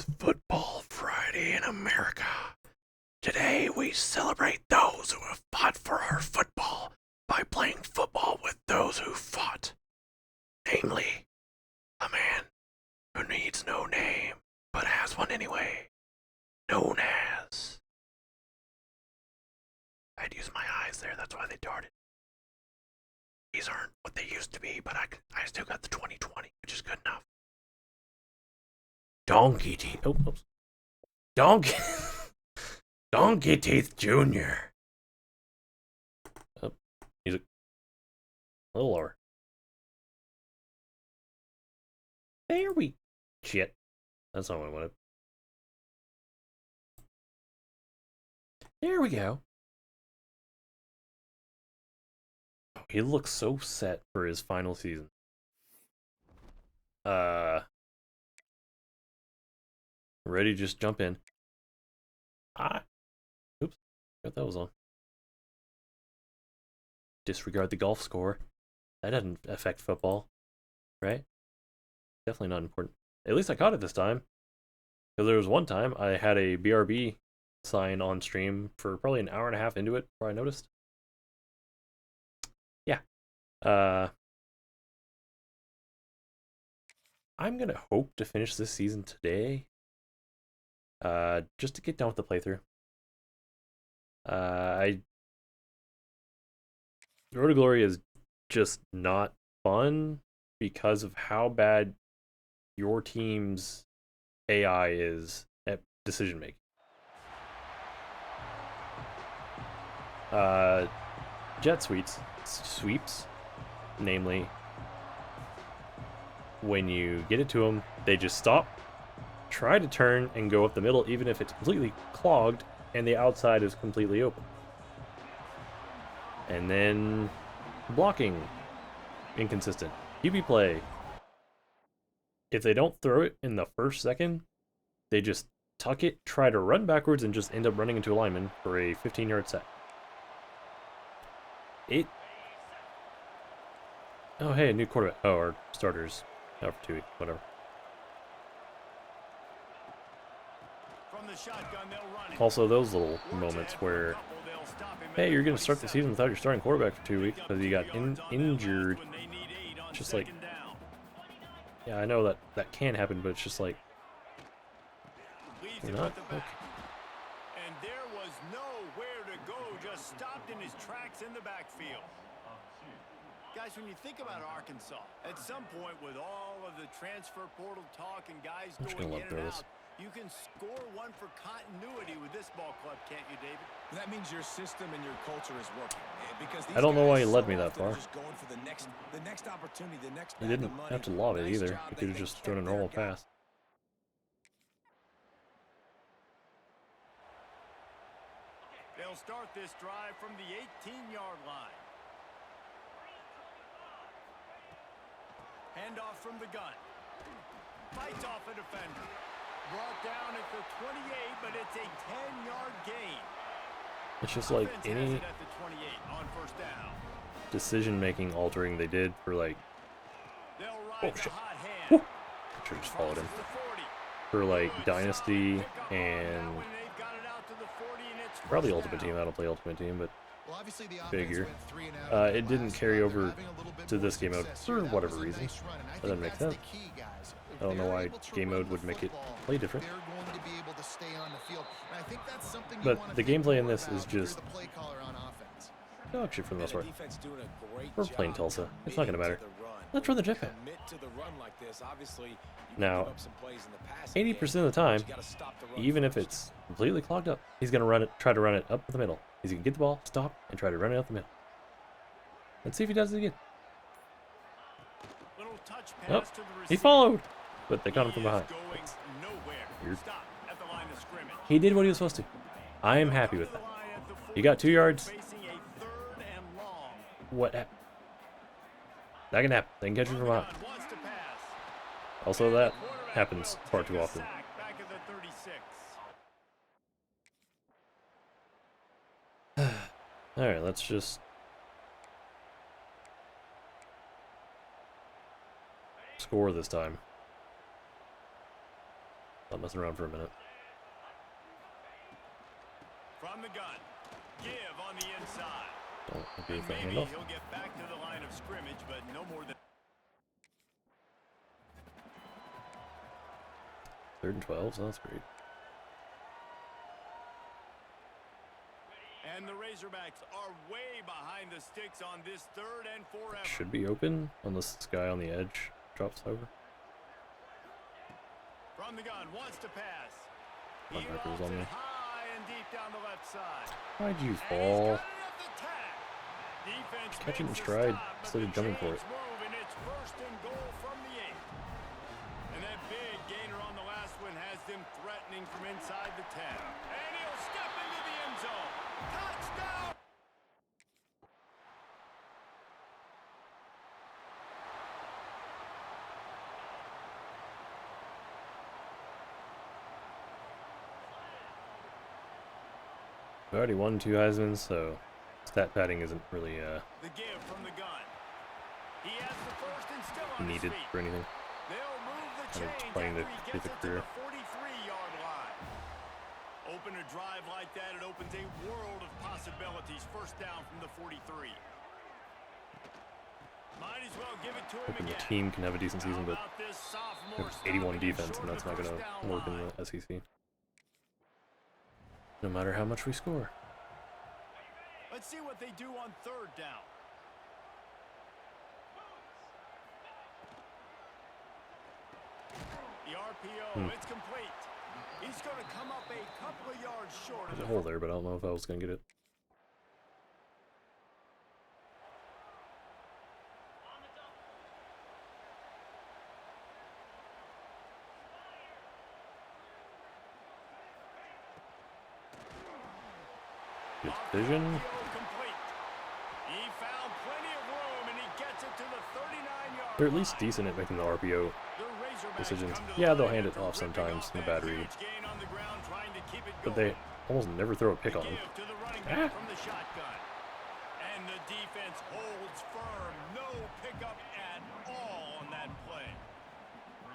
It's Football Friday in America. Today we celebrate those who have fought for our football by playing football with those who fought. Namely, a man who needs no name, but has one anyway, known as... I had to use my eyes there, that's why they darted. These aren't what they used to be, but I still got the 2020, which is good enough. Donkey Teeth. Oh, oops. Donkey. Donkey Teeth Jr. Oh, music. A little lower. There we. Shit. That's not what I wanted. There we go. Oh, he looks so set for his final season. Ready to just jump in. Oops. Forgot that was on. Disregard the golf score. That doesn't affect football. Right? Definitely not important. At least I caught it this time. Because there was one time I had a BRB sign on stream for probably an hour and a half into it before I noticed. Yeah. I'm gonna hope to finish this season today. Just to get done with the playthrough. Road to Glory is just not fun because of how bad your team's AI is at decision making. Jet sweeps, namely, when you get it to them, they just stop, try to turn, and go up the middle, even if it's completely clogged and the outside is completely open. And then blocking, inconsistent. QB play, if they don't throw it in the first second, they just tuck it, try to run backwards, and just end up running into a lineman for a 15-yard sack. Oh, hey, a new quarterback. Oh, or starters. Oh, for 2 weeks, whatever. Also, those little moments where, hey, you're going to start the season without your starting quarterback for 2 weeks because you got injured. It's just like, yeah, I know that can happen, but it's just like, you're not? Okay. And there was nowhere to go, just stopped in his tracks in the backfield. Guys, when you think about Arkansas, at some point with all of the transfer portal talk and guys going in and out, you can score one for continuity with this ball club, can't you, David? That means your system and your culture is working. Because I don't know why he led me that far. Just going for the next opportunity, the next. He didn't have to lob it either. He could have just thrown a normal pass. They'll start this drive from the 18-yard line. Handoff from the gun. Fights off a defender. Brought down at the 28, but it's a 10-yard gain. It's just like any decision-making altering they did for like... Oh shit. Woo. Should have just followed him. For like Dynasty and... Probably Ultimate Team. I don't play Ultimate Team, but... Figure. It didn't carry over to this game mode for whatever reason. That doesn't make sense. I don't know why game mode would make it play different. But the gameplay in this is just... Oh, actually, for the most part. We're playing Tulsa. It's not going to matter. Let's run the jetpack. Now, 80% of the time, even if it's completely clogged up, he's going to try to run it up the middle. He's going to get the ball, stop, and try to run it up the middle. Let's see if he does it again. Oh, he followed, but they caught him from behind. Weird. He did what he was supposed to. I am happy with that. He got 2 yards. What happened? That can happen. They can catch you from behind. Also, that happens far too often. Alright, let's just... score this time. messing around for a minute. From the gun. Give on the inside. Don't agree with that Maybe handoff. he'll get back to the line of scrimmage, but no more than 3rd and 12, so that's great. And the Razorbacks are way behind the sticks on this 3rd and forever. Should be open unless this guy on the edge drops over. From the gun, wants to pass. He Linebacker was lofts on it me. high and deep down the left side. Why'd you And he's fall? got it at the tag. Defense Catch it in makes the stride stop, but instead of the jumping for it. chains move, and it's 1st and goal from the 8. And that big gainer on the last one has them threatening from inside the 10. And he'll step into the end zone. Touchdown! We already won 2 Heismans, so stat padding isn't really The give from the gun. He has the 1st and still on his needed feet. for anything. They'll move the Kind of chains playing after to he get gets the it career. to the 43-yard line. Open a drive like that, it opens a world of possibilities. 1st down from the 43. Might as well give it to him Hoping the again. team can have a decent season, but How about this they sophomore have 81 stopping defense, short and of that's the not going first to down work in line? the SEC. No matter how much we score. Let's see what they do on 3rd down. The RPO, it's complete. He's going to come up a couple of yards short of There's a the hole there, but I don't know if I was going to get it. Good vision. complete. He found plenty of room and he gets it to the 39-yard They're at least decent at making the RPO decisions. Yeah, they'll hand it off sometimes in a bad read, but they almost never throw a pick on them. To the running Ah. back from the shotgun. And the defense holds firm. No pickup at all on that play.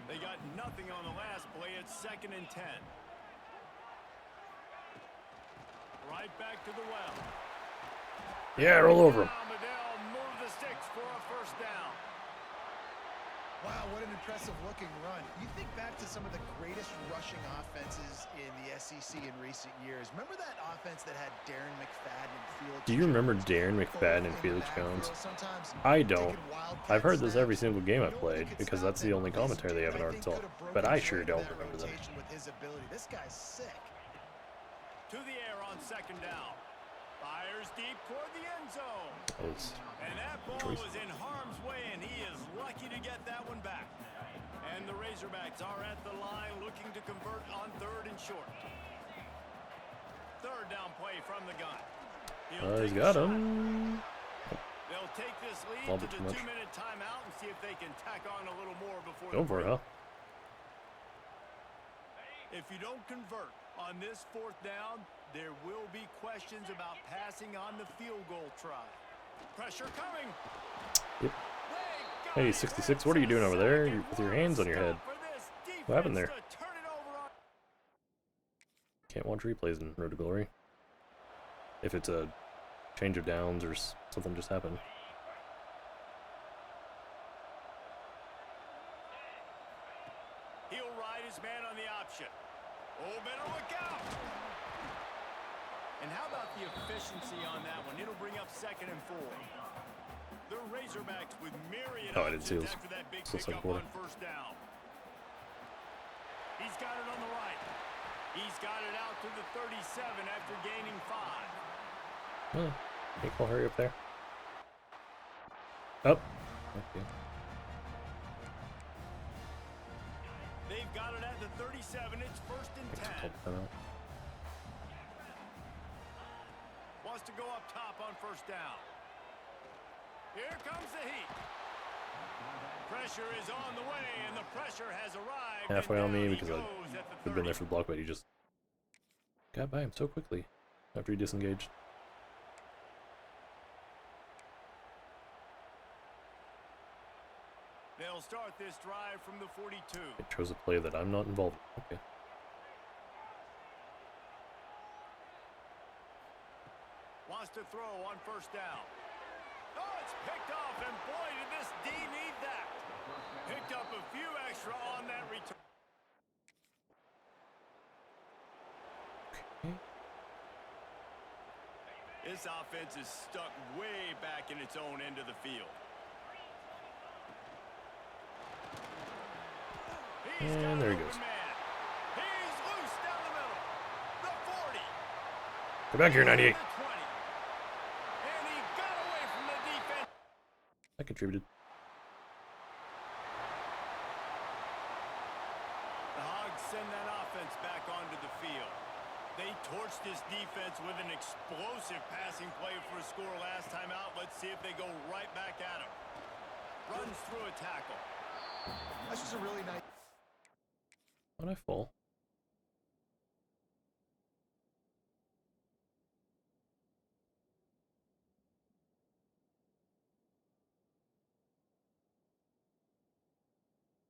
They got nothing on the last play. It's 2nd and 10. Right back to the well. Yeah, roll over him. But they'll move the sticks for a 1st down. Wow, what an impressive looking run. You think back to some of the greatest rushing offenses in the SEC in recent years. Remember that offense that had Darren McFadden and Felix Do you remember Jones Darren both McFadden and in the Felix backfield, Jones? sometimes I don't. taking wildcat I've heard this every snaps? single game You I've know what he played could because stop that's the them? only This commentary they have in dude, I think, Arkansas. could have broken But I through sure into don't that remember them. rotation with his ability. This guy's sick. To the air on 2nd down. Fires deep toward the end zone. That was And that ball choice. was in harm's way, and he is lucky to get that one back. And the Razorbacks are at the line looking to convert on 3rd and short. 3rd down play from the gun. He's take a got shot. him. They'll take this lead Love to it the too much. 2-minute timeout and see if they can tack on a little more before Going for it, huh? If you don't convert on this 4th down, there will be questions about passing on the field goal try. Pressure coming. Yep. Hey, 66, what are you doing over there with your hands on your head? What happened there? Can't watch replays in Road to Glory. If it's a change of downs or something just happened. He'll ride his man on the option. Oh, better look out. And how about the efficiency on that one? It'll bring up 2nd and 4. The Razorbacks with myriad Oh, I didn't see options this. after that big Still second pickup on quarter. 1st down. He's got it on the right. He's got it out to the 37 after gaining 5. Oh, can't call hurry up there. Up. Okay. They've got it at the 37. It's 1st and 10. Called timeout. Wants to go up top on 1st down. Here comes the heat. Pressure is on the way, and the pressure has arrived. Halfway on me and because down I he goes at the had been 30. there for the block, but he just got by him so quickly after he disengaged. They'll start this drive from the 42. It chose a play that I'm not involved in. Okay. across to throw on first down. Oh, it's picked off, and boy, did this D need that. Picked up a few extra on that return. This offense is stuck way back in its own end of the field. And there he goes. He's loose down the middle. The 40. Go back here, 98. And he got away from the defense. I contributed. The Hogs send that offense back onto the field. They torched this defense with an explosive passing play for a score last time out. Let's see if they go right back at him. Runs through a tackle. That's just a really nice... When I fall.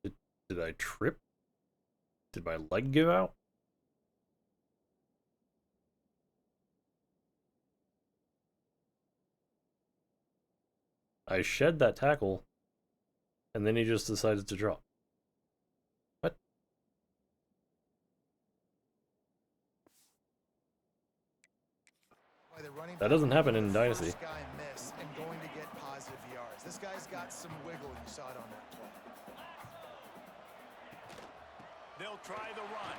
Did I trip? Did my leg give out? I shed that tackle, and then he just decided to drop. What? That doesn't happen in Dynasty. Guy miss and going to get positive yards. This guy's got some wiggle, and you saw it on that play. They'll try the run.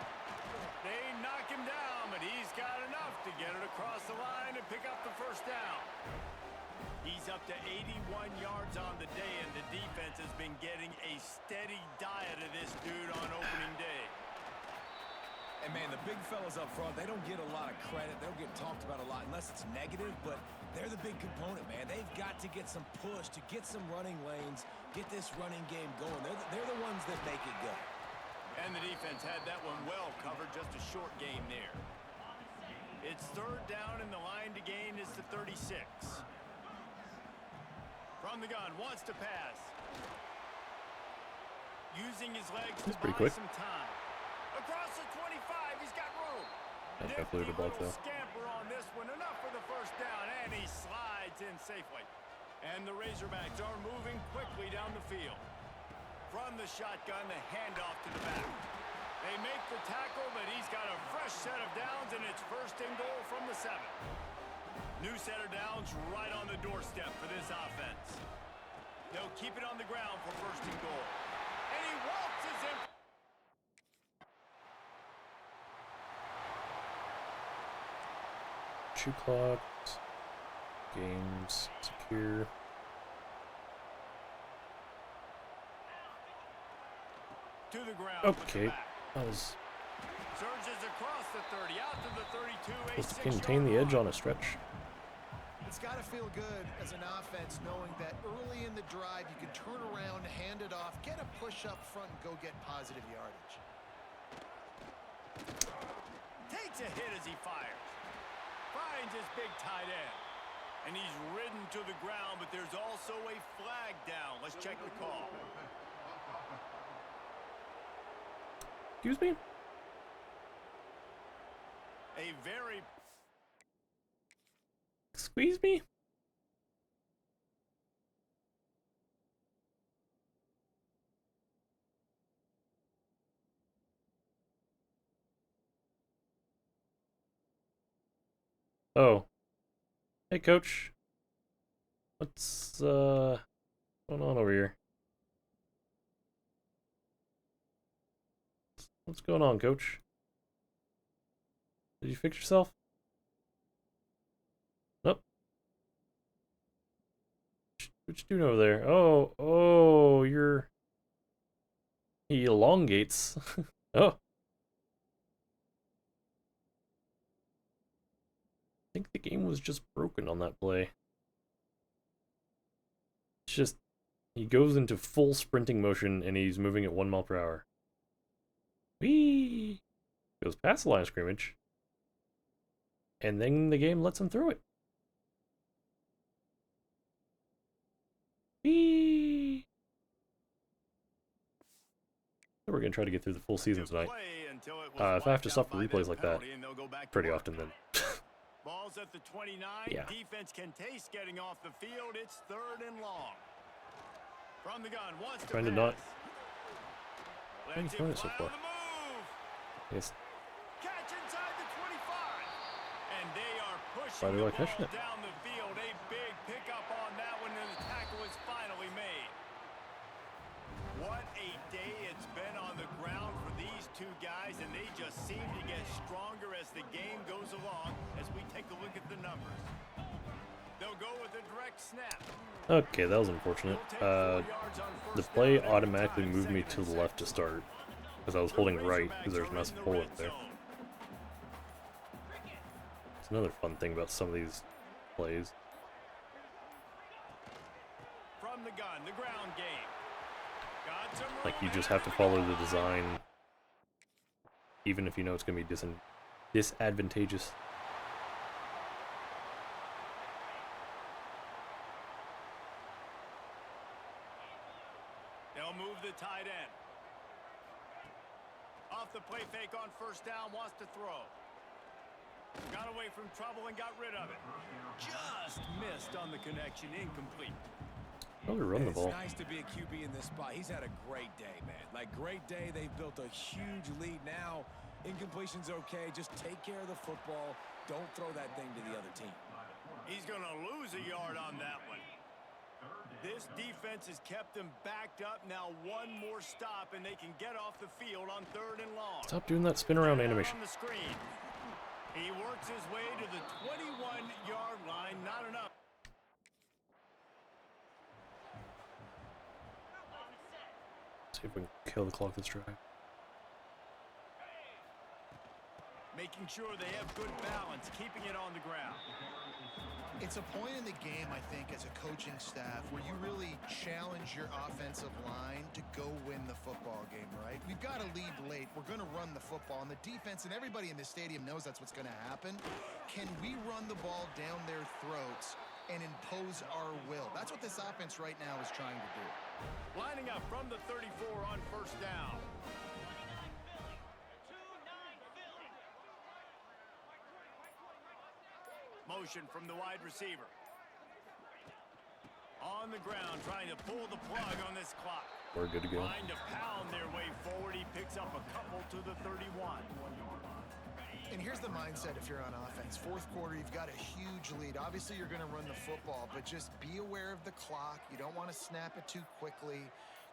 They knock him down, but he's got enough to get it across the line and pick up the first down. He's up to 81 yards on the day, and the defense has been getting a steady diet of this dude on opening day. And man, the big fellas up front, they don't get a lot of credit. They'll get talked about a lot unless it's negative, but they're the big component, man. They've got to get some push, to get some running lanes, get this running game going. They're the ones that make it go. And the defense had that one well covered, just a short game there. It's third down, and the line to gain is the 36. From the gun, wants to pass. Using his legs to buy some time. Across the 25, he's got room. I flew the ball though. Scamper on this one, enough for the first down, and he slides in safely. And the Razorbacks are moving quickly down the field. From the shotgun, the handoff to the back. They make the tackle, but he's got a fresh set of downs, and it's first and goal from the 7. New set of downs right on the doorstep for this offense. They'll keep it on the ground for first and goal. And he waltzes in. Shoe clocks. Games secure. To the ground. Okay. That was surges across the 30, out to the 32. supposed to contain the edge on a stretch. It's got to feel good as an offense knowing that early in the drive you can turn around, hand it off, get a push up front, and go get positive yardage. Takes a hit as he fires. Finds his big tight end. And he's ridden to the ground, but there's also a flag down. Let's check the call. Excuse me? A very... Squeeze me? Oh. Hey, coach. What's, going on over here? What's going on, coach? Did you fix yourself? Nope. What you doing over there? Oh, he elongates. Oh. I think the game was just broken on that play. It's just, he goes into full sprinting motion and he's moving at 1 mile per hour. Whee! Goes past the line of scrimmage. And then the game lets him through it. Whee! So we're going to try to get through the full season tonight. If I have to suffer replays like that pretty often, then Ball's at the 29. Yeah. Defense can taste getting off the field. It's 3rd and long. From the gun, wants to Trying to pass. not. Lets Trying it to so fly far. on the move. Yes. Catch inside the 25. And they are Why pushing do the I catch ball it? down the field. A big pickup on that one, and the tackle is finally made. What a day it's been on the ground for these two guys, and they just seem to get stronger as the game goes along as we take a look at the numbers. They'll go with a direct snap. Okay, that was unfortunate. The play automatically moved me to the left to start because I was holding right because there's a massive hole up there. It's another fun thing about some of these plays. From the gun, the ground game. Got some Like, you room, just and have to there we follow go. the design, even if you know it's going to be disadvantageous. They'll move the tight end. Off the play fake on 1st down, wants to throw. Got away from trouble and got rid of it. Just missed on the connection, incomplete. Probably run the ball. It's nice to be a QB in this spot. He's had a great day, man. Like, great day. They've built a huge lead now. Incompletion's okay. Just take care of the football. Don't throw that thing to the other team. He's going to lose a yard on that one. This defense has kept them backed up. Now one more stop, and they can get off the field on 3rd and long. Stop doing that spin around animation. On the screen. He works his way to the 21-yard line. Not enough. See if we can kill the clock this drive. Making sure they have good balance, keeping it on the ground. It's a point in the game, I think, as a coaching staff where you really challenge your offensive line to go win the football game, right? We've got to lead late. We're going to run the football, and the defense and everybody in the stadium knows that's what's going to happen. Can we run the ball down their throats and impose our will? That's what this offense right now is trying to do. Lining up from the 34 on 1st down. Motion from the wide receiver. On the ground, trying to pull the plug on this clock. We're good to go. Trying to pound their way forward. He picks up a couple to the 31. And here's the mindset if you're on offense. 4th quarter, you've got a huge lead. Obviously, you're going to run the football, but just be aware of the clock. You don't want to snap it too quickly.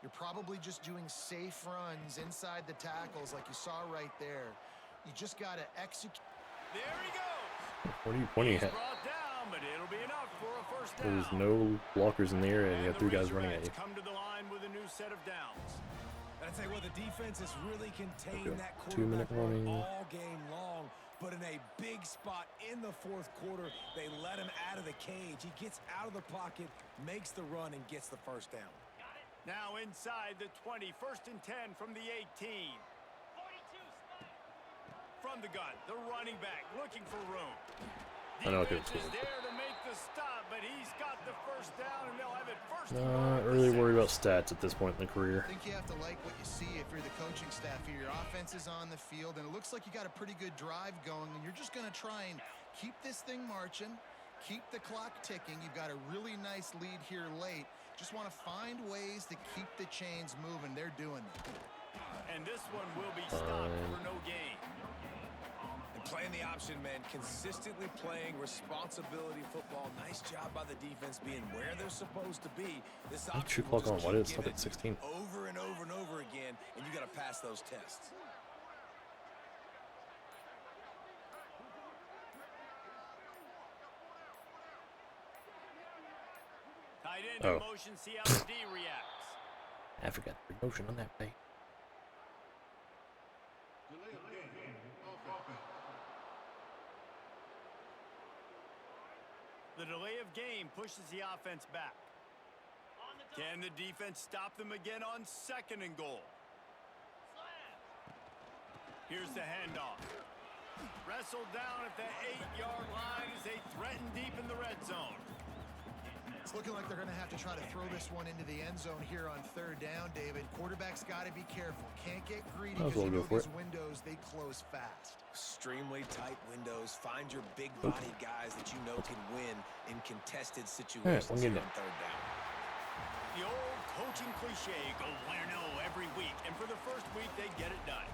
You're probably just doing safe runs inside the tackles like you saw right there. You just got to execute. There he goes. What are you pointing at? Brought down, but it'll be enough for a 1st down. There's no blockers in the area, and you got the 3 guys running at you. Razorbacks come to the line with a new set of downs. And I tell you what, the defense has really contained Okay. that 2-minute quarterback run warning. all game long. But in a big spot in the 4th quarter, they let him out of the cage. He gets out of the pocket, makes the run, and gets the 1st down. Now inside the 20, 1st and 10 from the 18. From the gun, the running back looking for room. I know I Defense could've is scored. there to make the stop, but he's got the 1st down, and they'll have it 1st and Not goal. really worried about stats at this point in the career. I think you have to like what you see if you're the coaching staff here. Your offense is on the field, and it looks like you got a pretty good drive going, and you're just going to try and keep this thing marching, keep the clock ticking. You've got a really nice lead here late. Just want to find ways to keep the chains moving. They're doing it. And this one will be stopped for no gain. And playing the option, man, consistently playing responsibility football. Nice job by the defense being where they're supposed to be. This That option shoot will clock just on. Why keep did it stop giving at 16? over and over and over again, and you got to pass those tests. Tight end Oh. in motion, see how the D reacts. I forgot the promotion on that play. The delay of game pushes the offense back. Can the defense stop them again on 2nd and goal? Here's the handoff. Wrestled down at the 8-yard line as they threaten deep in the red zone. It's looking like they're going to have to try to throw this one into the end zone here on 3rd down, David. Quarterback's got to be careful. Can't get greedy because you know these windows, they close fast. Extremely tight windows. Find your big-bodied guys that you know can win in contested situations here on 3rd down. The old coaching cliche, go 1-0 every week. And for the first week, they get it done.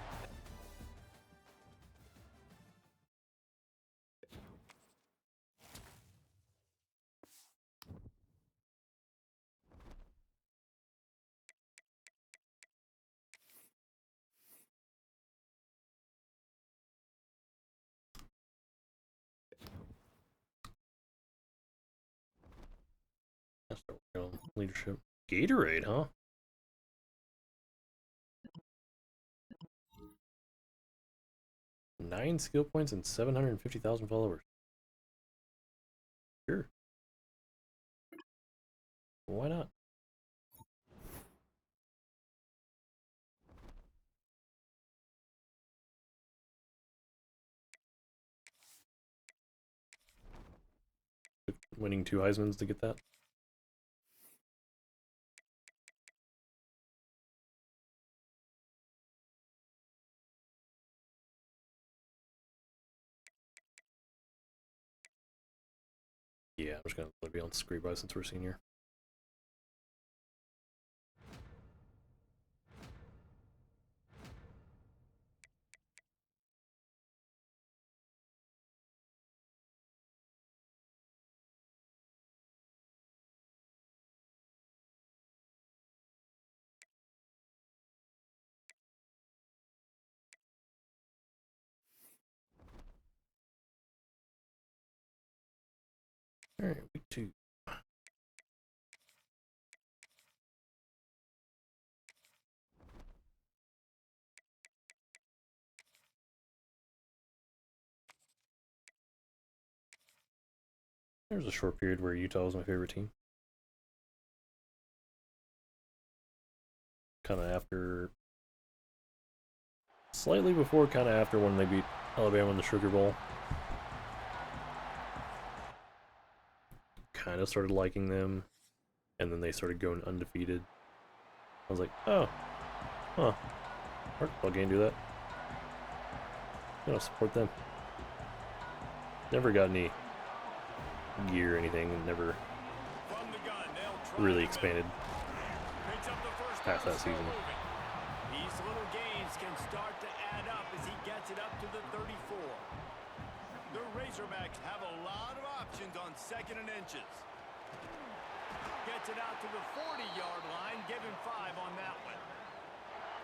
Leadership. Gatorade, huh? Nine skill points and 750,000 followers. Sure. Why not? Winning 2 Heismans to get that. Yeah, I'm just gonna be on screen by since we're senior. All right, week 2. There's a short period where Utah was my favorite team. Kind of after, slightly before, kind of after when they beat Alabama in the Sugar Bowl. Kind of started liking them, and then they started going undefeated. I was like, oh, huh, our football game do that. I'm gonna support them. Never got any gear or anything, never really expanded past that season. These little gains can start to add up as he gets it up to the 34. The Razorbacks have a lot of options on 2nd and inches. Gets it out to the 40-yard line, give him 5 on that one.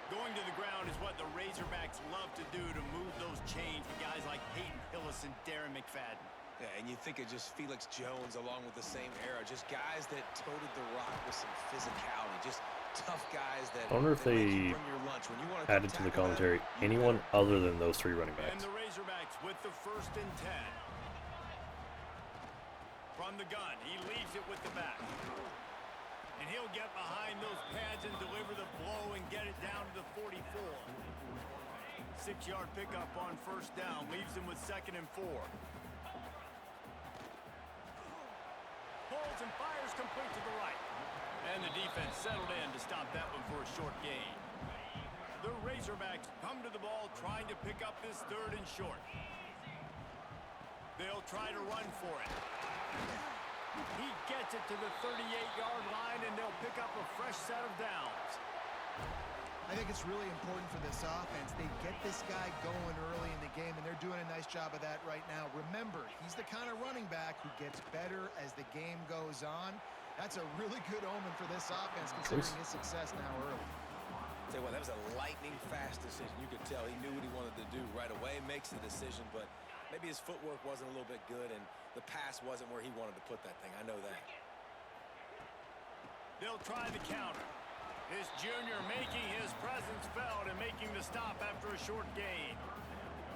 Going to the ground is what the Razorbacks love to do to move those chains with guys like Peyton Hillis and Darren McFadden. Yeah, and you think of just Felix Jones along with the same era, just guys that toted the rock with some physicality, just tough guys that. I wonder if they added to the commentary anyone other than those 3 running backs. And the Razorbacks with the 1st and 10. From the gun, he leaves it with the back. And he'll get behind those pads and deliver the blow and get it down to the 44. 6-yard pickup on 1st down, leaves him with 2nd and 4. Pulls and fires complete to the right. And the defense settled in to stop that one for a short gain. The Razorbacks come to the ball trying to pick up this 3rd and short. They'll try to run for it. He gets it to the 38-yard line, and they'll pick up a fresh set of downs. I think it's really important for this offense. They get this guy going early in the game, and they're doing a nice job of that right now. Remember, he's the kind of running back who gets better as the game goes on. That's a really good omen for this offense, considering his success now early. Tell you what, that was a lightning-fast decision. You could tell he knew what he wanted to do right away, makes the decision, but maybe his footwork wasn't a little bit good, and the pass wasn't where he wanted to put that thing. I know that. They'll try the counter. This junior making his presence felt and making the stop after a short gain.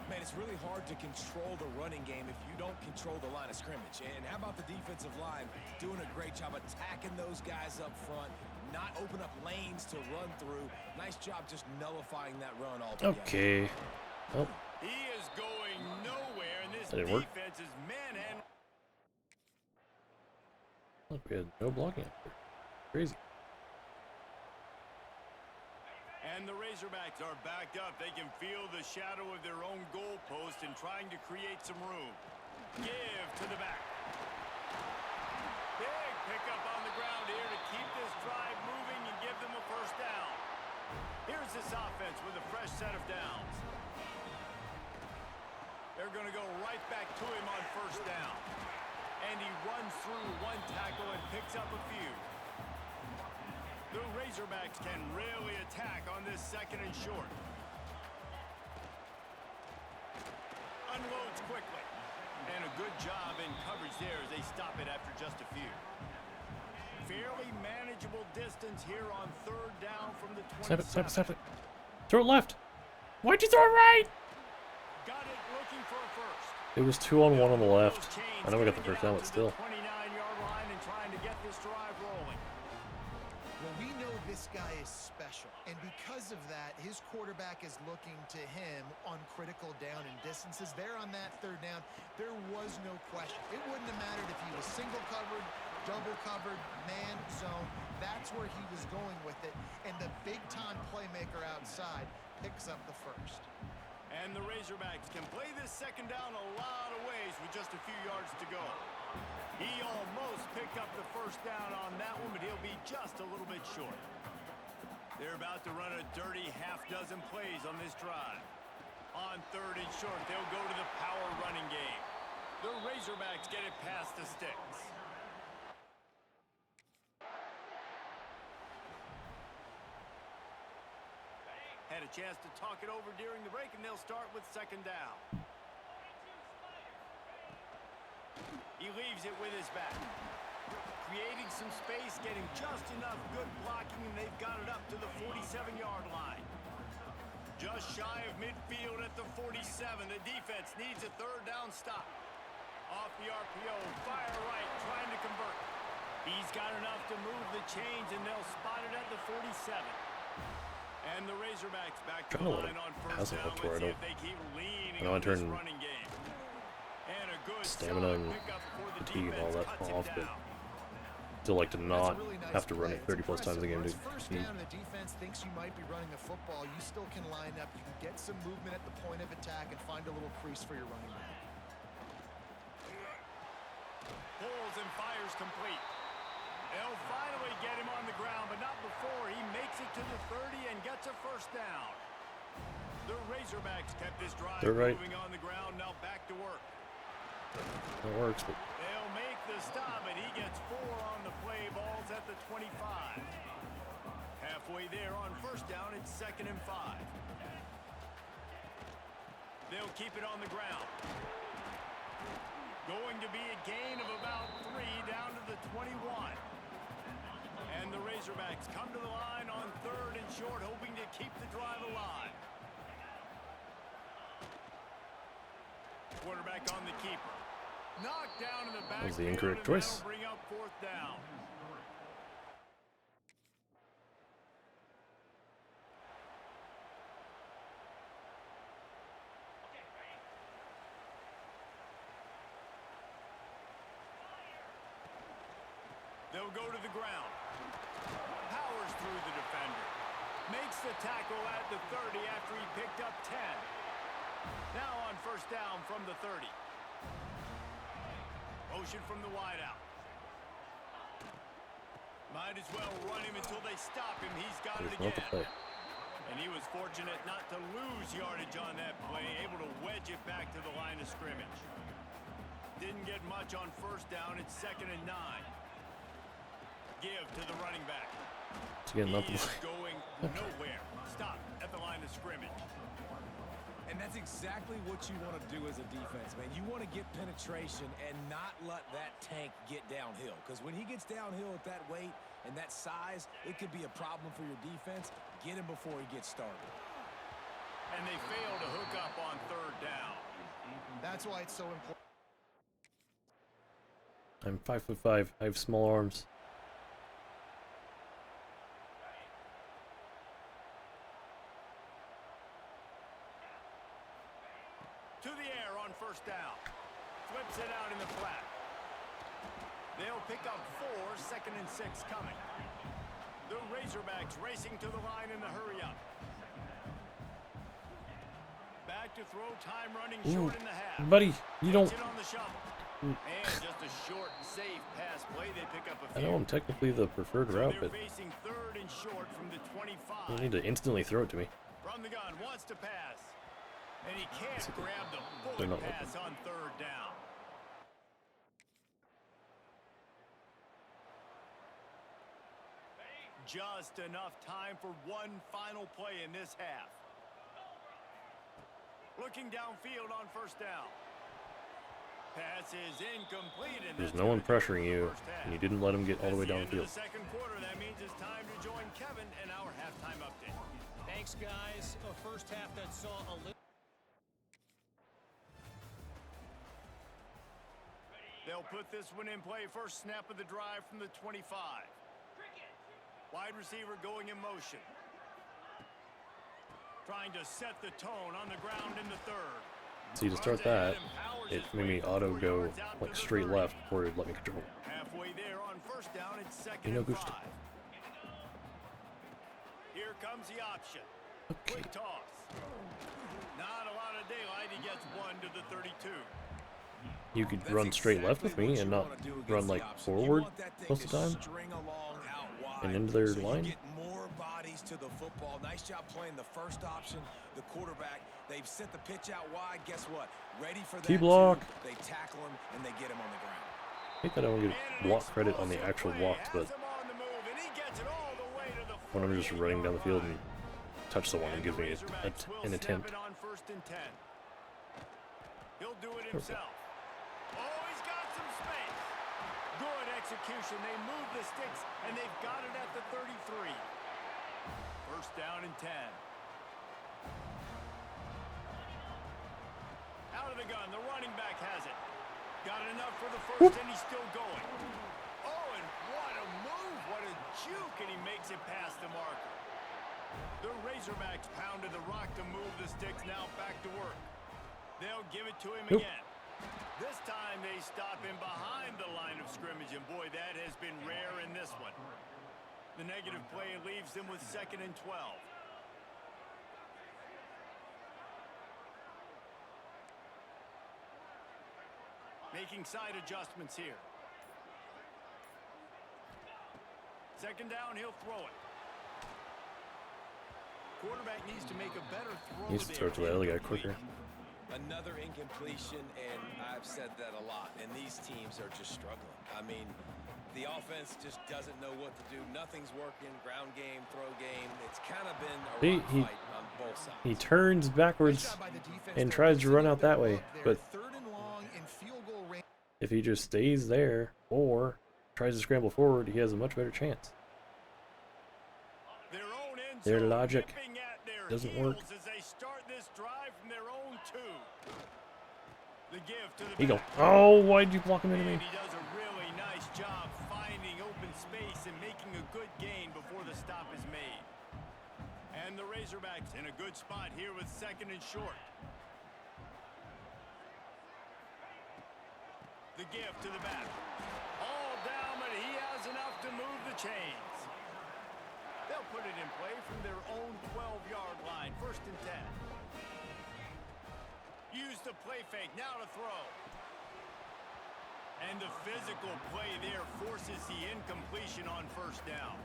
Man, it's really hard to control the running game if you don't control the line of scrimmage. And how about the defensive line doing a great job attacking those guys up front, not open up lanes to run through. Nice job just nullifying that run altogether. Okay. Oh. He is going nowhere, and this That didn't work. defense is manhandling. Look, we had no blocking up there. Crazy. And the Razorbacks are backed up. They can feel the shadow of their own goalpost and trying to create some room. Give to the back. Big pickup on the ground here to keep this drive moving and give them a first down. Here's this offense with a fresh set of downs. They're going to go right back to him on first down. And he runs through one tackle and picks up a few. The Razorbacks can really attack on this second and short. Unloads quickly. And a good job in coverage there as they stop it after just a few. Fairly manageable distance here on third down from the 27. Snap it. Throw it left. Why'd you throw it right? Got it looking for a first. It was 2-on-1 on the left. I know we got the first down, but still. 29-yard line and trying to get this drive rolling. Well, we know this guy is special, and because of that, his quarterback is looking to him on critical down and distances. There on that third down, there was no question. It wouldn't have mattered if he was single covered, double covered, man, zone. That's where he was going with it, and the big-time playmaker outside picks up the first. And the Razorbacks can play this second down a lot of ways with just a few yards to go. He almost picked up the first down on that one, but he'll be just a little bit short. They're about to run a dirty half-dozen plays on this drive. On third and short, they'll go to the power running game. The Razorbacks get it past the sticks. Had a chance to talk it over during the break, and they'll start with second down. He leaves it with his back. Creating some space, getting just enough good blocking, and they've got it up to the 47-yard line. Just shy of midfield at the 47. The defense needs a third down stop. Off the RPO, fire right, trying to convert. He's got enough to move the chains, and they'll spot it at the 47. And the Razorbacks back to the line on first down. Let's see if they keep leaning on this running game. And a good Stamina and fatigue and all that off, but still like to not have to run it 30-plus times a game to first down, the defense thinks you might be running the football. You still can line up. You can get some movement at the point of attack and find a little crease for your running back. Pulls and fires complete. They'll finally get him on the ground, but not before he makes it to the 30 and gets a first down. The Razorbacks kept this drive moving on the ground, now back to work. That works, but they'll make the stop, and he gets 4 on the play. Ball's at the 25. Halfway there on first down, it's 2nd and 5. They'll keep it on the ground. Going to be a gain of about 3 down to the 21. And the Razorbacks come to the line on third and short, hoping to keep the drive alive. Quarterback on the keeper. Knocked down in the back. That was the incorrect choice. Bring up 4th down. They'll go to the ground. Powers through the defender. Makes the tackle at the 30 after he picked up 10. Now on first down from the 30. Motion from the wideout. Might as well run him until they stop him. He's got it again. And he was fortunate not to lose yardage on that play, able to wedge it back to the line of scrimmage. Didn't get much on first down. It's 2nd and 9. Give to the running back. He is going nowhere. Stop at the line of scrimmage. And that's exactly what you want to do as a defense, man. You want to get penetration and not let that tank get downhill. Because when he gets downhill at that weight and that size, it could be a problem for your defense. Get him before he gets started. And they fail to hook up on third down. That's why it's so important. I'm 5'5". I have small arms. To the air on first down. Flips it out in the flat. They'll pick up 4, 2nd and 6 coming. The Razorbacks racing to the line in the hurry-up. Back to throw, time running short in the half. Buddy, you don't. Takes it on the shovel. And just a short, safe pass play. They pick up a I few. know I'm technically the preferred So route, they're but facing 3rd and short from the 25. you need to instantly throw it to me. From the gun, wants to pass. And he can't grab the They're bullet not pass on 3rd down. Just enough time for one final play in this half. Looking downfield on 1st down. Pass is incomplete. And There's no one pressuring you, and you didn't let him get all the way downfield. The 2nd quarter, that means it's time to join Kevin in our halftime update. Thanks, guys. A first half that saw a little. They'll put this one in play. First snap of the drive from the 25. Wide receiver going in motion. Trying to set the tone on the ground in the 3rd. See, to start that, it made me auto go like straight left before it let me control. Halfway there on 1st down, it's 2nd You know, and Gusto. 5. Here comes the option. Okay. Quick toss. Not a lot of daylight. He gets 1 to the 32. You could run straight left with me and not run like forward most of the time and into their line. Get more bodies to the football. Nice job playing the first option, the quarterback. They've sent the pitch out wide. Guess what? Ready for that. T-block. too. They tackle him and they get him on the ground. I think that I don't get block credit on the actual blocks, but when I'm just running down the field and touch someone, it gives me an attempt. On 1st and 10. He'll do it himself. Oh, he's got some space. Good execution. They move the sticks, and they've got it at the 33. 1st down and 10. Out of the gun, the running back has it. Got enough for the 1st, and he's still going. Oh, and what a move, what a juke, and he makes it past the marker. The Razorbacks pounded the rock to move the sticks, now back to work. They'll give it to him again. This time they stop him behind the line of scrimmage, and boy, that has been rare in this one. The negative play leaves them with 2nd and 12. Making side adjustments here. 2nd down, he'll throw it. Quarterback needs to make a better throw. He needs to throw it to the other guy quicker. Another incompletion, and I've said that a lot, and these teams are just struggling. I mean, the offense just doesn't know what to do. Nothing's working. Ground game, throw game. It's kind of been a rough fight on both sides. He turns backwards and tries to run out that way, but 3rd and long in field goal range. if he just stays there or tries to scramble forward, he has a much better chance. Their logic doesn't work. As they start this drive from their own 2. The give to the He go. back. Oh, why'd you block him into me? And he does a really nice job finding open space and making a good gain before the stop is made. And the Razorbacks in a good spot here with 2nd and short. The give to the back. All down, but he has enough to move the chains. They'll put it in play from their own 12-yard line. 1st and 10. Use the play fake. Now to throw. And the physical play there forces the incompletion on 1st down.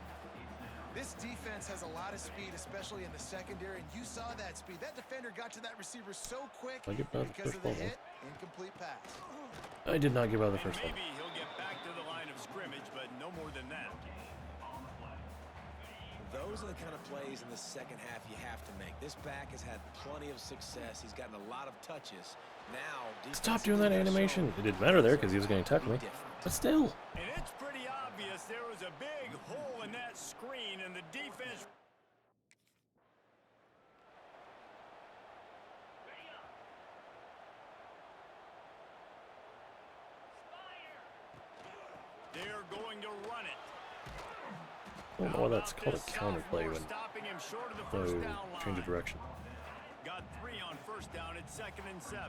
This defense has a lot of speed, especially in the secondary, and you saw that speed. That defender got to that receiver so quick I get out of the because first of the level. hit. Incomplete pass. I did not give out the And first one. maybe he'll get back to the line of scrimmage, but no more than that. Those are the kind of plays in the second half you have to make. This back has had plenty of success. He's gotten a lot of touches. Now, Stop doing that animation. It didn't matter there because he was going to tackle me. But still. And it's pretty obvious there was a big hole in that screen, and the defense... They're going to run it. I don't know why that's called a counterplay when Stopping him short of the no first down change line. of direction. Got 3 on 1st down. It's 2nd and 7.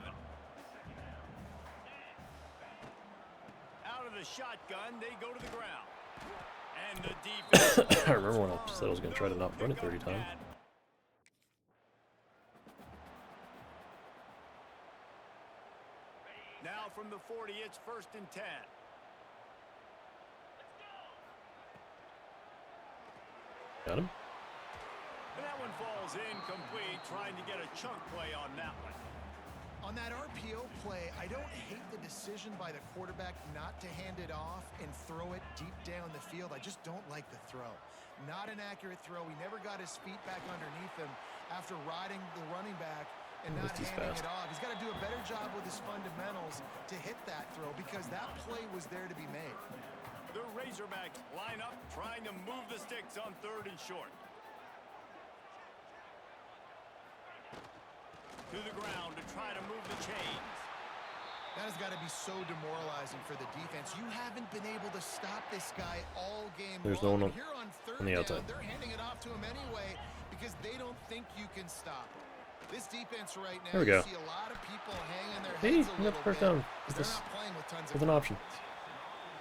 Out of of the shotgun, they go to the ground. And the defense. I remember when I said I was going to try to not run it 30 times. Now from the 40, it's 1st and 10. Got him. And that one falls incomplete, trying to get a chunk play on that one. On that RPO play, I don't hate the decision by the quarterback not to hand it off and throw it deep down the field. I just don't like the throw. Not an accurate throw. He never got his feet back underneath him after riding the running back and not handing it off. He's got to do a better job with his fundamentals to hit that throw because that play was there to be made. The Razorbacks line up, trying to move the sticks on 3rd and short. To the ground to try to move the chains. That has got to be so demoralizing for the defense. You haven't been able to stop this guy all game There's long. no one Here on 3rd on the outside. down, they're handing it off to him anyway because they don't think you can stop him. This defense right now, There we go. you see a lot of people hanging their Hey, heads a we got little the first bit down. because they're not playing with tons With of an option. confidence.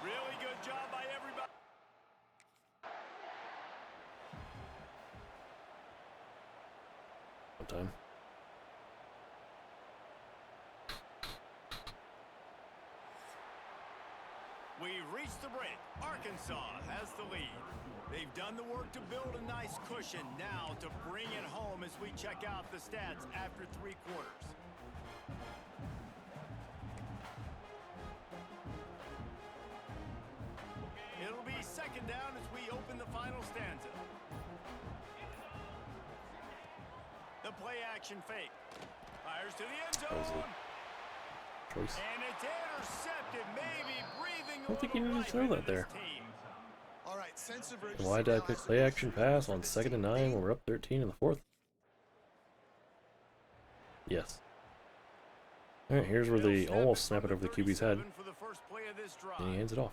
Really good job by everybody. One time. We've reached the break. Arkansas has the lead. They've done the work to build a nice cushion now to bring it home as we check out the stats after 3 quarters. It'll be 2nd down as we open the final stanza. The play action fake. Fires to the end zone. Choice. And it's intercepted, maybe breathing I don't think he needed to throw that there. All right, sense of urgency. Why did I now pick as play a action pass on 2nd and 9 when we're up 13 in the 4th? Yes. Alright, here's where they almost snap it over the QB's head. And he hands it off.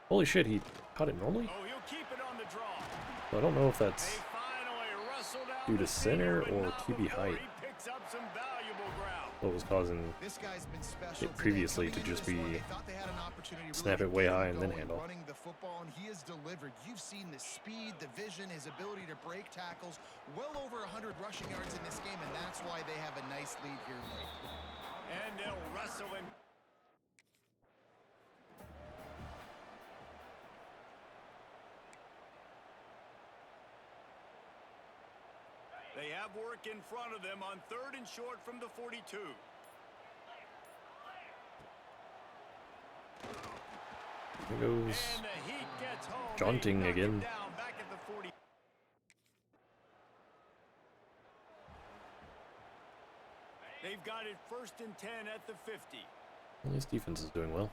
Holy shit, he caught it normally? Oh, he'll keep it on the draw. So I don't know if that's They finally wrestled out due to the center senior, but or not QB before height. he picks up some valuable ground. what was causing This guy's been special it previously today. to just Coming into be this one, they thought they had an opportunity to snap really it way get high and then going hand off. running the football, and he has delivered. You've seen the speed, the vision, his ability to break tackles. Well over 100 rushing yards in this game, and that's why they have a nice lead here late. And they'll wrestle him. They have work in front of them on 3rd and short from the 42. Here goes And the heat gets home. jaunting They knock him again. down back at the 40. They've got it 1st and 10 at the 50. Well, this defense is doing well.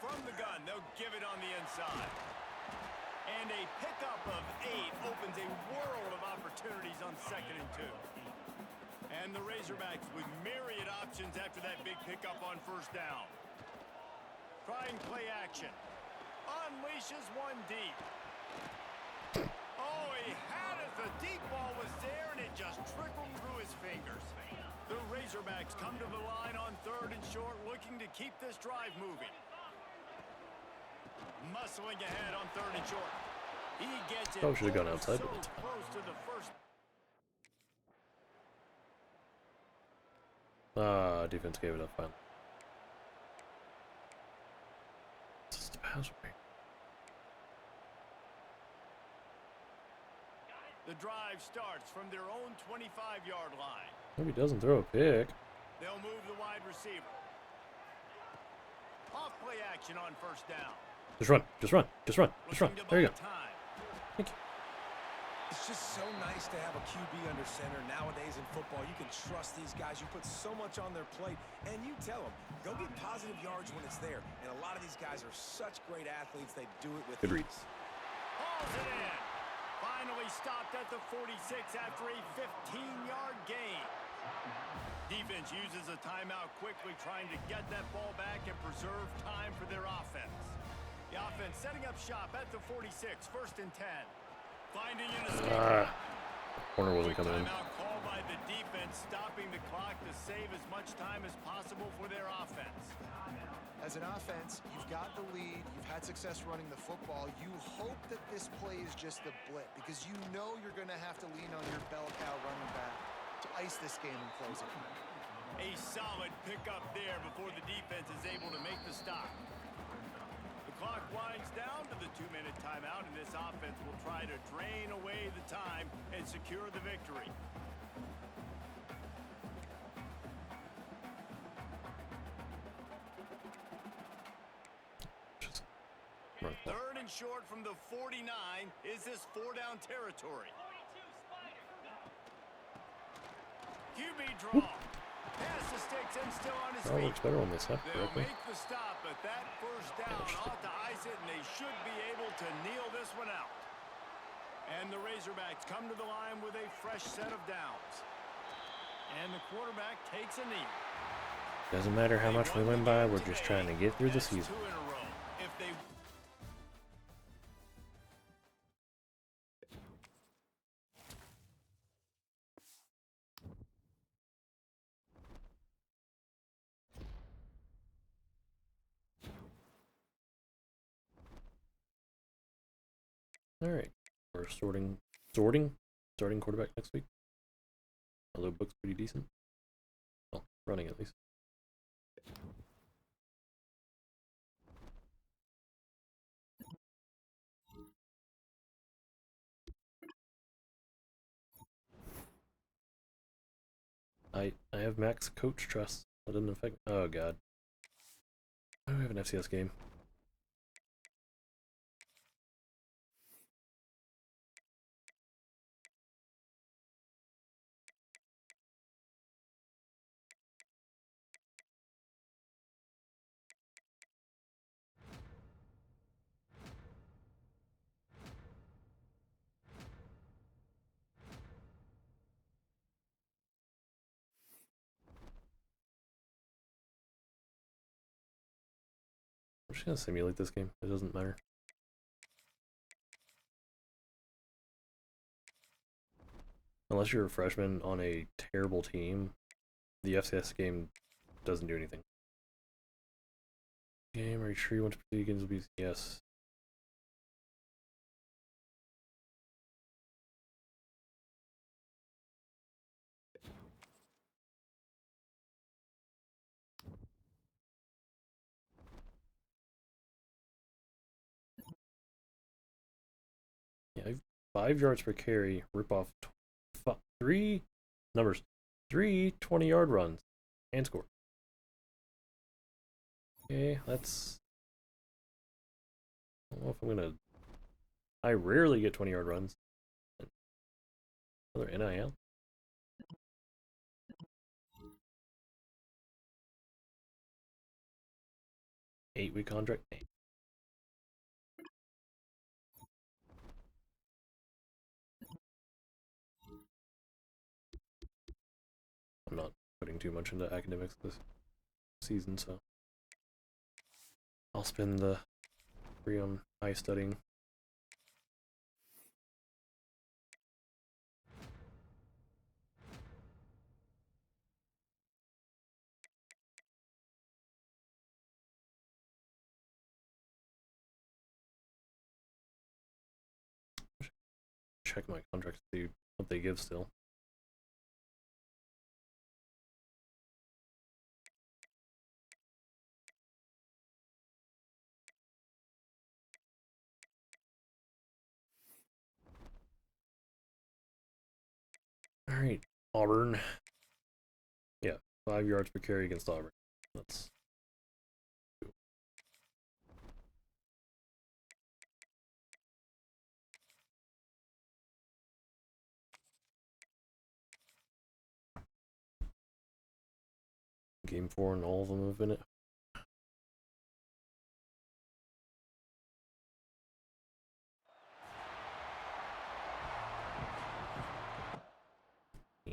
From the gun, they'll give it on the inside. And a pickup of 8 opens a world of opportunities on 2nd and 2. And the Razorbacks with myriad options after that big pickup on 1st down. Trying play action. Unleashes one deep. Oh, he had it. The deep ball was there, and it just trickled through his fingers. The Razorbacks come to the line on 3rd and short, looking to keep this drive moving. Muscling ahead on 3rd and short. He gets it. Probably should have gone outside, so but it's fine. close to the first. Ah, defense gave it up finally. This is the pass break. The drive starts from their own 25-yard line. Hope he doesn't throw a pick. They'll move the wide receiver. Off play action on 1st down. Just run, just run, just run, just run. Looking to There you buy go. time. Thank you. It's just so nice to have a QB under center. Nowadays in football, you can trust these guys. You put so much on their plate, and you tell them, go get positive yards when it's there. And a lot of these guys are such great athletes, they do it with Good read. ease. Hauls it in. Finally stopped at the 46 after a 15-yard gain. Defense uses a timeout quickly, trying to get that ball back and preserve time for their offense. The offense setting up shop at the 46, 1st and 10. Finding an escape. Corner wasn't coming in. Timeout called by the defense, stopping the clock to save as much time as possible for their offense. As an offense, you've got the lead, you've had success running the football. You hope that this play is just a blip because you know you're going to have to lean on your bell cow running back to ice this game and close it. A solid pickup there before the defense is able to make the stop. The clock winds down to the 2-minute timeout, and this offense will try to drain away the time and secure the victory. Third and short from the 49. Is this 4-down territory? QB draw. Pass the sticks and still on his Oh, feet. looks better on this, huh? They'll Correctly. make the stop, but that first down ought to ice it, and they should be able to kneel this one out. And the Razorbacks come to the line with a fresh set of downs. And the quarterback takes a knee. Doesn't matter how much we win by, we're just trying to get through the That's season. 2 in a row. If they Alright. We're starting quarterback next week. Although Book's pretty decent. Well, running at least. I have max coach trust. That didn't affect. Oh god. Why do we have an FCS game? I'm just gonna simulate this game. It doesn't matter. Unless you're a freshman on a terrible team, the FCS game doesn't do anything. Game, are you sure you want to proceed against BC? Yes. Yeah, I have 5 yards per carry, rip off 3 numbers, 3 20-yard runs, and score. Okay, that's. I don't know if I'm gonna. I rarely get 20-yard runs. Another NIL. Eight-week contract. I'm not putting too much into academics this season, so I'll spend the free on high studying. Check my contract to see what they give still. Alright, Auburn. Yeah, 5 yards per carry against Auburn. That's Game 4 and all of them have been it.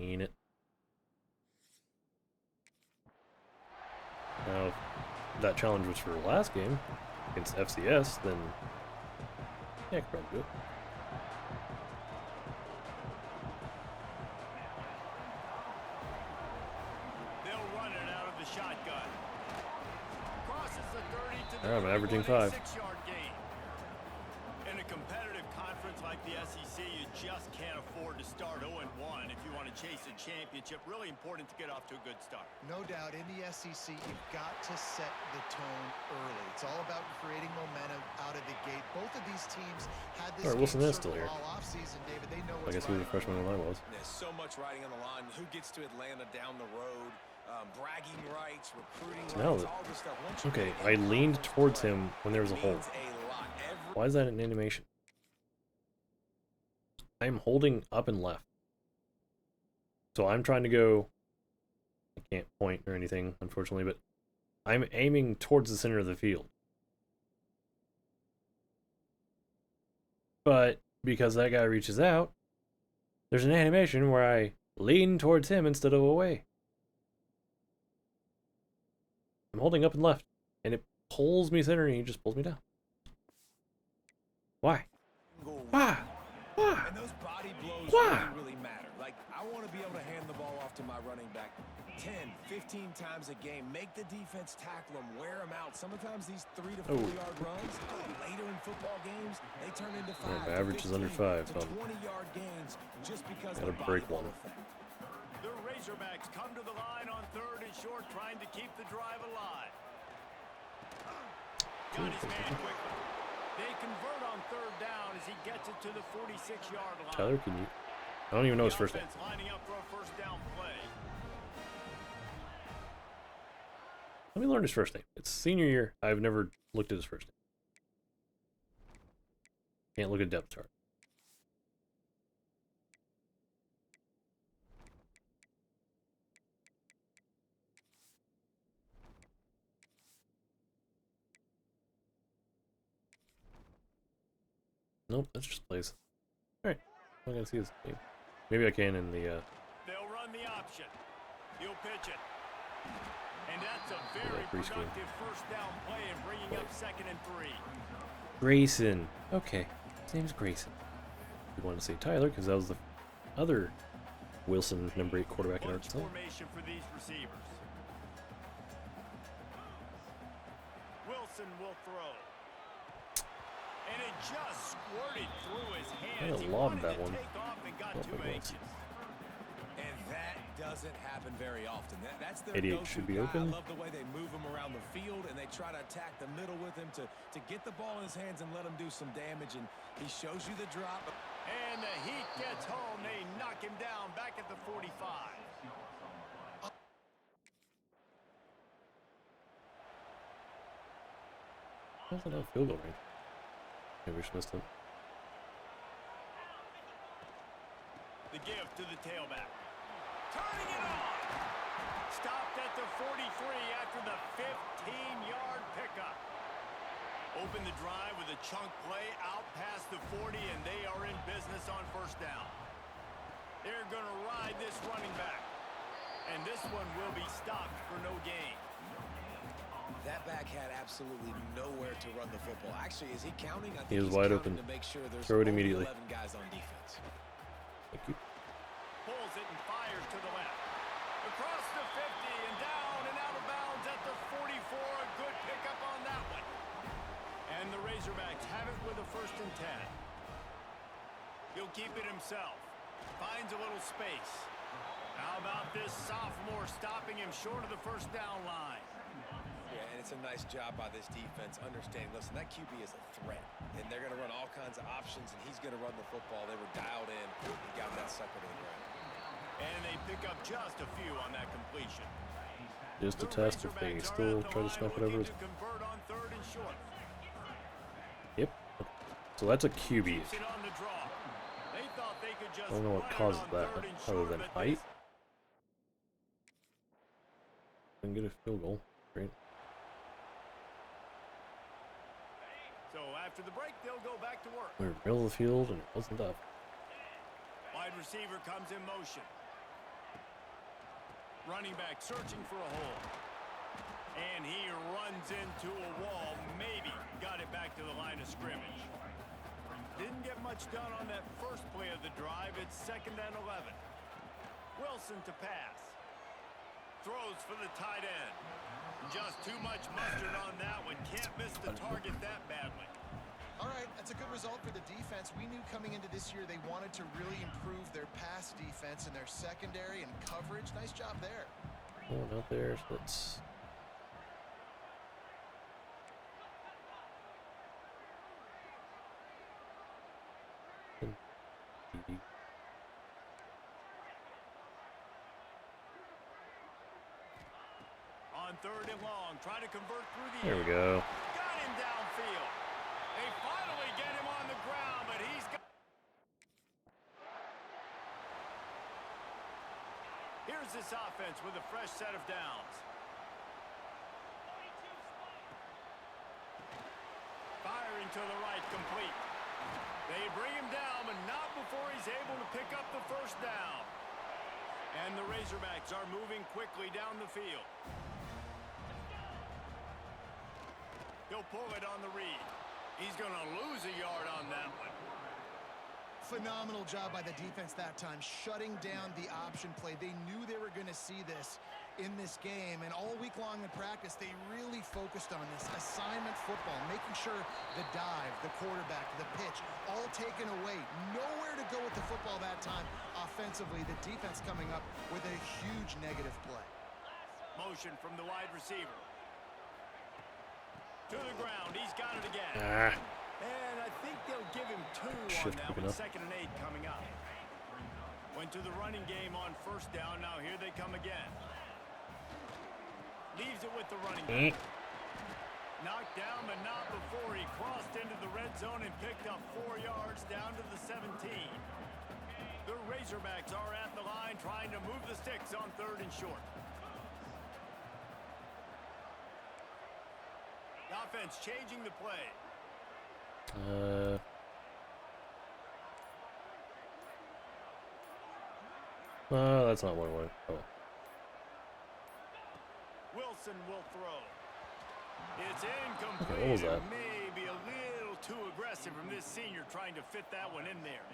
Ain't it? Now, if that challenge was for the last game against FCS, then yeah, I could probably do it. I'm averaging 5. 6-yard gain. In a competitive conference like the SEC, you just can't afford to start 0-1 if you want to chase a championship. Really important to get off to a good start. No doubt, in the SEC, you've got to set the tone early. It's all about creating momentum out of the gate. Both of these teams had this Alright, Wilson game is still here. all offseason, David. They know I what's guess he was a right. freshman when I was. There's so much riding on the line. Who gets to Atlanta down the road? Bragging rights, recruiting Now rights, that- all this stuff. Once you Okay, get I in leaned conference towards play, him when there was a it hole. means a lot. Why is that an animation? I'm holding up and left. So I'm trying to go... I can't point or anything, unfortunately, but I'm aiming towards the center of the field. But because that guy reaches out, there's an animation where I lean towards him instead of away. I'm holding up and left, and it pulls me center, and he just pulls me down. Why? Why? Why? And those body blows Why? really matter. Like, I want to be able to hand the ball off to my running back 10, 15 times a game. Make the defense tackle them, wear them out. Sometimes these 3 to 4 yard runs, later in football games, they turn into 5 my average is under 5, to so 20-yard gains just because gotta of the break body blow one. effect. The Razorbacks come to the line on 3rd and short, trying to keep the drive alive. Got his man quickly. They convert on 3rd down as he gets it to the 46-yard line. Tyler, can you... I don't even know his The first name. offense lining up for a 1st down play. Let me learn his first name. It's senior year. I've never looked at his first name. Can't look at depth chart. Nope, that's just plays. Alright, I'm gonna see his name. Maybe I can in the, They'll run the option. He'll pitch it. And that's a very pre-screen. productive 1st down play and bringing up 2nd and 3. Grayson. Okay, his name's Grayson. You want to say Tyler, because that was the other Wilson, number 8 quarterback in Bunch Arkansas. formation for these receivers. Wilson will throw. And it just squirted through his hands. I He lobbed wanted that to one. take off and got Oh, too my anxious. And that doesn't happen very often. That's their 88 go-to should be guy. open. I love the way they move him around the field, and they try to attack the middle with him to get the ball in his hands and let him do some damage. And he shows you the drop. And the Heat gets home. They knock him down back at the 45. That's enough field goal range. Maybe we should missed him. The give to the tailback. Turning it on. Stopped at the 43 after the 15-yard pickup. Open the drive with a chunk play out past the 40, and they are in business on 1st down. They're going to ride this running back. And this one will be stopped for no gain. That back had absolutely nowhere to run the football. Actually, is he counting? I think He is he's wide counting open. to make sure there's Throw it only immediately. 11 guys on defense. Thank you. Pulls it and fires to the left. Across the 50 and down and out of bounds at the 44. A good pickup on that one. And the Razorbacks have it with a 1st and 10. He'll keep it himself. Finds a little space. How about this sophomore stopping him short of the 1st down line? Yeah, and it's a nice job by this defense understanding, listen, that QB is a threat, and they're going to run all kinds of options, and he's going to run the football. They were dialed in and got that sucker to the ground. And they pick up just a few on that completion. Just a The test if they Razorbacks are still at the try to line snap whatever. looking to convert on 3rd and short. Yep. So that's a QB. Keeps it on the draw. They thought they could just I don't know what run it causes on that, 3rd and other short, than but height. And get a field goal. Great. So after the break, they'll go back to work. We were middle of the field and it wasn't up. Wide receiver comes in motion. Running back searching for a hole. And he runs into a wall. Maybe got it back to the line of scrimmage. Didn't get much done on that first play of the drive. It's 2nd and 11. Wilson to pass. Throws for the tight end. just too much mustard on that one. Can't miss the target that badly. All right, that's a good result for the defense. We knew coming into this year they wanted to really improve their pass defense and their secondary and coverage. Nice job there. Oh, not there. So let's. On 3rd and long, trying to convert through the There we air. go. Got him downfield. They finally get him on the ground, but he's got... Here's this offense with a fresh set of downs. Firing to the right, complete. They bring him down, but not before he's able to pick up the first down. And the Razorbacks are moving quickly down the field. He'll pull it on the read. He's going to lose a yard on that one. Phenomenal job by the defense that time, shutting down the option play. They knew they were going to see this in this game, and all week long in practice, they really focused on this assignment football, making sure the dive, the quarterback, the pitch, all taken away. Nowhere to go with the football that time offensively. The defense coming up with a huge negative play. Motion from the wide receiver. To the ground. He's got it again. And I think they'll give him 2 on that one. 2nd and 8 coming up. Went to the running game on 1st down. Now here they come again. Leaves it with the running game. Knocked down, but not before he crossed into the red zone and picked up 4 yards down to the 17. The Razorbacks are at the line trying to move the sticks on 3rd and short. The offense changing the play. That's not what I wanted. Oh. Wilson will throw. It's incomplete. Okay, what was that? Maybe a little too aggressive from this senior trying to fit that one in there.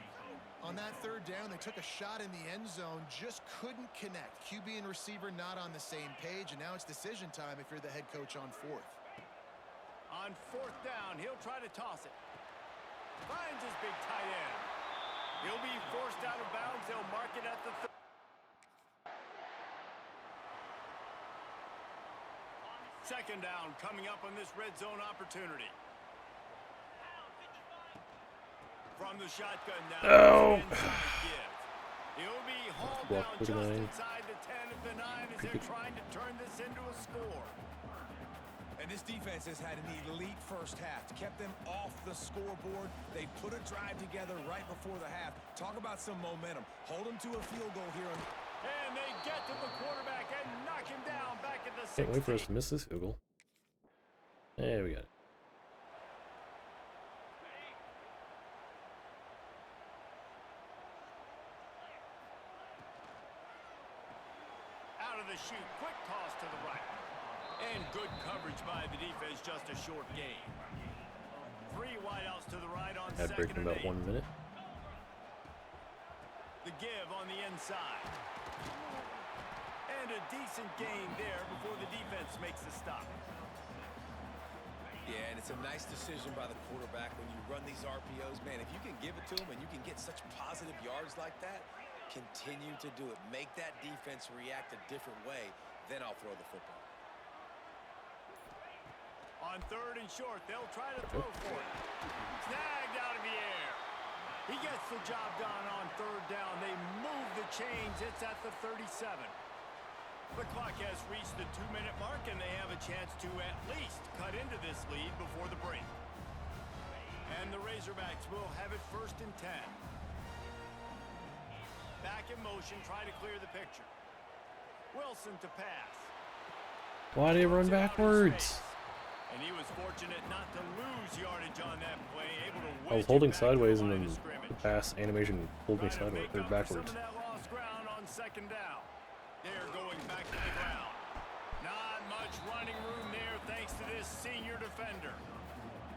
On that 3rd down, they took a shot in the end zone, just couldn't connect. QB and receiver not on the same page, and now it's decision time if you're the head coach on 4th. On 4th down, he'll try to toss it. Finds his big tight end. He'll be forced out of bounds. They'll mark it at the 30. Second down coming up on this red zone opportunity. From the shotgun down. Oh. He'll be hauled Block down for the just 9. inside the 10 of the 9 as they're trying to turn this into a score. And this defense has had an elite first half. Kept them off the scoreboard. They put a drive together right before the half. Talk about some momentum. Hold them to a field goal here. And they get to the quarterback and knock him down back at the 60. Can't wait for us to miss this field goal. There we got it. Out of the chute, quick toss to the right. And good coverage by the defense, just a short gain. 3 wideouts to the right on Had break 2nd in and about 8. 1 minute. The give on the inside. And a decent gain there before the defense makes the stop. Yeah, and it's a nice decision by the quarterback when you run these RPOs. Man, if you can give it to him and you can get such positive yards like that, continue to do it. Make that defense react a different way, then I'll throw the football. On 3rd and short, they'll try to throw for it. Snagged out of the air. He gets the job done on 3rd down. They move the chains. It's at the 37. The clock has reached the 2-minute mark, and they have a chance to at least cut into this lead before the break. And the Razorbacks will have it 1st and 10. Back in motion, try to clear the picture. Wilson to pass. Why did he run backwards? And he was fortunate not to lose yardage on that play, able to I was holding sideways and then the pass animation pulled me sideways or backwards. Some of that lost ground on 2nd down. They're going back to the ground. Not much running room there thanks to this senior defender.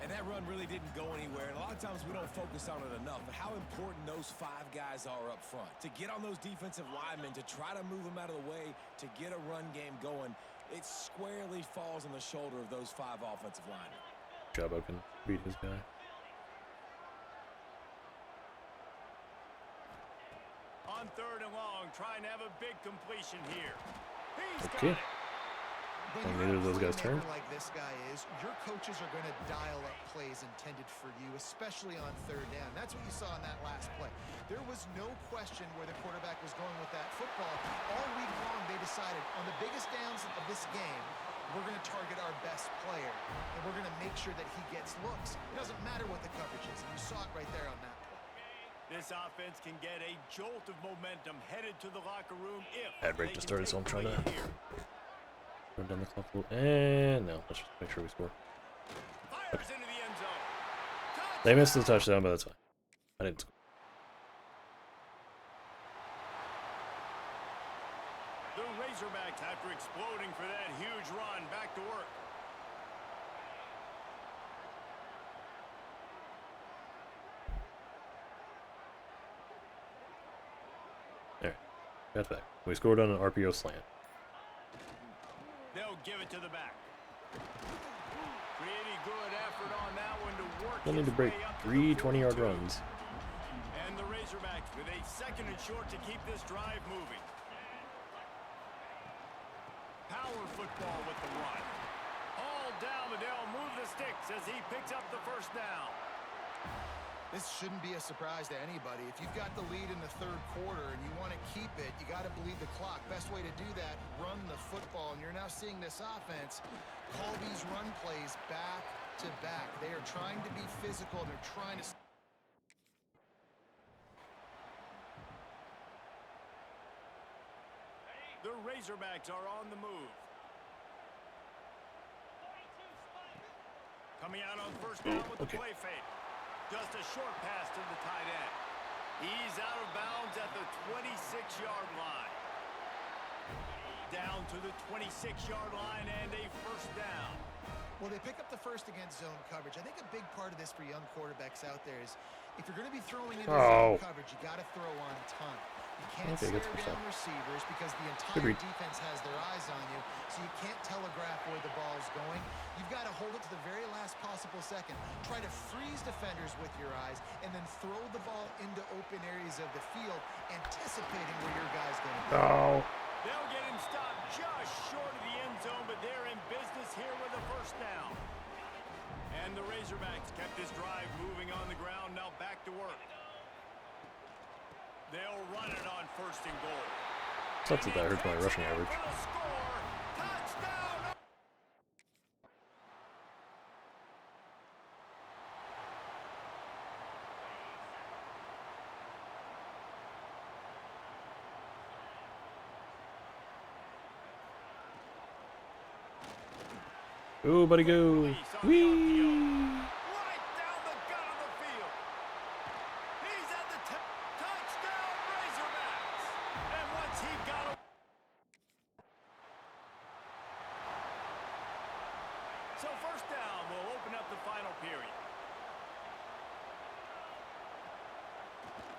And that run really didn't go anywhere. And a lot of times we don't focus on it enough. But how important those 5 guys are up front. To get on those defensive linemen, to try to move them out of the way, to get a run game going. it squarely falls on the shoulder of those 5 offensive linemen. Jabba can beat his guy. On 3rd and long, trying to have a big completion here. He's Okay. got it. When And you're neither a of those guys playmaker turned. like this guy is, your coaches are going to dial up plays intended for you, especially on 3rd down. That's what you saw in that last play. There was no question where the quarterback was going with that football. All week long, they decided on the biggest downs of this game, we're going to target our best player, and we're going to make sure that he gets looks. It doesn't matter what the coverage is, and you saw it right there on that play. This offense can get a jolt of momentum headed to the locker room if Ad break they just can started, so I'm take trying the to lead here. run down the clock a little. And no, let's just make sure we score. Fires into the end zone. They missed the touchdown, but that's fine. I didn't score. The Razorbacks, after exploding for that huge run, back to work. There. Got back. We scored on an RPO slant. They'll give it to the back. Pretty good effort on that one to work. They'll need his to break way up to 3 the 20-yard 42. runs. And the Razorbacks with a 2nd and short to keep this drive moving. Power football with the run. All down, but they'll move the sticks as he picks up the 1st down. This shouldn't be a surprise to anybody. If you've got the lead in the 3rd quarter and you want to keep it, you got to bleed the clock. Best way to do that, run the football. And you're now seeing this offense call these run plays back to back. They are trying to be physical. They're trying to... The Razorbacks are on the move. Coming out on 1st down with the play fake. Just a short pass to the tight end. He's out of bounds at the 26-yard line. Down to the 26-yard line and a 1st down. Well, they pick up the 1st against zone coverage. I think a big part of this for young quarterbacks out there is if you're going to be throwing into zone coverage, you got to throw on time. You can't stare down receivers because the entire defense has their eyes on you, so you can't telegraph where the ball's going. You've got to hold it to the very last possible second. Try to freeze defenders with your eyes, and then throw the ball into open areas of the field, anticipating where your guy's going to be. They'll get him stopped just short of the end zone, but they're in business here with a 1st down. And the Razorbacks kept this drive moving on the ground, now back to work. They'll run it on 1st and goal. Sucks that hurts my rushing average. Touchdown! Ooh, buddy, go! Whee! Right down the gut of the field. He's at the touchdown, Razorbacks. And once he got him. So 1st down will open up the final period.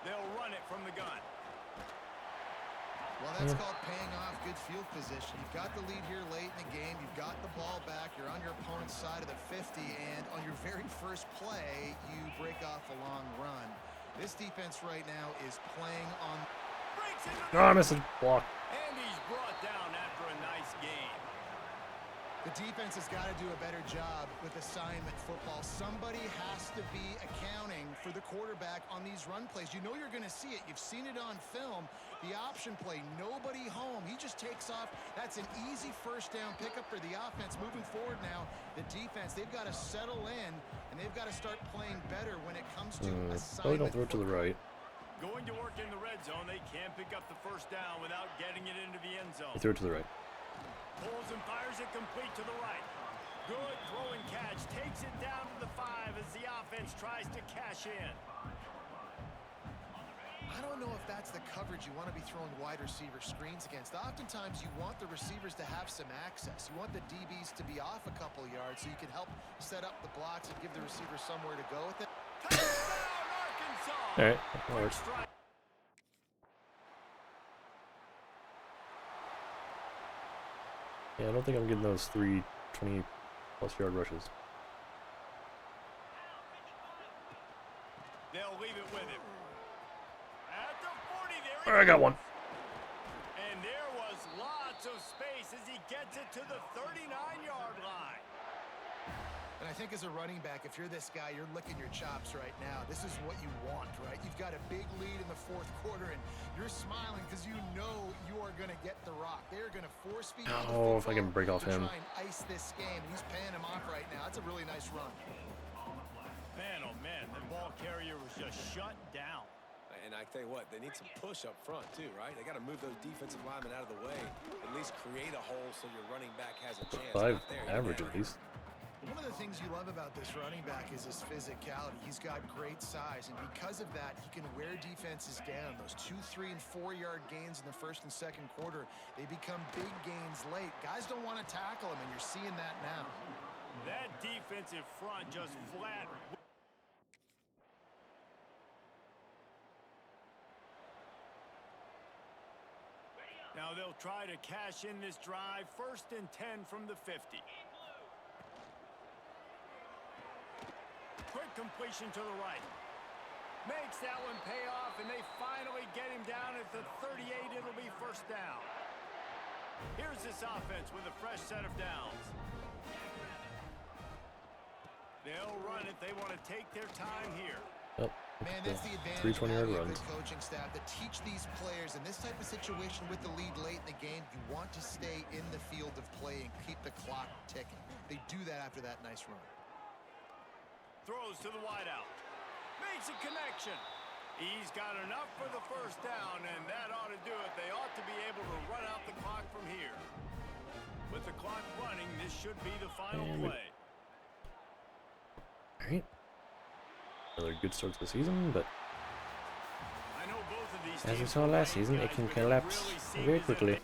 They'll run it from the gun. Well, that's called paying off good field position. You've got the lead here late in the game. You've got the ball back. You're on your opponent's side of the 50, and on your very 1st play, you break off a long run. This defense right now is playing on... No, I missed a block. And he's brought down after a nice game. The defense has got to do a better job with assignment football. Somebody has to be accounting for the quarterback on these run plays. You know you're going to see it. You've seen it on film. The option play, nobody home. He just takes off. That's an easy 1st down pickup for the offense. Moving forward now, the defense, they've got to settle in, and they've got to start playing better when it comes to assignment. Probably don't throw it to the right. Going to work in the red zone, they can't pick up the 1st down without getting it into the end zone. He threw it to the right. Pulls and fires it complete to the right. Good throw and catch. Takes it down to the 5 as the offense tries to cash in. I don't know if that's the coverage you want to be throwing wide receiver screens against. Oftentimes, you want the receivers to have some access. You want the DBs to be off a couple yards so you can help set up the blocks and give the receiver somewhere to go with it. Touchdown, Arkansas! All right, that works. Yeah, I don't think I'm getting those 3 20+ yard rushes. They'll leave it with him. At the 40, there he I got one. And there was lots of space as he gets it to the 39-yard line. And I think as a running back, if you're this guy, you're licking your chops right now. This is what you want, right? You've got a big lead in the fourth quarter, and you're smiling because you know you are going to get the rock. They're going to force feed you the Oh, if I can football break off to him. try and ice this game. And he's paying him off right now. That's a really nice run. Man, oh man, the ball carrier was just shut down. And I tell you what, they need some push up front too, right? They got to move those defensive linemen out of the way. At least create a hole so your running back has a chance. 5 Not there, average you at least. One of the things you love about this running back is his physicality. He's got great size, and because of that, he can wear defenses down. Those 2, 3, and 4-yard gains in the first and second quarter, they become big gains late. Guys don't want to tackle him, and you're seeing that now. That defensive front just flat. Now they'll try to cash in this drive. 1st and 10 from the 50. Quick completion to the right. Makes that one pay off, and they finally get him down at the 38. It'll be 1st down. Here's this offense with a fresh set of downs. They'll run it. They want to take their time here. Oh, Man, that's the advantage of 3 20-yard having a runs. good coaching staff to teach these players in this type of situation with the lead late in the game. You want to stay in the field of play and keep the clock ticking. They do that after that nice run. Throws to the wideout. Makes a connection. He's got enough for the 1st down, and that ought to do it. They ought to be able to run out the clock from here. With the clock running, this should be the final play. Alright. Another good start to the season, but I know both of these as we teams saw are last playing season, it guys can with collapse really seem very as if quickly. they-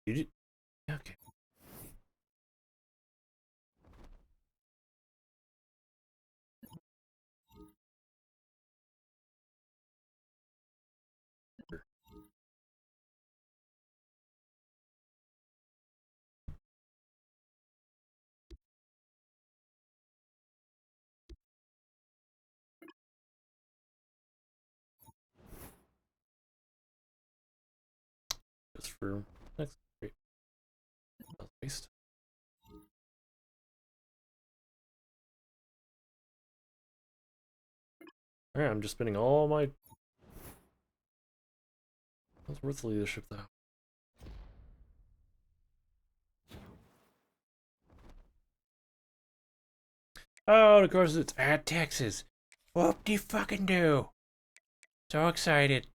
You did, okay. Just for next great. Waste. Alright, I'm just spending all my. That's worth the leadership though. Oh, of course it's at Texas. Whoop de fucking do. So excited.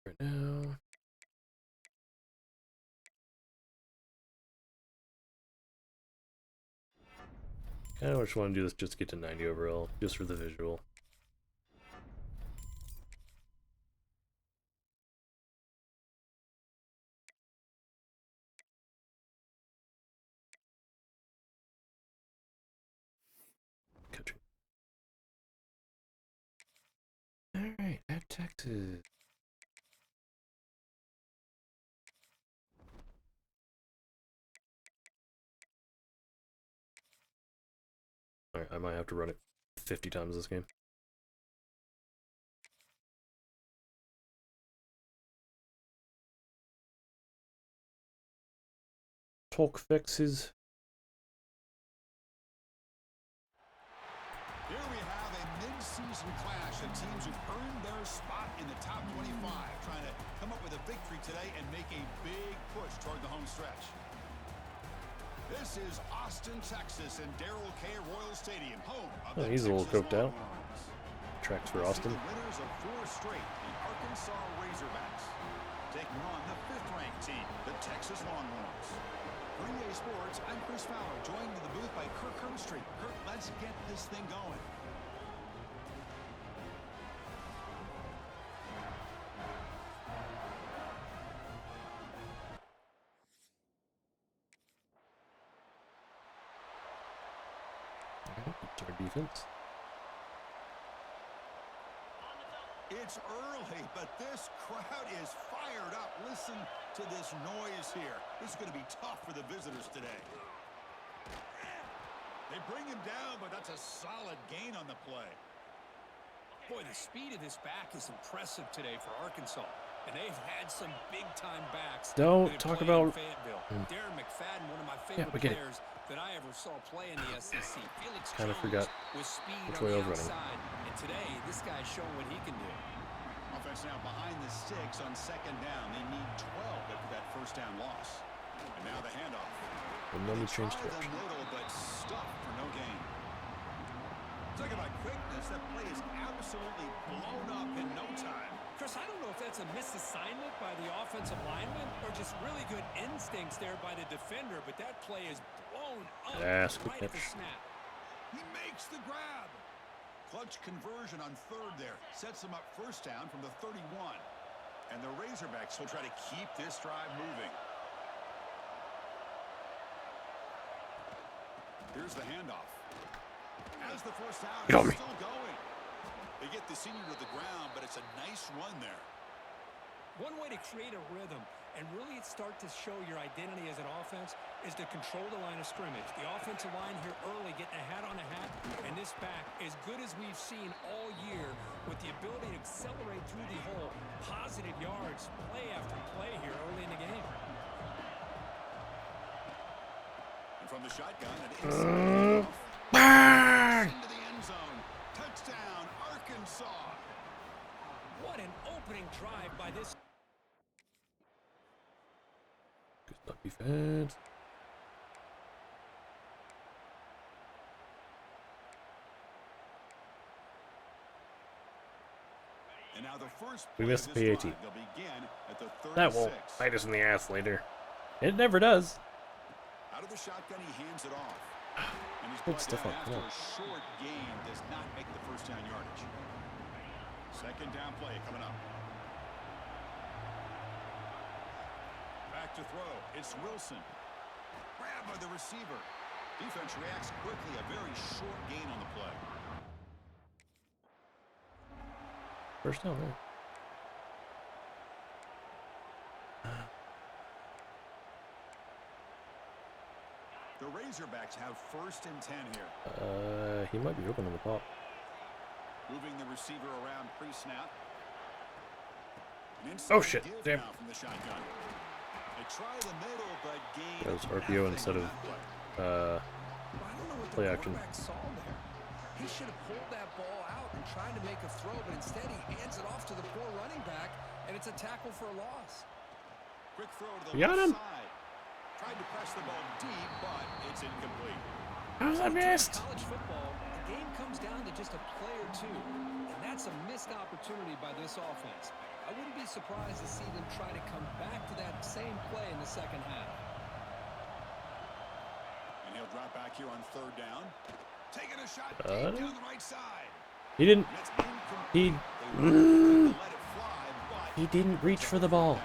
Right now. Kind of just want to do this just to get to 90 overall, just for the visual. At Texas. Alright, I might have to run it 50 times this game. Talk fixes. Here we have a mid-season clash of teams who've earned their spot in the top 25, trying to come up with a victory today and make a big push toward the home stretch. This is Austin, Texas, and Darrell K. Royal Stadium, home of the He's a little Texas coked out. Longhorns. Tracks for We'll see Austin. the winners of 4 straight, the Arkansas Razorbacks, taking on the 5th-ranked team, the Texas Longhorns. For EA Sports, I'm Chris Fowler, joined in the booth by Kirk Herbstreit. Kirk, let's get this thing going. It's our defense. It's early, but this crowd is fired up. Listen to this noise here. This is going to be tough for the visitors today. They bring him down, but that's a solid gain on the play. Boy, the speed of this back is impressive today for Arkansas. And they've had some big-time backs. Don't that have talk played about- in Fayetteville. Darren McFadden, one of my Yeah, favorite we get it. players that I ever saw play in the SEC. Felix Kinda Jones forgot with speed which on way I the was running. outside. And today, this guy's showing what he can do. Offense now behind the sticks on 2nd down. They need 12 after that 1st down loss. And now the handoff. And then we They change try the direction. middle, but stuffed for no gain. Talk about quickness. That play is absolutely blown up in no time. Chris, I don't know if that's a misassignment by the offensive lineman or just really good instincts there by the defender, but that play is blown up Yes, good right at the catch. snap. He makes the grab. Clutch conversion on 3rd there. Sets him up 1st down from the 31. And the Razorbacks will try to keep this drive moving. Here's the handoff. As the 1st down, Get on it's me. still going. They get the senior to the ground, but it's a nice run there. One way to create a rhythm and really start to show your identity as an offense is to control the line of scrimmage. The offensive line here early getting a hat on a hat, and this back as good as we've seen all year with the ability to accelerate through the hole. Positive yards, play after play here early in the game. And from the shotgun, an inside Bang! into the end zone. Touchdown, Arkansas. What an opening drive by this. Good stuff, defense. And now the first We play missed of the this PAT. drive, they'll begin at the 36. That won't bite us in the ass later. It never does. Out of the shotgun, he hands it off. And he's Good brought stuff down up, after come on. a short gain does not make the 1st down yardage. 2nd down play coming up. Back to throw. It's Wilson. Grabbed by the receiver. Defense reacts quickly. A very short gain on the play. 1st down there. The Razorbacks have 1st and 10 here. He might be open on the pop. Moving the receiver around pre-snap. An Oh, inside shit. give Damn. now from the shotgun. They try the middle, but gain That was RPO nothing instead on of that play. I don't know what play the action. quarterback saw there. He should have pulled that ball out and tried to make a throw, but instead he hands it off to the poor running back, and it's a tackle for a loss. Quick throw to the You got left him? side. Tried to press the ball deep, but it's incomplete. How's that missed? College football, the game comes down to just a play or two, and that's a missed opportunity by this offense. I wouldn't be surprised to see them try to come back to that same play in the 2nd half. And he'll drop back here on 3rd down. Taking a shot Uh, deep down the right side. He didn't. And it's incomplete. He. They wanted to let it fly, but He didn't reach for the ball.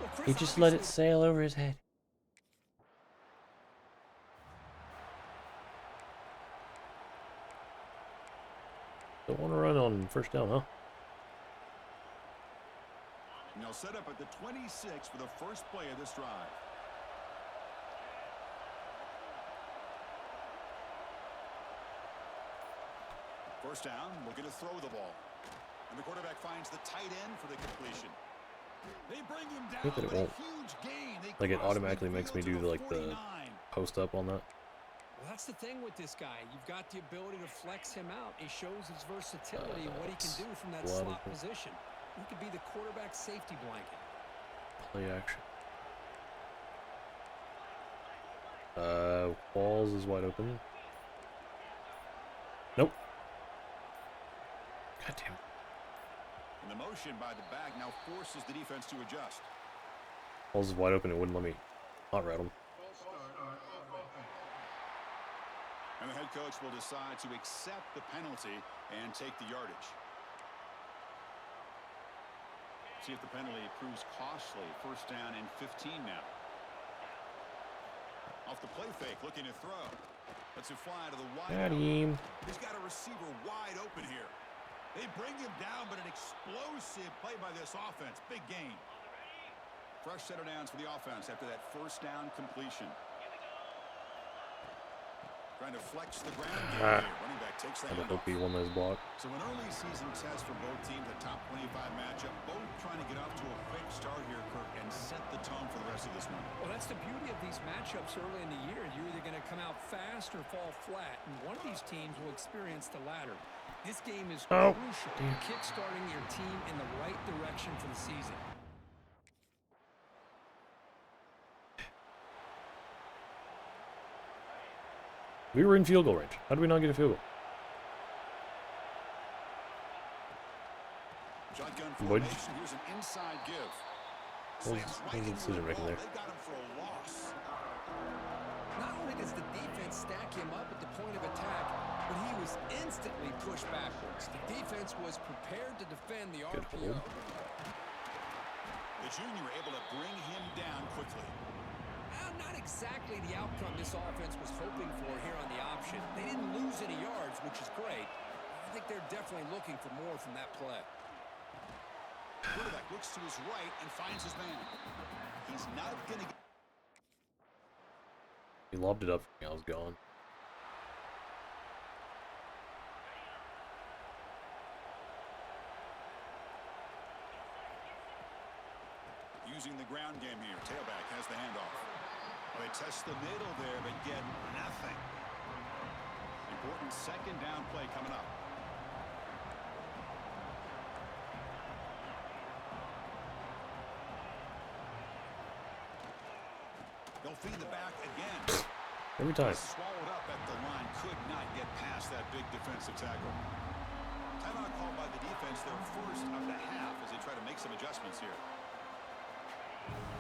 Well, Chris, He just let it obviously- sail over his head. Don't want to run on 1st down, huh? And they'll set up at the 26 for the first play of this drive. First down, looking to throw the ball. And the quarterback finds the tight end for the completion. They bring him down, I think that it but a won't. huge gain. They Like, it cross automatically makes me midfield to do, like, the 49. post up on that. Well, that's the thing with this guy. You've got the ability to flex him out. He shows his versatility and what he can do from that slot position. He could be the quarterback safety blanket. Play action. Walls is wide open. Nope. God damn. And the motion by the back now forces the defense to adjust. Walls is wide open. It wouldn't let me hot route him. And the head coach will decide to accept the penalty and take the yardage. See if the penalty proves costly. First down and 15 now. Off the play fake, looking to throw. Lets it fly to the wide. Got him. He's got a receiver wide open here. They bring him down, but an explosive play by this offense. Big gain. Fresh set of downs for the offense after that first down completion. Trying to flex the ground game here. Running back takes that. I hope he won this block. So an early season test for both teams, a top 25 matchup. Both trying to get off to a quick start here, Kirk, and set the tone for the rest of this one. Well, that's the beauty of these matchups early in the year. You're either going to come out fast or fall flat, and one of these teams will experience the latter. This game is crucial in kickstarting your team in the right direction for the season. We were in field goal range. How did we not get a field goal? Shotgun Would- formation. Here's an inside give. What was Slams the right into decision the making ball. there? They got him for a loss. Not only does the defense stack him up at the point of attack, but he was instantly pushed backwards. The defense was prepared to defend the Good RPO. hold. The junior able to bring him down quickly. Not exactly the outcome this offense was hoping for here on the option. They didn't lose any yards, which is great. I think they're definitely looking for more from that play. Quarterback looks to his right and finds his man. He's not going to get... He lobbed it up for me. I was gone. Using the ground game here. Tailback has the handoff. They test the middle there, but get nothing. Important second down play coming up. They'll feed the back again. Every time. Swallowed up at the line. Could not get past that big defensive tackle. Timeout called by the defense, their first of the half as they try to make some adjustments here.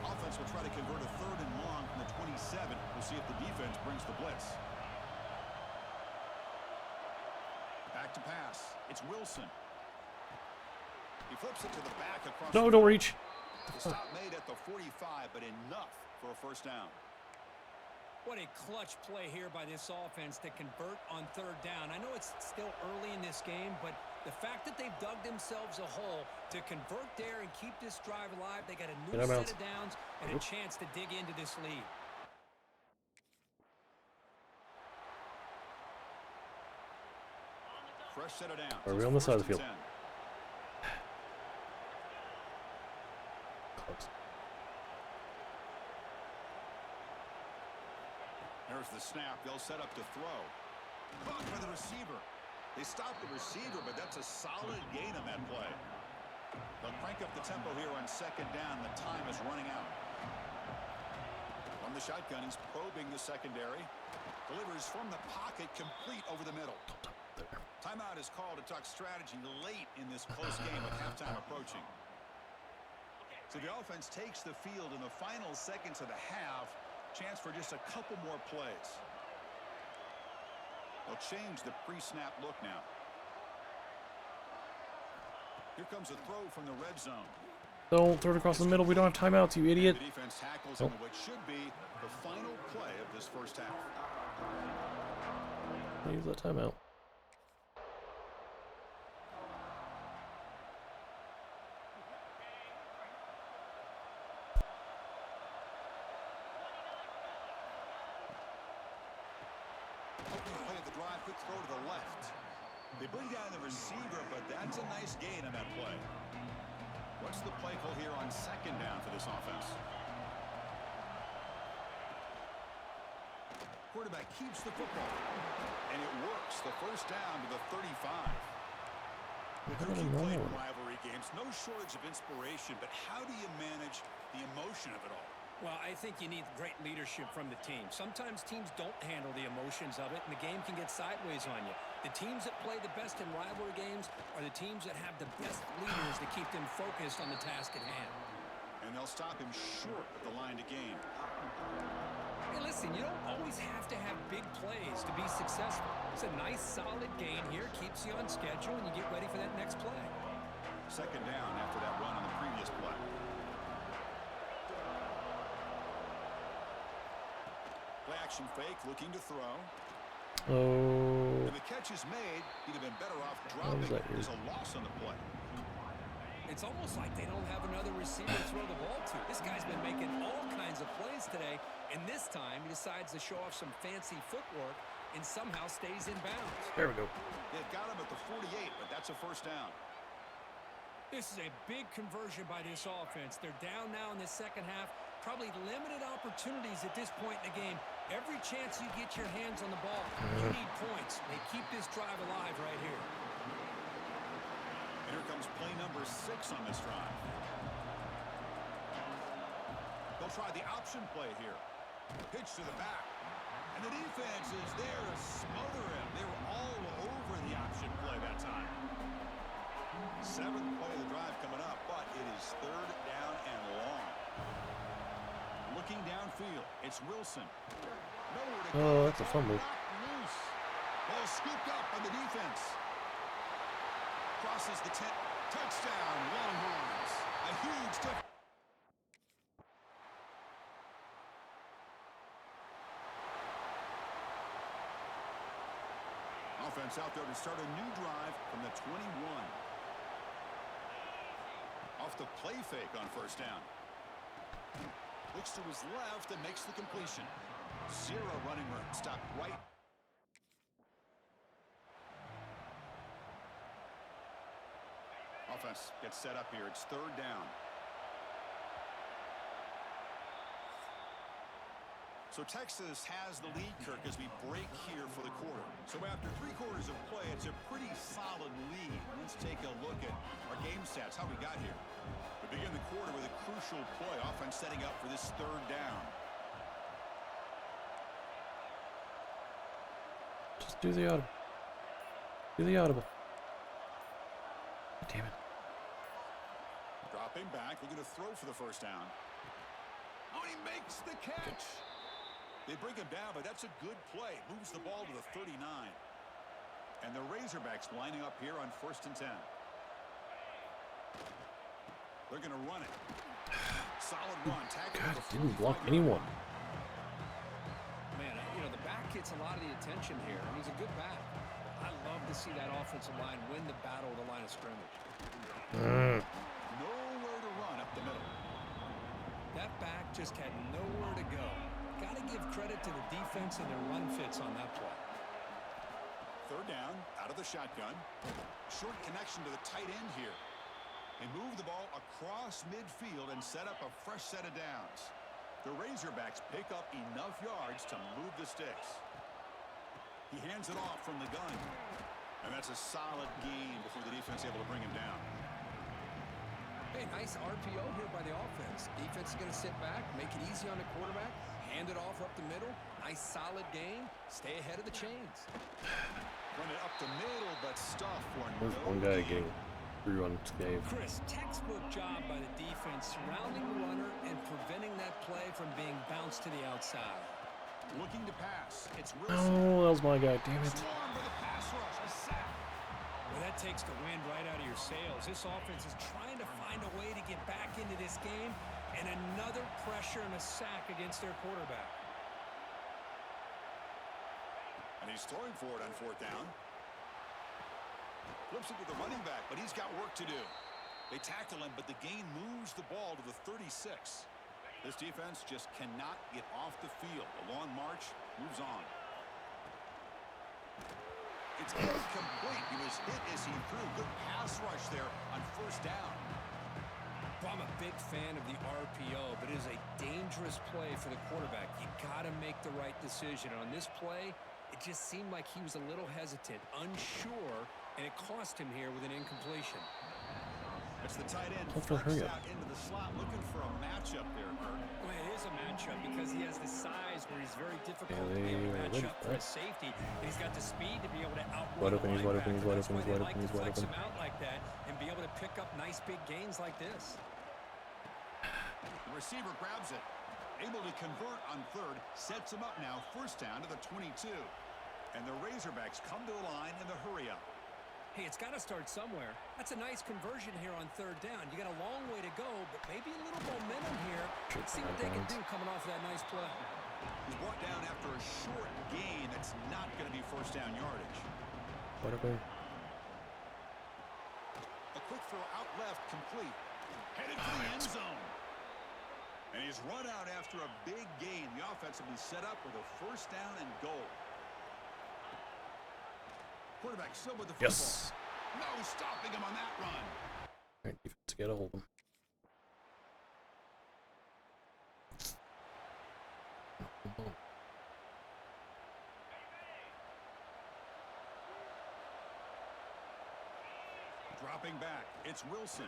Offense will try to convert a third and long from the 27. We'll see if the defense brings the blitz. Back to pass. It's Wilson. He flips it to the back across. No, don't reach. The stop made at the 45, but enough for a first down. What a clutch play here by this offense to convert on third down. I know it's still early in this game, but the fact that they've dug themselves a hole to convert there and keep this drive alive, they got a new set of downs and a chance to dig into this lead. Fresh set of downs. Are we on this side of the field? Close. There's the snap. They'll set up to throw. Caught by the receiver. They stopped the receiver, but that's a solid gain on that play. They'll crank up the tempo here on second down. The time is running out. From the shotgun, he's probing the secondary. Delivers from the pocket, complete over the middle. Timeout is called to talk strategy late in this close game with halftime approaching. So the offense takes the field in the final seconds of the half. Chance for just a couple more plays. They'll change the pre-snap look now. Here comes a throw from the red zone. Don't throw it across the middle. We don't have timeouts, you idiot. The defense tackles into what should be the final play of this first half. Use that timeout. Opening play of the drive, quick throw to the left. They bring down the receiver, but that's a nice gain on that play. What's the play call here on second down for this offense? Quarterback keeps the football, and it works. The first down to the 35. The crew keep playing rivalry games. No shortage of inspiration, but how do you manage the emotion of it all? Well, I think you need great leadership from the team. Sometimes teams don't handle the emotions of it, and the game can get sideways on you. The teams that play the best in rivalry games are the teams that have the best leaders to keep them focused on the task at hand. And they'll stop him short of the line to gain. Hey, listen, you don't always have to have big plays to be successful. It's a nice, solid gain here, keeps you on schedule, and you get ready for that next play. Second down after that run on the previous play. Play action fake, looking to throw. Oh. And the catch is made. He'd have been better off dropping. There's a loss on the play. It's almost like they don't have another receiver to throw the ball to. This guy's been making all kinds of plays today, and this time he decides to show off some fancy footwork and somehow stays in bounds. There we go. They've got him at the 48, but that's a first down. This is a big conversion by this offense. They're down now in the second half. Probably limited opportunities at this point in the game. Every chance you get your hands on the ball, you need points. They keep this drive alive right here. Here comes play number 6 on this drive. They'll try the option play here. Pitch to the back. And the defense is there to smother him. They were all over the option play that time. 7th play of the drive coming up, but it is third down and long. Looking downfield, it's Wilson. Nowhere to go. Oh, that's a fumble. Loose. Ball scooped up on the defense. Crosses the 10. Touchdown, Longhorns. A huge difference. Offense out there to start a new drive from the 21. Off the play fake on first down. Looks to his left and makes the completion. 0 running room. Stopped right. Offense gets set up here. It's third down. So Texas has the lead, Kirk, as we break here for the quarter. So after 3 quarters of play, it's a pretty solid lead. Let's take a look at our game stats, how we got here. We begin the quarter with a crucial play. Offense setting up for this third down. Just do the audible. Do the audible. Damn it. Dropping back, looking to throw for the first down. Oh, he makes the catch. They bring him down, but that's a good play. Moves the ball to the 39. And the Razorbacks lining up here on 1st and 10. They're going to run it. Solid run. God, didn't block anyone. Man, you know, the back gets a lot of the attention here, and he's a good back. I love to see that offensive line win the battle of the line of scrimmage. Nowhere to run up the middle. That back just had nowhere to go. Got to give credit to the defense and their run fits on that play. Third down, out of the shotgun. Short connection to the tight end here. They move the ball across midfield and set up a fresh set of downs. The Razorbacks pick up enough yards to move the sticks. He hands it off from the gun. And that's a solid gain before the defense able to bring him down. Hey, nice RPO here by the offense. Defense is going to sit back, make it easy on the quarterback, hand it off up the middle. Nice solid gain. Stay ahead of the chains. Run it up the middle, but stuff for There's no one guy gain. getting through on Scave. Chris, textbook job by the defense surrounding the runner and preventing that play from being bounced to the outside. Looking to pass. It's Wilson. Oh, that was my guy. Damn it. Swarm for the pass rush. A sack. Well, that takes the wind right out of your sails. This offense is trying to find a way to get back into this game, and another pressure and a sack against their quarterback. And he's throwing for it on 4th down. Flips it to the running back, but he's got work to do. They tackle him, but the gain moves the ball to the 36. This defense just cannot get off the field. The long march moves on. It's incomplete. He was hit as he threw. Good pass rush there on first down. Well, I'm a big fan of the RPO, but it is a dangerous play for the quarterback. You got to make the right decision. On this play, it just seemed like he was a little hesitant, unsure, and it cost him here with an incompletion. It's the tight end Hopefully flex hurry up. out into the slot, looking for a matchup there, Kirk. Well, it is a matchup because he has the size where he's very difficult to Yeah, be able to they match ready up for for it. a safety, and he's got the speed to be able to outrun Wide open, a he's wide open, he's linebacker. wide That's open, why he's they wide like open, to he's wide flex open. him out like that and be able to pick up nice big gains like this. The receiver grabs it. Able to convert on third. Sets him up now. First down to the 22. And the Razorbacks come to the line in the hurry-up. Hey, it's got to start somewhere. That's a nice conversion here on third down. You got a long way to go, but maybe a little momentum here. Let's see what they can do coming off that nice play. He's brought down after a short gain. That's not going to be first down yardage. Wide open. A quick throw out left, complete. Headed for the end zone. And he's run out after a big gain. The offense will be set up with a first down and goal. Quarterback still with the football. Yes. No stopping him on that run. All right, defense, get a hold of him. Dropping back, it's Wilson.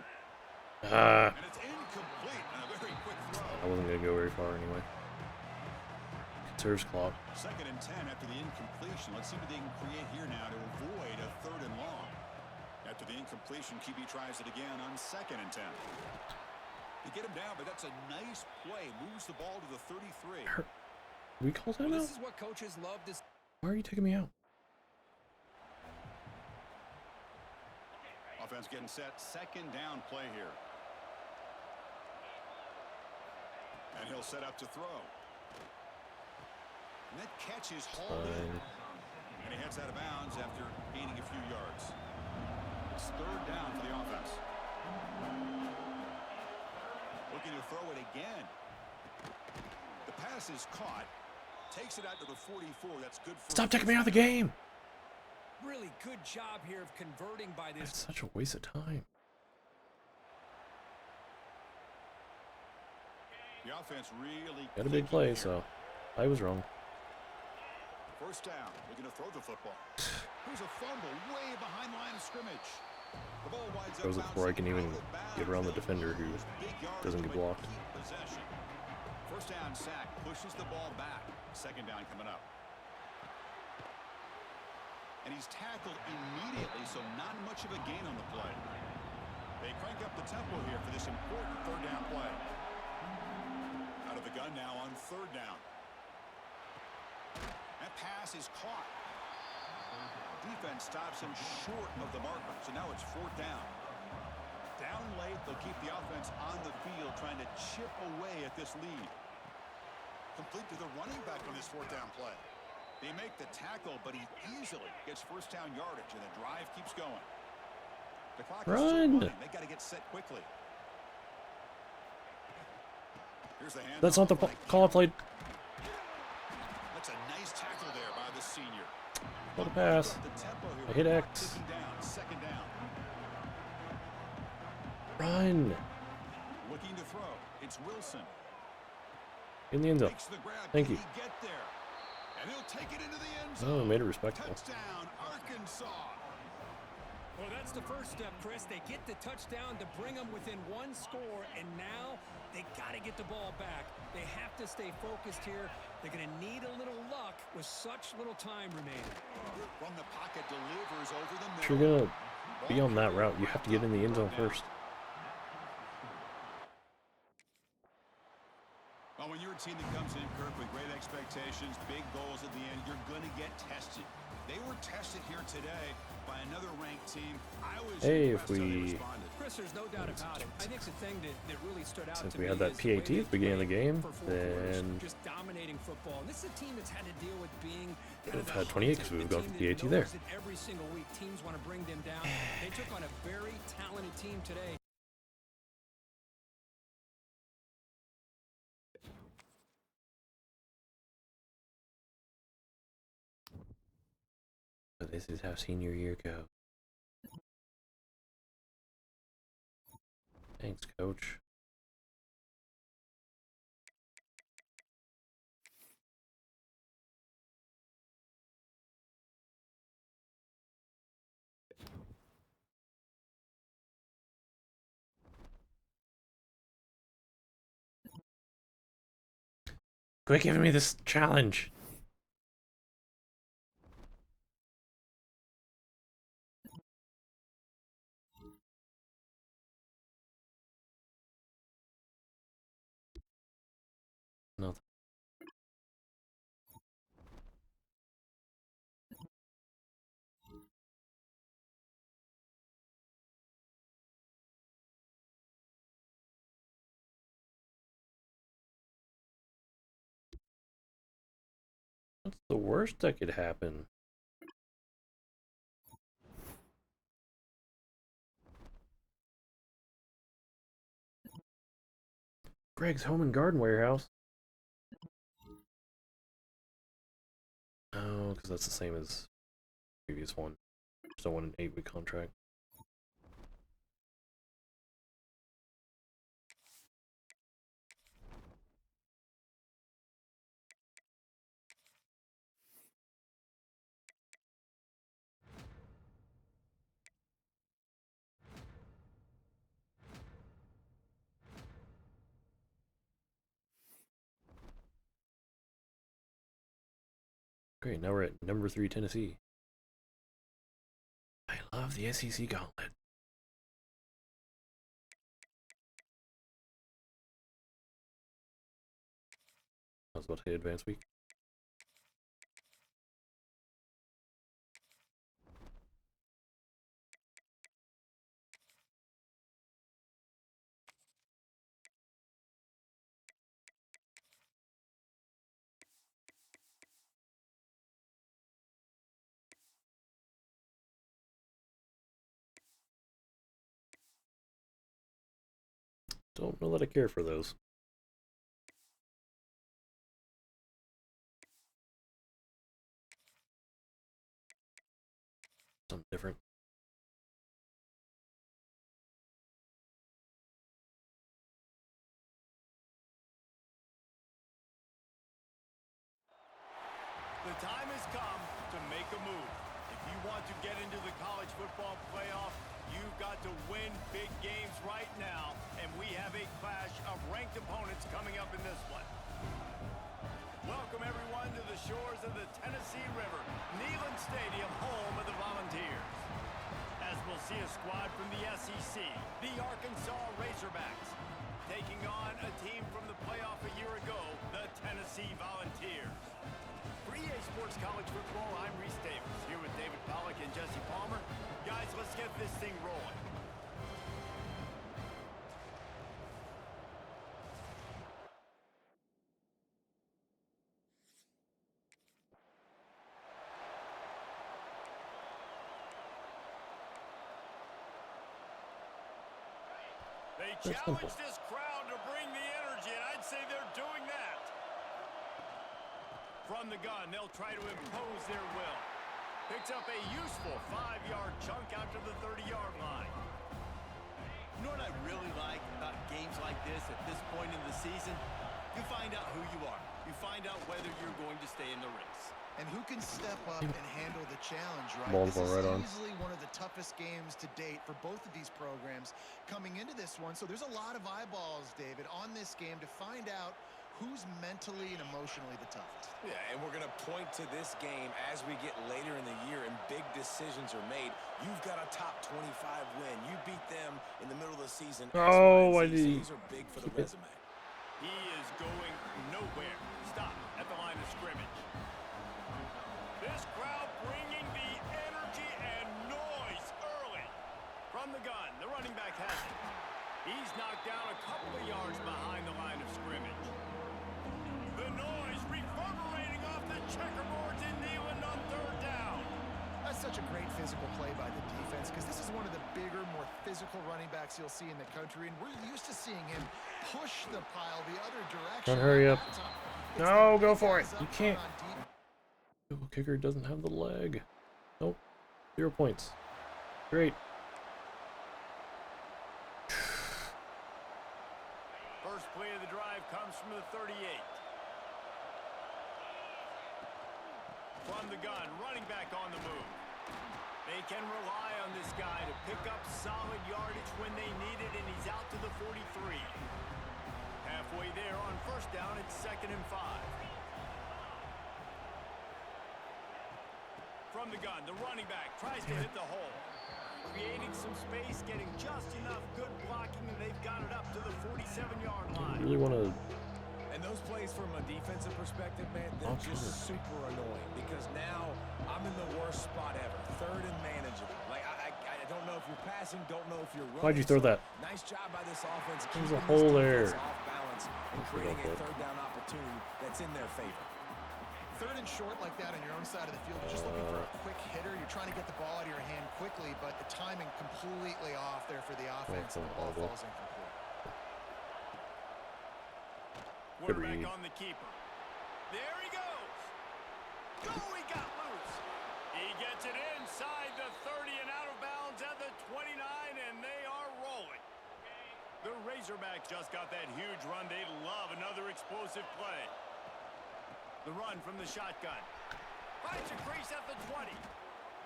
Ah, And it's incomplete. And a very quick throw. I wasn't gonna go very far anyway. Conserves clock. Second and 10 after the incompletion. Let's see what they can create here now to avoid a third and long. After the incompletion, QB tries it again on second and 10. They get him down, but that's a nice play. Moves the ball to the 33. We call Well, time out? this is what coaches love to see. Why are you taking me out? Offense getting set. Second down play here. And he'll set up to throw. And that catch is hauled in. And he heads out of bounds after gaining a few yards. It's third down for the offense. Looking to throw it again. The pass is caught. Takes it out to the 44. That's good for... Stop taking me out of the game! Really good job here of converting by this. That's such a waste of time. The offense really... Got a big play, so I was wrong. First down. Looking to throw the football. Here's a fumble way behind the line of scrimmage. The ball winds up Throws it before I can even get around the defender who doesn't get blocked. Possession. First down sack. Pushes the ball back. Second down coming up. And he's tackled immediately, so not much of a gain on the play. They crank up the tempo here for this important third down play. Out of the gun now on third down. That pass is caught. Defense stops him short of the marker, so now it's fourth down. Down late, they'll keep the offense on the field, trying to chip away at this lead. Complete to the running back on this fourth down play. They make the tackle, but he easily gets first down yardage, and the drive keeps going. The clock is still running. They got to get set quickly. Here's the handoff. That's not the call I played. That's a nice tackle there by the senior. What a pass. I hit X. Second down. Run! Looking to throw. It's Wilson. In the end zone. Makes the grab. Thank Can you. he get there? And he'll take it into the end Oh, zone. made it respectable. Touchdown, Arkansas. Well, that's the first step, Chris. They get the touchdown to bring them within one score, and now they got to get the ball back. They have to stay focused here. They're going to need a little luck with such little time remaining. From the pocket, delivers over the If middle. you're gonna be on that route, you have to get in the end zone first. Well, when you're a team that comes in, Kirk, with great expectations, big goals at the end, you're going to get tested. They were tested here today by another ranked team. I was Hey, if impressed how they we responded. Chris, there's no doubt about it. I think the thing that really stood out Since to we me had that is the way PAT they at the beginning of the played game, for 4 quarters, then just dominating football. And this is a team that's had to deal with being We've had 28 because we've got the PAT there. Every single week, teams want to bring them down. They took on a very talented team today. this is how senior year goes. Thanks, coach. Quit giving me this challenge. No. What's the worst that could happen? Greg's Home and Garden Warehouse. Oh, because that's the same as the previous one. Just don't want an 8-week contract. Great, now we're at number 3 Tennessee. I love the SEC gauntlet. I was about to say advanced week. Don't know that I care for those. Something different. The time has come to make a move. If you want to get into the college football playoff, you've got to win big games right now, and we have a clash of ranked opponents coming up in this one. Welcome, everyone, to the shores of the Tennessee River, Neyland Stadium, home of the Volunteers. As we'll see a squad from the SEC, the Arkansas Razorbacks, taking on a team from the playoff a year ago, the Tennessee Volunteers. For EA Sports College Football, I'm Reese Davis, here with David Pollack and Jesse Palmer. Guys, let's get this thing rolling. They challenged this crowd to bring the energy, and I'd say they're doing that. From the gun, they'll try to impose their will. Picks up a useful 5-yard chunk out to the 30-yard line. You know what I really like about games like this at this point in the season? You find out who you are. You find out whether you're going to stay in the race. And who can step up and handle the challenge, right? Ball's This is right on. easily one of the toughest games to date for both of these programs coming into this one. So there's a lot of eyeballs, David, on this game to find out who's mentally and emotionally the toughest. Yeah, and we're going to point to this game as we get later in the year and big decisions are made. You've got a top 25 win. You beat them in the middle of the season. Oh, I So need. these are big for the resume. He is going nowhere. Stop at the line of scrimmage. This crowd bringing the energy and noise early. From the gun, the running back has it. He's knocked down a couple of yards behind the line of scrimmage. The noise reverberating off the checkerboards in Neyland on 3rd down. That's such a great physical play by the defense because this is one of the bigger, more physical running backs you'll see in the country, and we're used to seeing him push the pile the other direction. Don't hurry up. It's No, the go big for it. guys You up can't. front on defense. Kicker doesn't have the leg. Nope. 0 points. Great. First play of the drive comes from the 38. From the gun, running back on the move. They can rely on this guy to pick up solid yardage when they need it, and he's out to the 43. Halfway there on first down, it's 2nd and 5. From the gun, the running back tries to hit the hole. Creating some space, getting just enough good blocking, and they've got it up to the 47-yard I line. really want to. And those plays from a defensive perspective, man, they're just super annoying because now I'm in the worst spot ever. 3rd and manageable. Like, I don't know if you're passing, don't know if you're running. Why'd you throw that? Nice job by this offense. There's a keeping hole this defense there. off balance and creating a 3rd down opportunity that's in their favor. 3rd and short like that on your own side of the field, you're just looking for a quick hitter. You're trying to get the ball out of your hand quickly, but the timing completely off there for the offense, and the ball falls incomplete. Quarterback on the keeper. There he goes. Go, he got loose. He gets it inside the 30 and out of bounds at the 29, and they are rolling. The Razorbacks just got that huge run. They love another explosive play. The run from the shotgun. Finds a crease at the 20.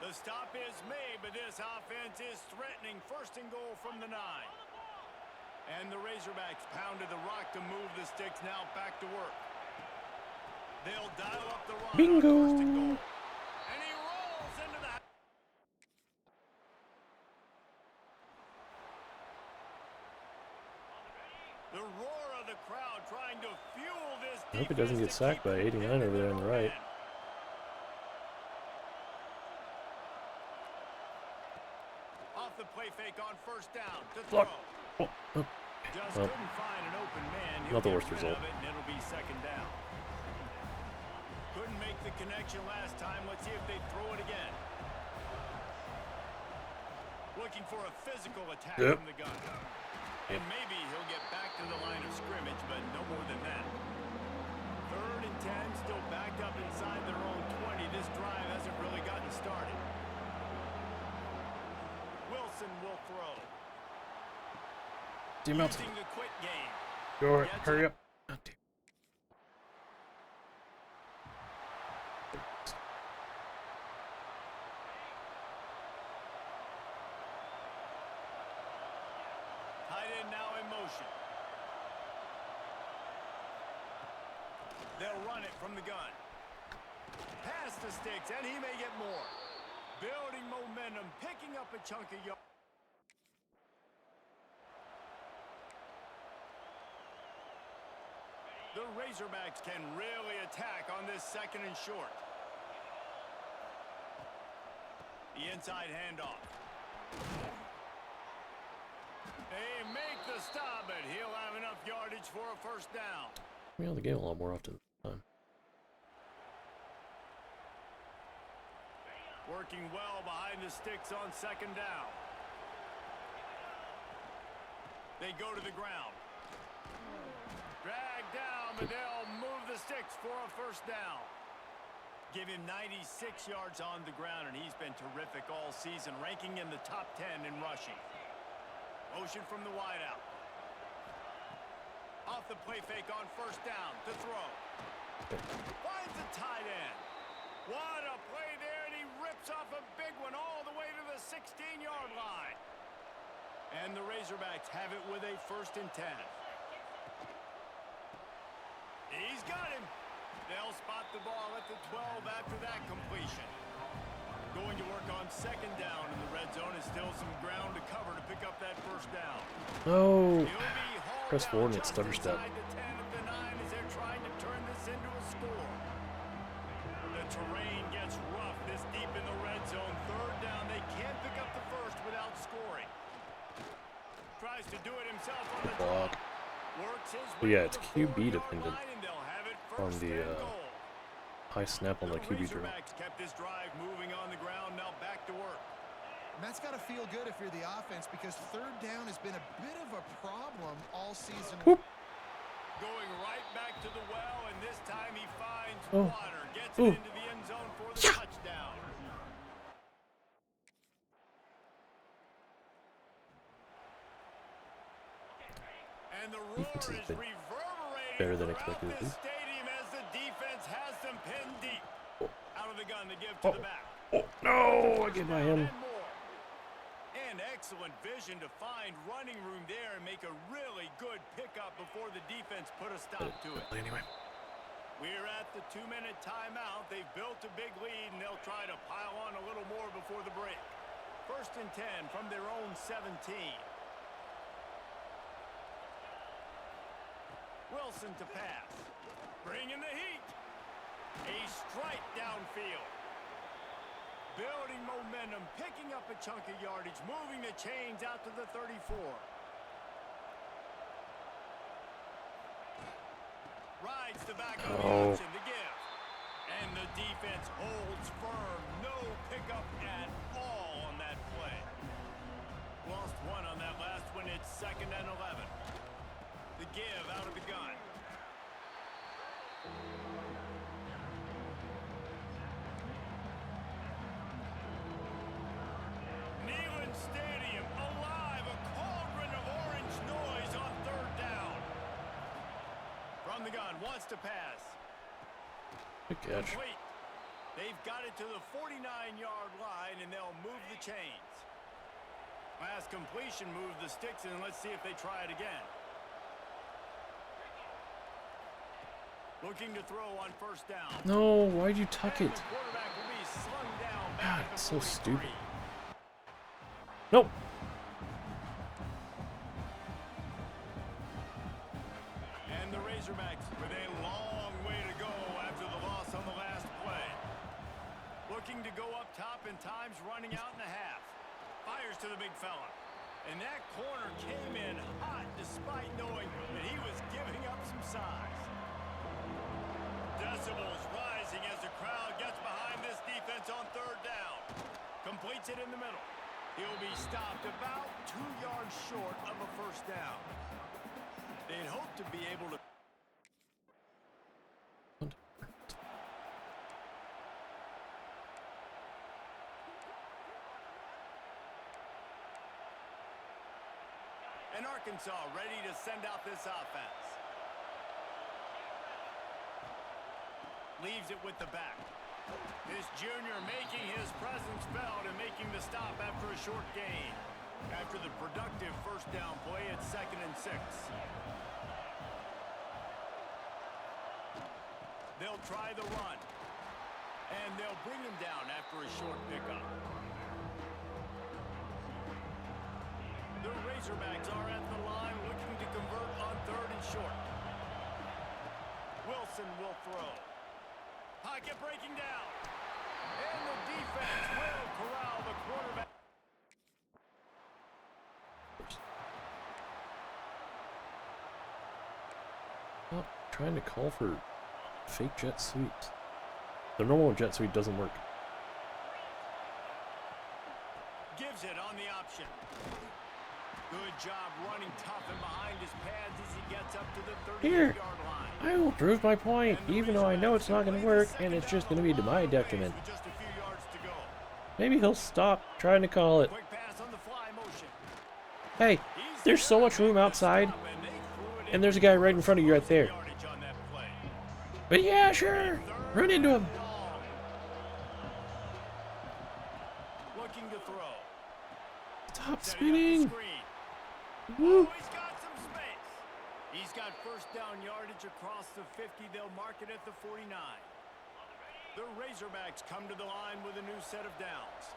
The stop is made, but this offense is threatening. 1st and goal from the 9. And the Razorbacks pounded the rock to move the sticks. Now back to work. They'll dial up the run. Bingo! On 1st and goal. And he rolls into the... The roar of the crowd trying to fuel this defense. I hope he doesn't get sacked by 89 over there on the right. Off the play fake on 1st down to Block. throw. Oh, oh. Just Well, couldn't find an open man. not the He'll worst get rid result. of it, and it'll be 2nd down. Couldn't make the connection last time. Let's see if they throw it again. Looking for a physical attack from the gun. And maybe he'll get back to the line of scrimmage, but no more than that. 3rd and 10, still backed up inside their own 20. This drive hasn't really gotten started. Wilson will throw. Team out. Using the quick game. Go, hurry up. Oh, damn. Tight end now in motion. They'll run it from the gun. Past the sticks, and he may get more. Building momentum, picking up a chunk of yards. The Razorbacks can really attack on this 2nd and short. The inside handoff. They make the stop, but he'll have enough yardage for a 1st down. We on the game a lot more often than time. Working well behind the sticks on 2nd down. They go to the ground. Drag down, but they'll move the sticks for a 1st down. Give him 96 yards on the ground, and he's been terrific all season, ranking in the top 10 in rushing. Motion from the wideout. Off the play fake on 1st down to throw. Finds the tight end. What a play there, and he rips off a big one all the way to the 16-yard line. And the Razorbacks have it with a 1st and 10. He's got him. They'll spot the ball at the 12 after that completion. Going to work on 2nd down in the red zone, is still some ground to cover to pick up that 1st down. Oh! He'll be hauled Press out forward and just stutter step. inside the 10 of the 9 as they're trying to turn this into a score. The terrain gets rough this deep in the red zone. 3rd down, they can't pick up the 1st without scoring. Tries to do it himself on the Block. draw. Works his But way yeah, to it's the QB 4-yard dependent line, and they'll have it on 1st the and goal. high snap on the QB drill. Razorbacks kept this drive moving on the ground. Now back to work. And that's got to feel good if you're the offense, because 3rd down has been a bit of a problem all season. Whoop. Going right back to the well, and this time he finds Oh. water. Gets Ooh. it into the end zone for the touchdown. And the Defense roar has is been reverberating better than throughout expected, at this least. stadium as the defense has them pinned deep. Oh. Out of the gun, the give to the back. Oh no! I get by him. And more. And excellent vision to find running room there and make a really good pickup before the defense put a stop to it. Anyway. We're at the 2-minute timeout. They've built a big lead, and they'll try to pile on a little more before the break. 1st and 10 from their own 17. Wilson to pass. Bringing the heat. A strike downfield. Building momentum, picking up a chunk of yardage, moving the chains out to the 34. Rides the back of the action to give. And the defense holds firm. No pickup at all on that play. Lost one on that last one. It's 2nd and 11. The give out of the gun. Neyland Stadium alive. A cauldron of orange noise on 3rd down. From the gun, wants to pass. Good catch. Complete. They've got it to the 49-yard line, and they'll move the chains. Last completion moved the sticks, and let's see if they try it again. Looking to throw on 1st down. No, why'd you tuck And it? the quarterback will be slung down back God, at the it's so 43. stupid. Nope. And the Razorbacks with a long way to go after the loss on the last play. Looking to go up top, and time's running out in the half. Fires to the big fella. And that corner came in hot despite knowing that he was giving up some size. Decibels rising as the crowd gets behind this defense on 3rd down. Completes it in the middle. He'll be stopped about 2 yards short of a 1st down. They'd hope to be able to... And Arkansas ready to send out this offense. Leaves it with the back. This junior making his presence felt and making the stop after a short gain. After the productive 1st down play, it's 2nd and 6. They'll try the run. And they'll bring him down after a short pickup. The Razorbacks are at the line looking to convert on 3rd and short. Wilson will throw. Pocket breaking down. And the defense will corral the quarterback. Oh, trying to call for fake jet sweep. The normal jet sweep doesn't work. Gives it on the option. Good job running tough and behind his pads as he gets up to the 38-yard line. I will prove my point, even though I know it's not going to work, and it's just going to be to my detriment. With just a few yards to go. Maybe he'll stop trying to call it. Quick pass on the fly motion. Hey, there's so much room outside, and there's a guy right in front of you right there. Yardage on that play. But yeah, sure, run into him. Looking to throw. Stop Setting up the spinning. screen. Woo. Oh, he's got some space. He's got 1st down yardage across the 50. They'll mark it at the 49. The Razorbacks come to the line with a new set of downs.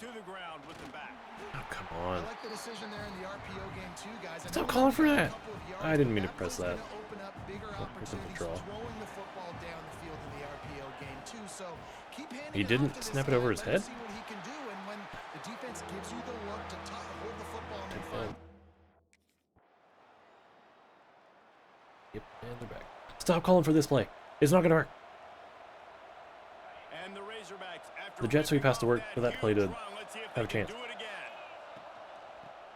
To the ground with the back. Oh, come I on. like the decision there in the RPO game too, guys. I Stop know calling we for got a that. couple of yards, I didn't but mean to press play's that. gonna open up bigger Oh, here's the opportunities draw. throwing the football down the field in the RPO game too. So keep handing He it didn't off to this snap it guy, over his let him head? See what he can do, and when the defense gives you the look to hold the football and then find. Yep, and they're back. Stop calling for this play. It's not going to work. And the Razorbacks, after The jet sweep has to work for that play to huge run, let's see if have a they can chance. do it again.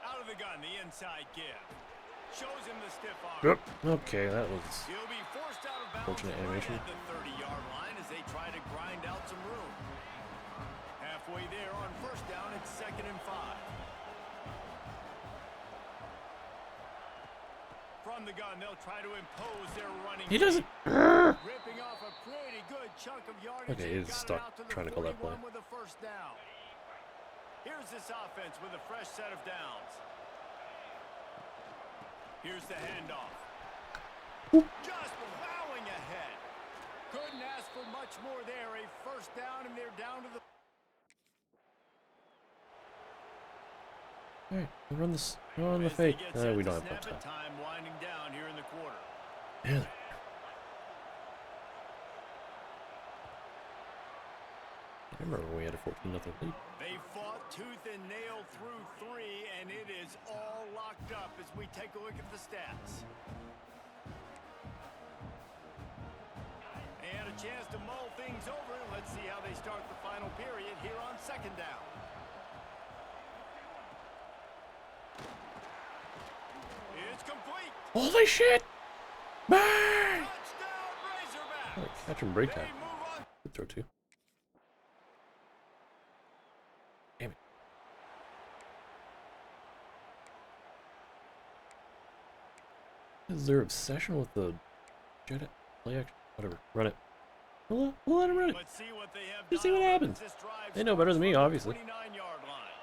Out of the gun, the inside give. Shows him the stiff arm. Yep. Okay, that was He'll be forced out of bounds Fortunate right animation. at the 30-yard line as they try to grind out some room. Halfway there on 1st down, it's 2nd and 5. From the gun, they'll try to impose their running. He doesn't. Ripping off a pretty good chunk of yardage. Okay, and he's got it stuck out to the trying to call that play. 41 with a first down. Here's this offense with a fresh set of downs. Here's the handoff. Just plowing ahead. Couldn't ask for much more there. A first down, and they're down to the... Alright, we'll run this. Run the fake. We don't have much time. Time winding down here in the quarter. Yeah. I remember when we had a 14-0 lead. They fought tooth and nail through 3, and it is all locked up as we take a look at the stats. And a chance to mull things over. Let's see how they start the final period here on second down. It's complete. Holy shit! Bang! Touchdown, Razorbacks. Oh, catch and break They time. move on. Good throw too. Damn it. Is their obsession with the jet play action? Whatever. Run it. We'll let him run it. Let's see what they have. Just see what happens. This drive They know better than me, starts from obviously. the 29-yard line.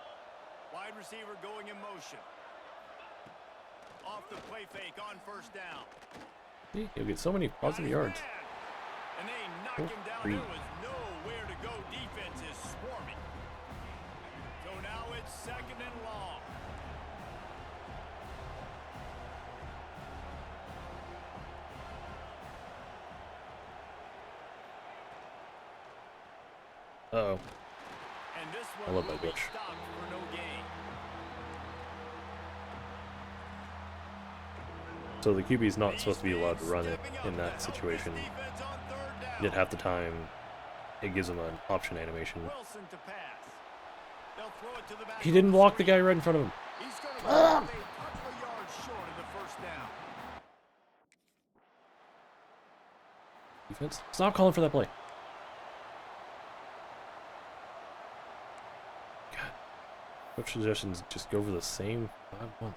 Wide receiver going in motion. Off the play fake on first down. See, he'll get so many positive yards. And they knock him down. Three. There was nowhere to go. Defense is swarming. So now it's second and long. Uh-oh. And this I one love will that be glitch. stopped for no gain. So the QB's not supposed to be allowed to run it in that situation. Defense on third down. Yet half the time, it gives him an option animation. Wilson to pass. They'll throw it to the back He on didn't the block the screen. guy right in front of him. He's going to be a couple of yards short of the first down. Defense, stop calling for that play. God. Coach suggestions just go for the same 5-1.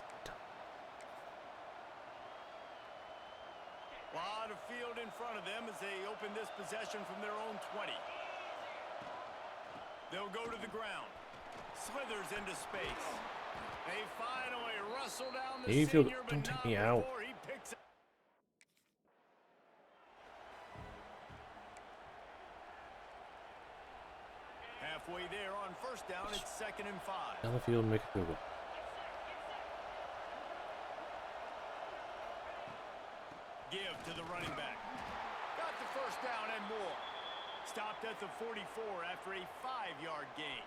Lot of field in front of them as they open this possession from their own 20. They'll go to the ground. Slithers into space. They finally wrestle down the Mayfield, senior, but don't take not me out. before he picks it. Halfway there on first down, it's 2nd and 5. Down the field and make a field goal. Give to the running back. Got the first down and more. Stopped at the 44 after a 5-yard gain.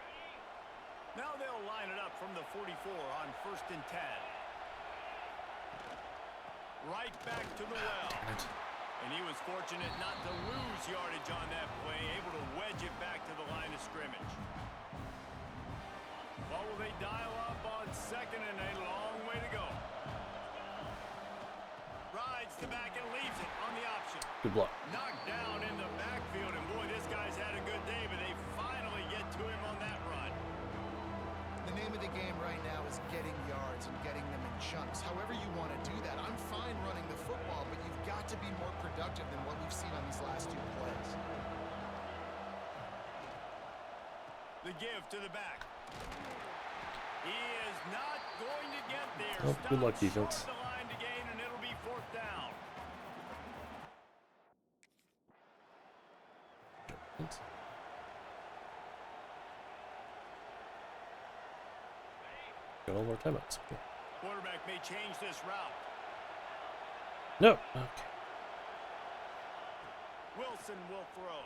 Now they'll line it up from the 44 on 1st and 10. Right back to the well. And he was fortunate not to lose yardage on that play, able to wedge it back to the line of scrimmage. Well, will they dial up on 2nd and a long way to go? Rides the back and leaves it on the option. Good block. Knocked down in the backfield, and boy, this guy's had a good day, but they finally get to him on that run. The name of the game right now is getting yards and getting them in chunks. However you want to do that. I'm fine running the football, but you've got to be more productive than what we've seen on these last 2 plays. The give to the back. He is not going to get there. Oh, good luck, Stopped defense. short of the line to gain, and it'll be 4th down. Got all of our timeouts. Cool. Quarterback may change this route. No. Okay. Wilson will throw.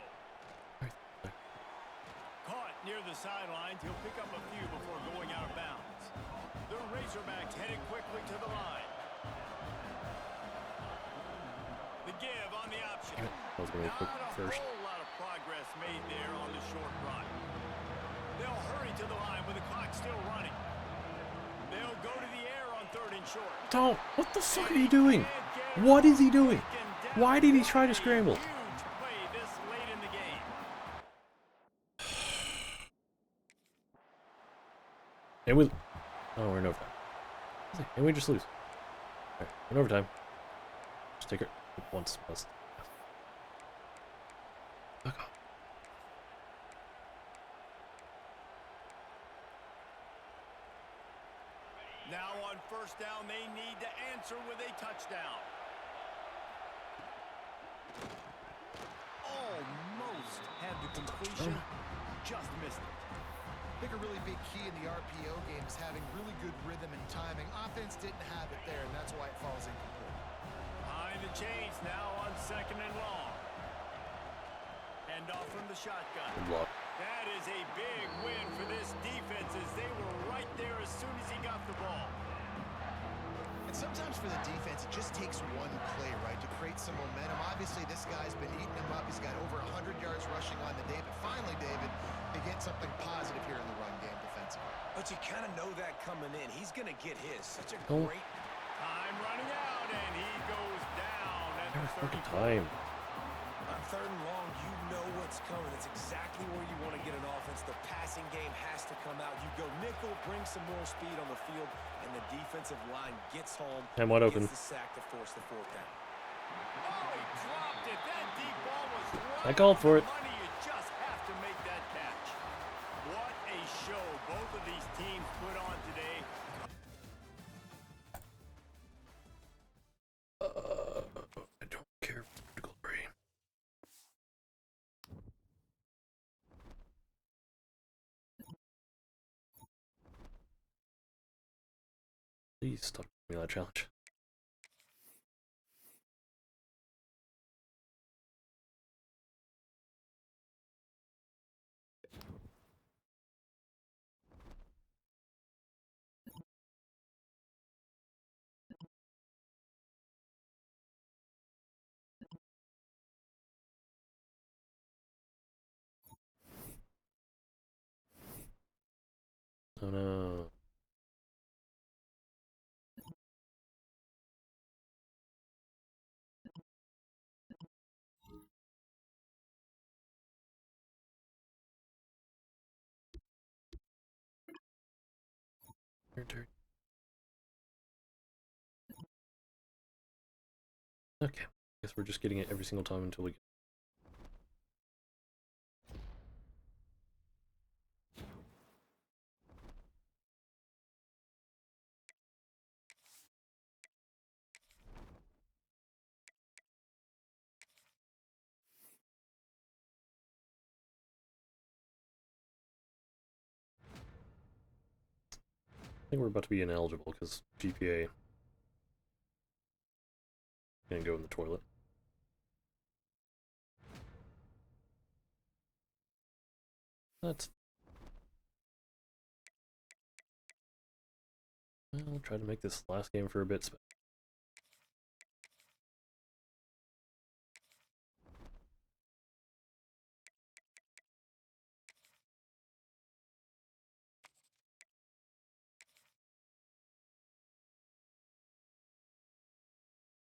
Right there. Caught near the sidelines. He'll pick up a few before going out of bounds. The Razorbacks headed quickly to the line. The give on the option. Damn it. I was going to Not quick a first. whole lot of progress made there on the short run. They'll hurry to the line with the clock still running. They'll go to the air on 3rd and short. Don't. What the fuck are you doing? What is he doing? Why did he try to scramble? Huge play this late in the game. And we... Oh, we're in overtime. And we just lose. Alright, we're in overtime. Just take it once. Must. Fuck off. Now on first down, they need to answer with a touchdown. Almost had the completion, just missed it. I think a really big key in the RPO game is having really good rhythm and timing. Offense didn't have it there, and that's why it falls incomplete. Behind the chains now on 2nd and long. Hand off from the shotgun. Block. That is a big win for this defense as they were right there as soon as he got the ball. And sometimes for the defense, it just takes one play, right, to create some momentum. Obviously, this guy's been eating him up. He's got over 100 yards rushing on the day. But finally, David, they get something positive here in the run game defensively. But you kind of know that coming in. He's going to get his. Such a Oh. great... Time running out, and he goes down at the Never fucking 34. time. On 3rd and long, you know what's coming. It's exactly where you want to get an offense. The passing game has to come out. You go nickel, bring some more speed on the field, and the defensive line gets home. I'm wide open. Gets the sack to force the 4th down. Oh, he dropped it. That deep ball was right I called for it. on the money. You just have to make that catch. What a show both of these teams put on today. I don't care for glory. Please stop giving me that challenge. Oh no. Your turn. Okay. Guess we're just getting it every single time until we get. I think we're about to be ineligible because GPA gonna go in the toilet. That's. I'll try to make this last game for a bit.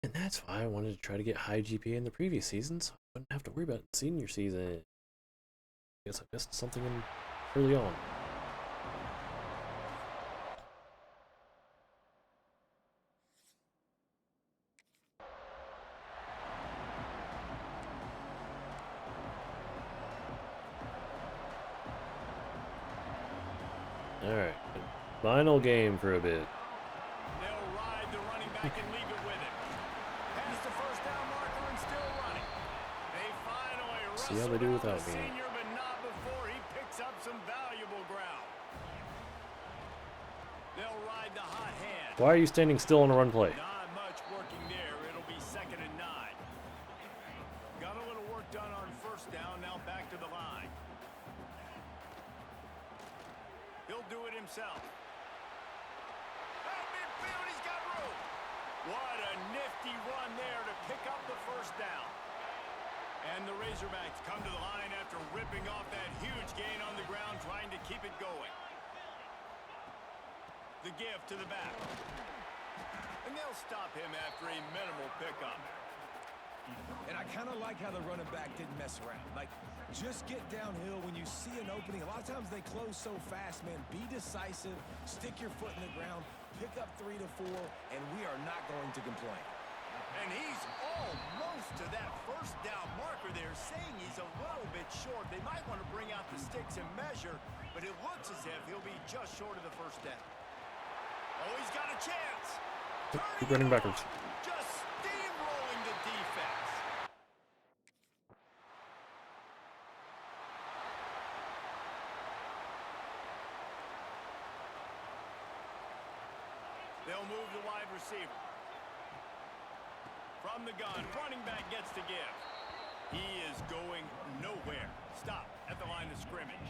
And that's why I wanted to try to get high GPA in the previous season, so I wouldn't have to worry about it senior season. I guess I missed something in early on. Alright, final game for a bit. They'll ride the running back and leave it with him. Past the first down marker and still running. They finally See how they do wrestle without down the me. senior, but not before he picks up some valuable ground. They'll ride the hot hand. Why are you standing still on a run play? Not much working there. It'll be 2nd and 9. Got a little work done on first down. Now back to the line. He'll do it himself. At midfield, he's got room. What a nifty run there to pick up the first down. And the Razorbacks come to the line after ripping off that huge gain on the ground, trying to keep it going. The give to the back. And they'll stop him after a minimal pickup. And I kind of like how the running back didn't mess around. Like, just get downhill when you see an opening. A lot of times they close so fast, man. Be decisive, stick your foot in the ground, pick up 3 to 4, and we are not going to complain. And he's almost to that first down marker there, saying he's a little bit short. They might want to bring out the sticks and measure, but it looks as if he'll be just short of the first down. Oh, he's got a chance. Keep running backwards. Just steamrolling the defense. They'll move the wide receiver. From the gun, running back gets to give. He is going nowhere. Stop at the line of scrimmage.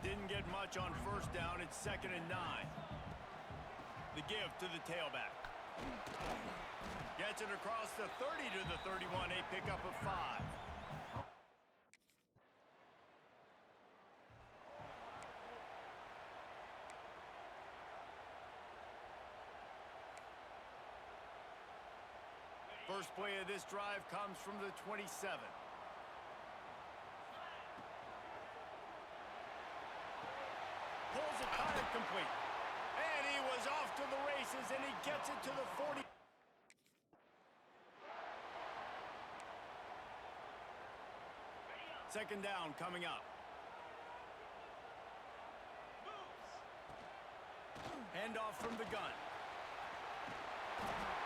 Didn't get much on first down. It's 2nd and 9. The give to the tailback. Gets it across the 30 to the 31. A pickup of 5. First play of this drive comes from the 27. Pulls it kind of complete. And he was off to the races, and he gets it to the 40. Second down coming up. Handoff from the gun.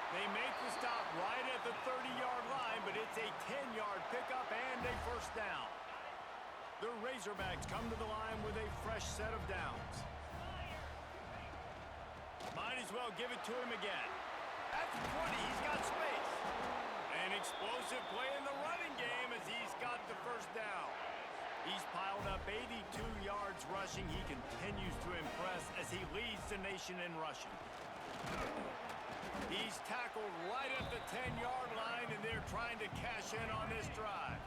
They make the stop right at the 30-yard line, but it's a 10-yard pickup and a first down. The Razorbacks come to the line with a fresh set of downs. Might as well give it to him again. At the 20, he's got space. An explosive play in the running game as he's got the first down. He's piled up 82 yards rushing. He continues to impress as he leads the nation in rushing. He's tackled right at the 10-yard line, and they're trying to cash in on this drive.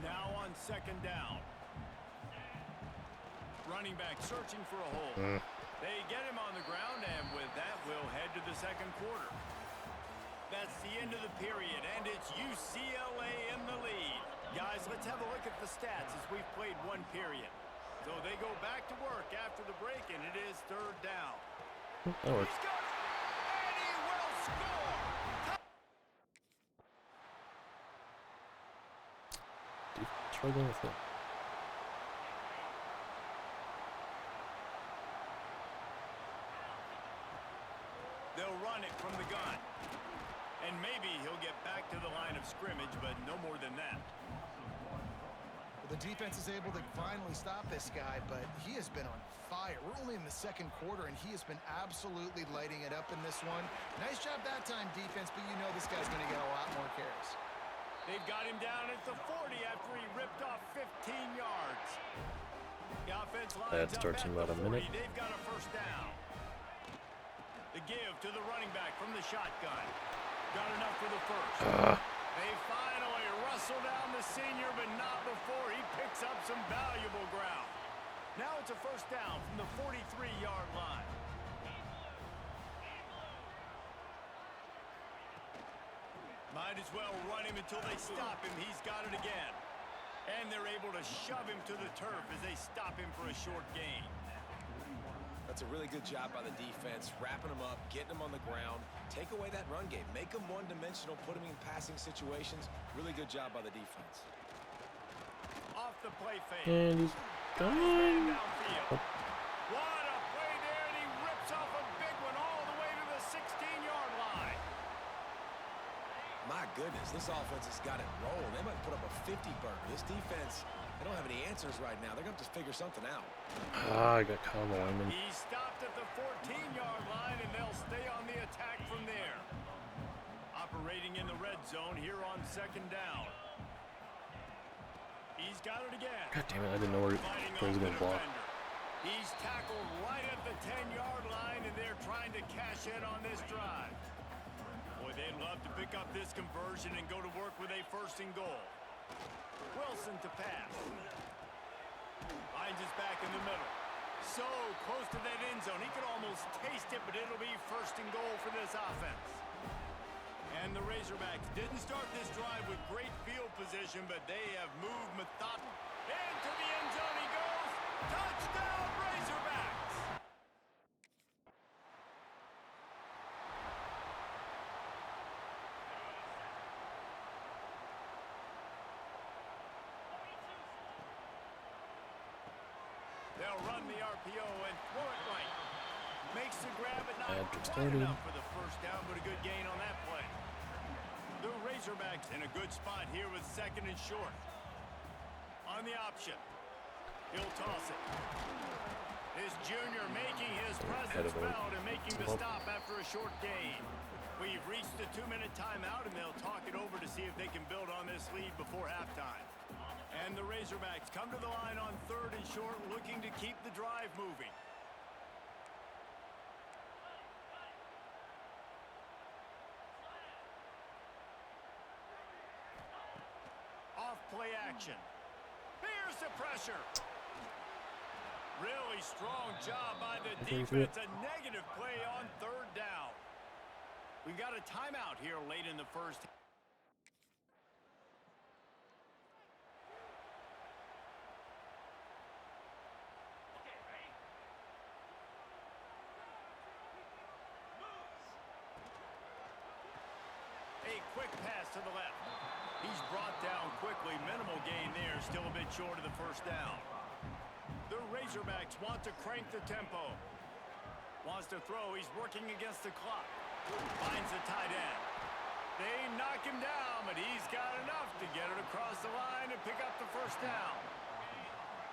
Now on second down. Running back searching for a hole. They get him on the ground, and with that, we'll head to the second quarter. That's the end of the period, and it's UCLA in the lead. Guys, let's have a look at the stats as we've played one period. So they go back to work after the break, and it is third down. That works. He's got it, and he will score. Struggling with it. They'll run it from the gun. And maybe he'll get back to the line of scrimmage, but no more than that. Well, the defense is able to finally stop this guy, but he has been on fire. We're only in the second quarter, and he has been absolutely lighting it up in this one. Nice job that time, defense, but you know this guy's going to get a lot more carries. They've got him down at the 40 after he ripped off 15 yards. The offense lines That starts up in at about the a minute. 40. They've got a first down. The give to the running back from the shotgun. Got enough for the first. They finally rustle down the senior, but not before he picks up some valuable ground. Now it's a first down from the 43-yard line. Might as well run him until they stop him. He's got it again. And they're able to shove him to the turf as they stop him for a short gain. That's a really good job by the defense, wrapping them up, getting them on the ground. Take away that run game. Make them one-dimensional, put them in passing situations. Really good job by the defense. Off the play fake. And he's Got his gone. man downfield. What a play there, and he rips off a big one all the way to the 16-yard line. My goodness, this offense has got it rolling. They might put up a 50-burger. This defense, they don't have any answers right now. They're going to have to figure something out. I got caught on the lineman. He stopped at the 14-yard line, and they'll stay on the attack from there. Operating in the red zone here on second down. He's got it again. God damn it, I didn't know where Fighting he was off going the to block. defender. He's tackled right at the 10-yard line, and they're trying to cash in on this drive. Boy, they'd love to pick up this conversion and go to work with a first and goal. Wilson to pass. Finds his back in the middle. So close to that end zone. He could almost taste it, but it'll be first and goal for this offense. And the Razorbacks didn't start this drive with great field position, but they have moved methodically. Into the end zone he goes. Touchdown, Razorbacks! they'll run the RPO and throw it right. Makes the grab at not Just quite started. enough for the first down, but a good gain on that play. The Razorbacks in a good spot here with 2nd and short. On the option. He'll toss it. His junior making his presence felt and making the stop after a short gain. We've reached the 2-minute timeout, and they'll talk it over to see if they can build on this lead before halftime. And the Razorbacks come to the line on 3rd and short, looking to keep the drive moving. Off play action. Here's the pressure. Really strong job by the defense. A negative play on 3rd down. We've got a timeout here late in the first. A quick pass to the left. He's brought down quickly. Minimal gain there. Still a bit short of the first down. The Razorbacks want to crank the tempo. Wants to throw. He's working against the clock. Finds the tight end. They knock him down, but he's got enough to get it across the line and pick up the first down.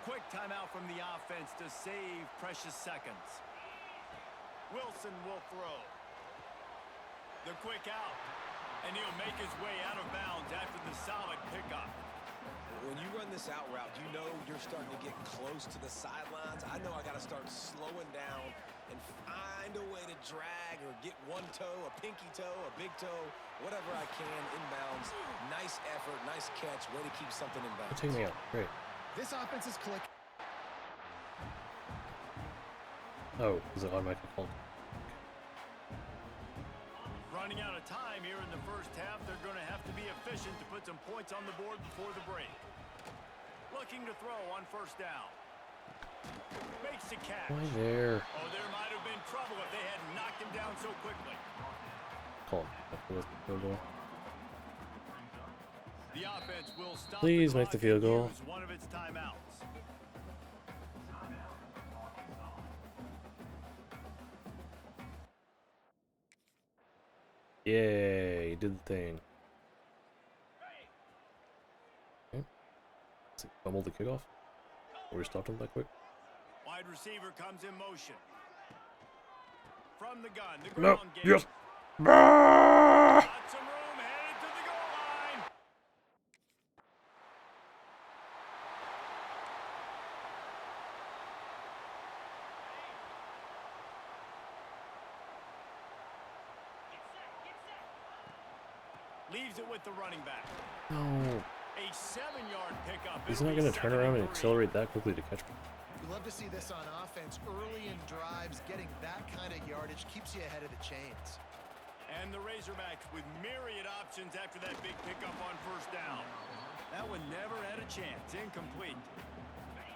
Quick timeout from the offense to save precious seconds. Wilson will throw. The quick out. And he'll make his way out of bounds after the solid pickup. When you run this out route, you know you're starting to get close to the sidelines. I know I got to start slowing down and find a way to drag or get one toe, a pinky toe, a big toe, whatever I can inbounds. Nice effort, nice catch, way to keep something in bounds. Take me out. Great. This offense is clicking. Oh, is it automatically called? Running out of time here in the first half. They're going to have to be efficient to put some points on the board before the break. Looking to throw on 1st down. Makes the catch. Why there? Oh, there might have been trouble if they had knocked him down so quickly. Call him after this field goal. The offense will stop. Please make the field goal. Use one of its timeouts. Yay, did the thing. Okay. Let's see, fumbled the kickoff. Or we stopped him that quick. Wide receiver comes in motion. From the gun, the No, ground game. yes. Got some room, headed to the goal line. Leaves it with the running back. No. A 7-yard pickup. He's not going to turn around and accelerate that quickly to catch me. We love to see this on offense. Early in drives, getting that kind of yardage keeps you ahead of the chains. And the Razorbacks with myriad options after that big pickup on 1st down. That one never had a chance. Incomplete.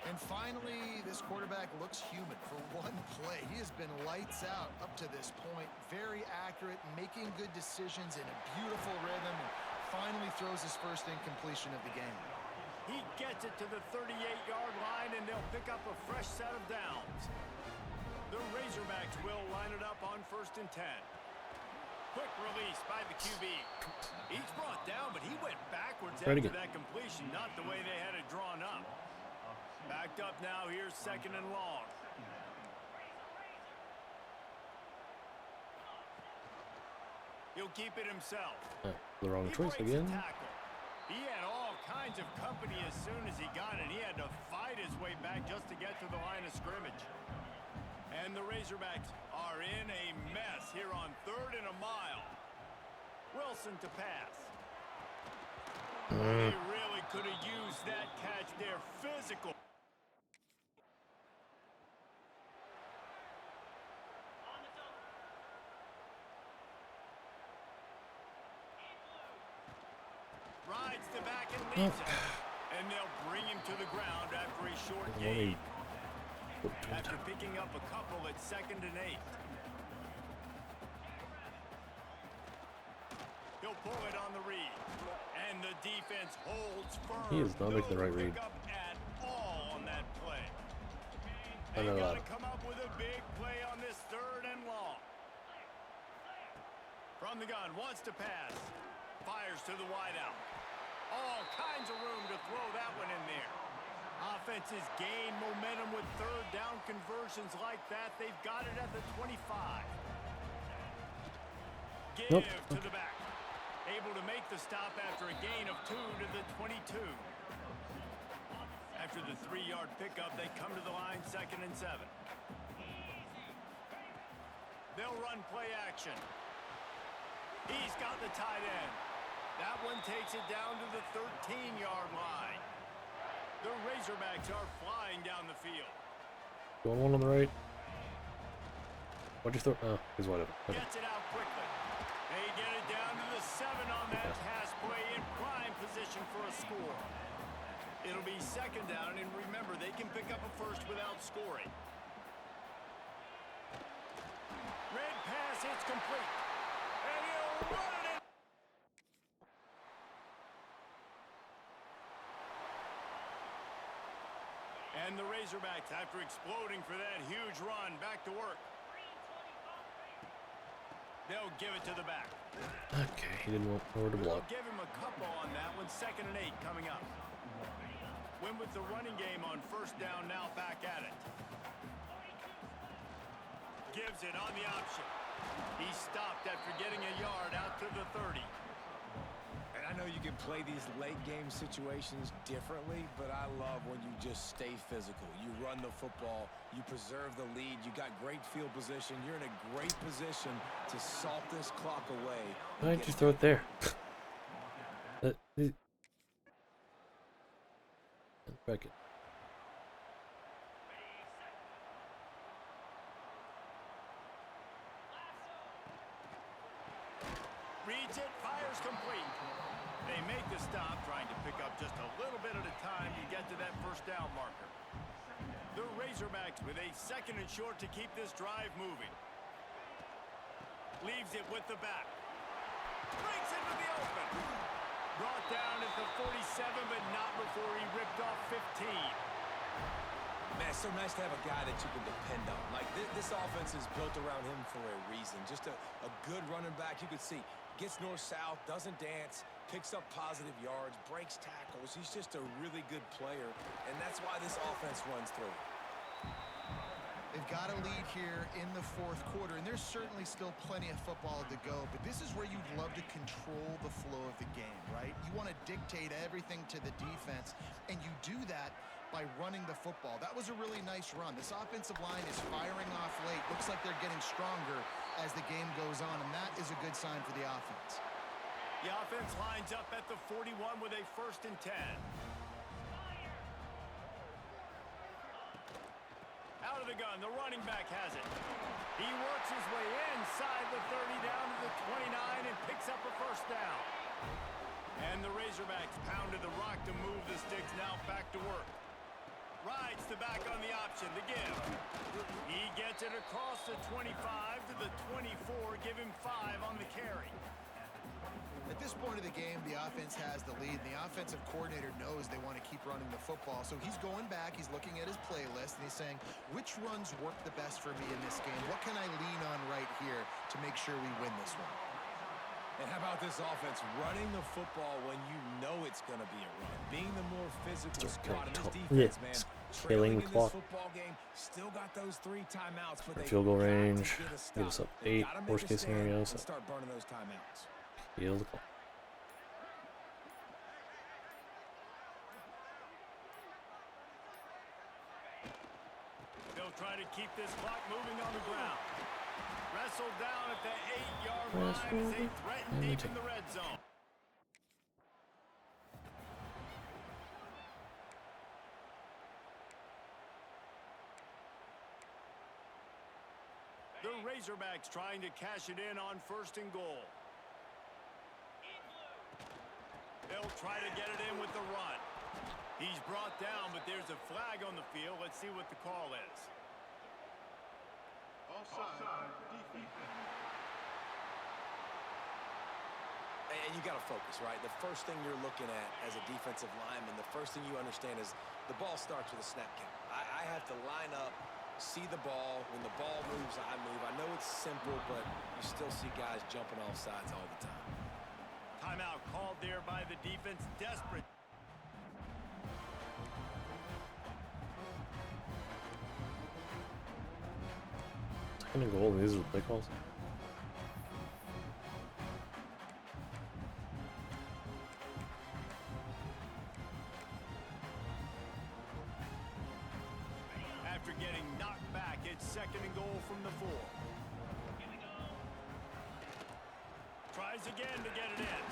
And finally, this quarterback looks human for one play. He has been lights out up to this point. Very accurate, making good decisions in a beautiful rhythm, and finally throws his first incompletion of the game. He gets it to the 38-yard line, and they'll pick up a fresh set of downs. The Razorbacks will line it up on 1st and 10. Quick release by the QB. He's brought down, but he went backwards after that completion, not the way they had it drawn up. Backed up now, here's 2nd and long. He'll keep it himself. The wrong choice again. He had all kinds of company as soon as he got it. He had to fight his way back just to get to the line of scrimmage. And the Razorbacks are in a mess here on 3rd and a mile. Wilson to pass. He really could have used that catch there. Physical. Rides the back and leaves it. And they'll bring him to the ground after a short gain. After picking up a couple at 2nd and 8. He'll pull it on the read. And the defense holds firm. He is not making the right read. At all on that play. They Another got to lap. come up with a big play on this 3rd and long. From the gun, wants to pass. Fires to the wideout. All kinds of room to throw that one in there. Offenses gain momentum with 3rd down conversions like that. They've got it at the 25. Give Nope. to the back. Able to make the stop after a gain of 2 to the 22. After the 3-yard pickup, they come to the line 2nd and 7. They'll run play action. He's got the tight end. That one takes it down to the 13-yard line. The Razorbacks are flying down the field. Going one on the right. What'd you throw? Oh, he's wide open. Okay. Gets it out quickly. They get it down to the 7 on that pass play in prime position for a score. It'll be 2nd down, and remember, they can pick up a first without scoring. Red pass, it's complete. And he'll run it in. And the Razorbacks, after exploding for that huge run, back to work. They'll give it to the back. Okay, he didn't want nowhere to block. They'll give him a couple on that one. 2nd and 8 coming up. Went with the running game on 1st down, now back at it. Gives it on the option. He stopped after getting a yard out to the 30. And I know you can play these late game situations differently, but I love when you just stay physical. You run the football, you preserve the lead, you got great field position, you're in a great position to salt this clock away. Why didn't you throw it there? Back it. Reads it, fires complete. They make the stop, trying to pick up just a little bit at a time to get to that 1st down marker. The Razorbacks with a 2nd and short to keep this drive moving. Leaves it with the back. Breaks into the open. Brought down at the 47, but not before he ripped off 15. Man, it's so nice to have a guy that you can depend on. Like, this offense is built around him for a reason. Just a good running back. You could see, gets north-south, doesn't dance, picks up positive yards, breaks tackles. He's just a really good player, and that's why this offense runs through. They've got a lead here in the 4th quarter, and there's certainly still plenty of football to go, but this is where you'd love to control the flow of the game, right? You want to dictate everything to the defense, and you do that by running the football. That was a really nice run. This offensive line is firing off late. Looks like they're getting stronger as the game goes on, and that is a good sign for the offense. The offense lines up at the 41 with a 1st and 10. Out of the gun, the running back has it. He works his way inside the 30 down to the 29 and picks up a 1st down. And the Razorbacks pounded the rock to move the sticks, now back to work. Rides the back on the option, the give. He gets it across the 25 to the 24, give him 5 on the carry. At this point of the game, the offense has the lead, and the offensive coordinator knows they want to keep running the football. So he's going back, he's looking at his playlist, and he's saying, which runs work the best for me in this game? What can I lean on right here to make sure we win this one? And how about this offense running the football when you know it's going to be a run? Being the more physical squad in this defense, man. Killing the in clock. this football game, still got those 3 timeouts, but they Field goal got to range. get a stop. Give us up They 8. gotta make Worst a case stand scenario. and So start burning those timeouts. kill the clock. They'll try to keep this clock moving on the ground. Wrestled down at the 8-yard line as they threaten deep in the red zone. The Razorbacks trying to cash it in on 1st and goal. They'll try to get it in with the run. He's brought down, but there's a flag on the field. Let's see what the call is. Offside. Defense. And you got to focus, right? The first thing you're looking at as a defensive lineman, the first thing you understand is the ball starts with a snap count. I have to line up see the ball. When the ball moves, I move. I know it's simple, but you still see guys jumping off sides all the time. Timeout called there by the defense. Desperate. Second and goal, and these are the play calls. After getting knocked back, it's second and goal from the 4. Tries again to get it in.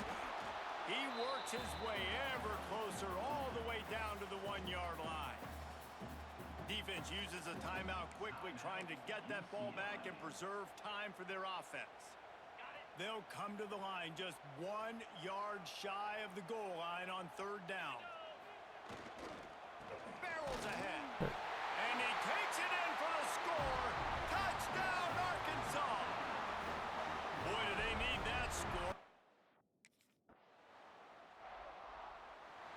He works his way ever closer all the way down to the 1-yard line. Defense uses a timeout quickly, trying to get that ball back and preserve time for their offense. They'll come to the line just 1 yard shy of the goal line on third down. Barrels ahead. And he takes it in for the score. Touchdown, Arkansas. Boy, do they need that score.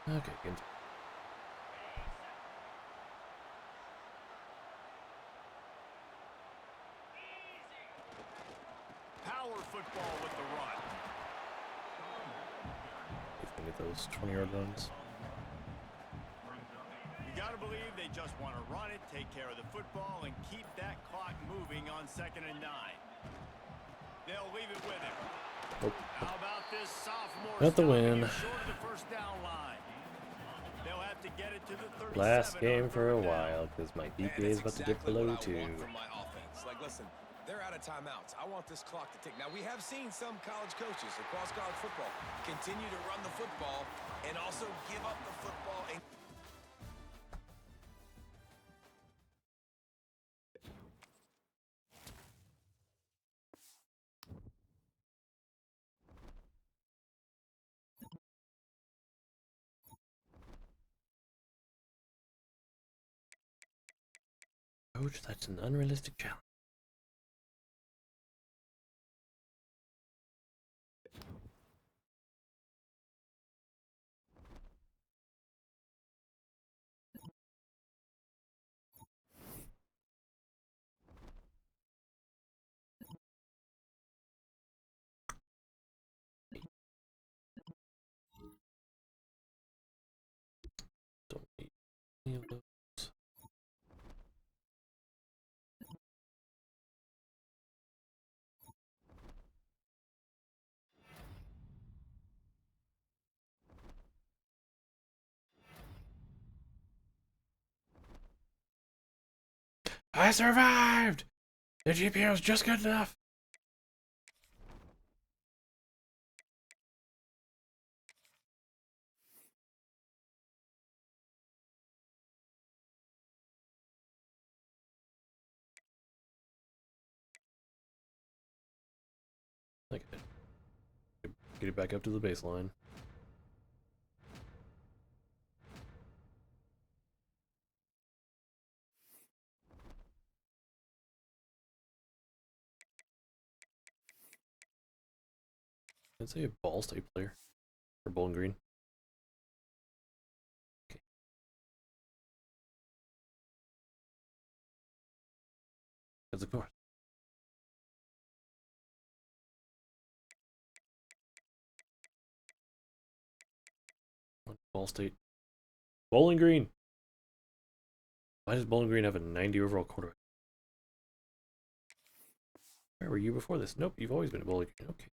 Okay, good. Power football with the run. If we get those 20-yard runs. You got to believe they just want to run it, take care of the football, and keep that clock moving on 2nd and 9. They'll leave it with him. Oh. How about this sophomore? Got the stopping win. him short of the first down line. They'll have to get it to the 37. Last game on for a third down. while, because my Man, DPA is that's about to dip exactly below what I 2. want from my offense. Like, listen, they're out of timeouts. I want this clock to tick. Now, we have seen some college coaches across college football continue to run the football and also give up the football. And Coach, that's an unrealistic challenge. Don't need any of those. I survived! The GPU is just good enough. Okay. Get it back up to the baseline. I'd say a Ball State player. Or Bowling Green. Okay. That's of course. Ball State. Bowling Green! Why does Bowling Green have a 90 overall quarterback? Where were you before this? Nope, you've always been at Bowling Green. Okay.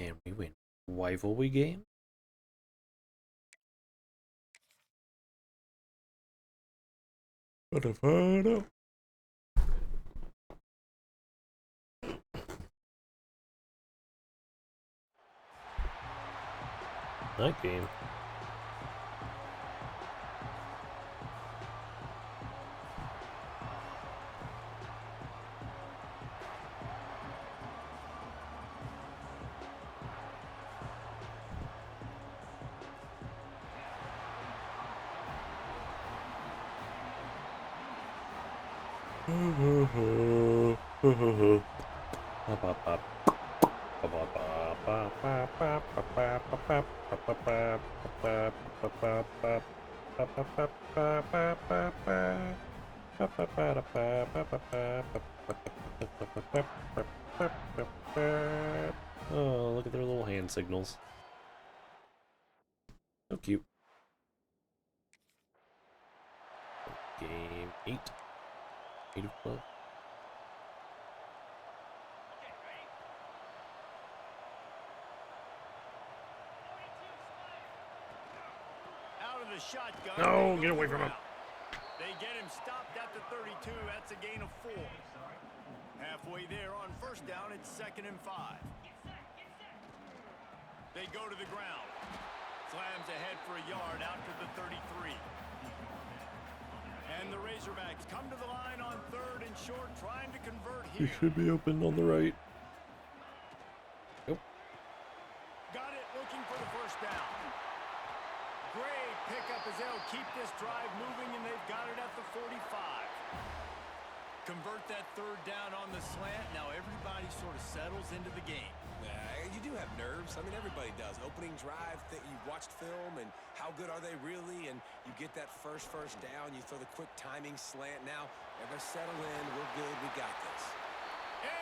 And we win. Rivalry game? Ba-da-ba-da. Night game. Oh, look at their little hand signals. So cute. Game 8. 8 of 12. Out of the shotgun. No, get away from him. They get him stopped at the 32. That's a gain of 4. Halfway there on first down, it's 2nd and 5. They go to the ground. Slams ahead for a yard out to the 33. And the Razorbacks come to the line on 3rd and short, trying to convert He here. should be open on the right. Nope. Got it, looking for the first down. Great pickup as they'll keep this drive moving, and they've got it at the 45. Convert that 3rd down on the slant. Now everybody sort of settles into the game. You do have nerves. I mean, everybody does. Opening drive, that you watched film, and how good are they really? And you get that first down. You throw the quick timing slant. Now, everybody settle in. We're good. We got this.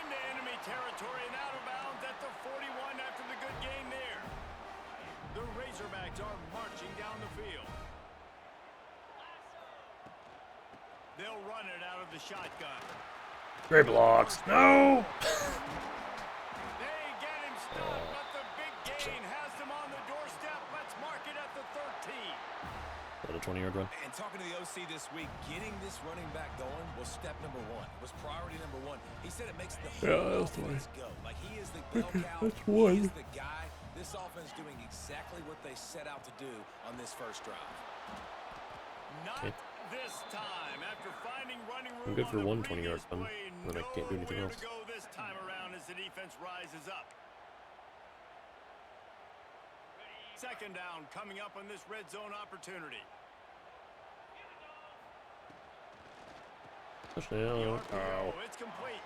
Into enemy territory and out of bounds at the 41 after the good gain there. The Razorbacks are marching down the field. They'll run it out of the shotgun. Great blocks. No! They get him stopped, but the big gain has them on the doorstep. Let's mark it at the 13. What a 20-yard run. And talking to the OC this week, getting this running back going was step number 1. Was priority number 1. He said it makes the whole offense go. Like, he is the bell cow. That's He one. is the guy. This offense doing exactly what they set out to do on this first drive. Not Okay. this time. After finding running room I'm good for on the 1 20-yard previous run, play, then I can't do anything nowhere else. to go this time around as the defense rises up. 2nd down coming up on this red zone opportunity. Touchdown. Ow. It's complete.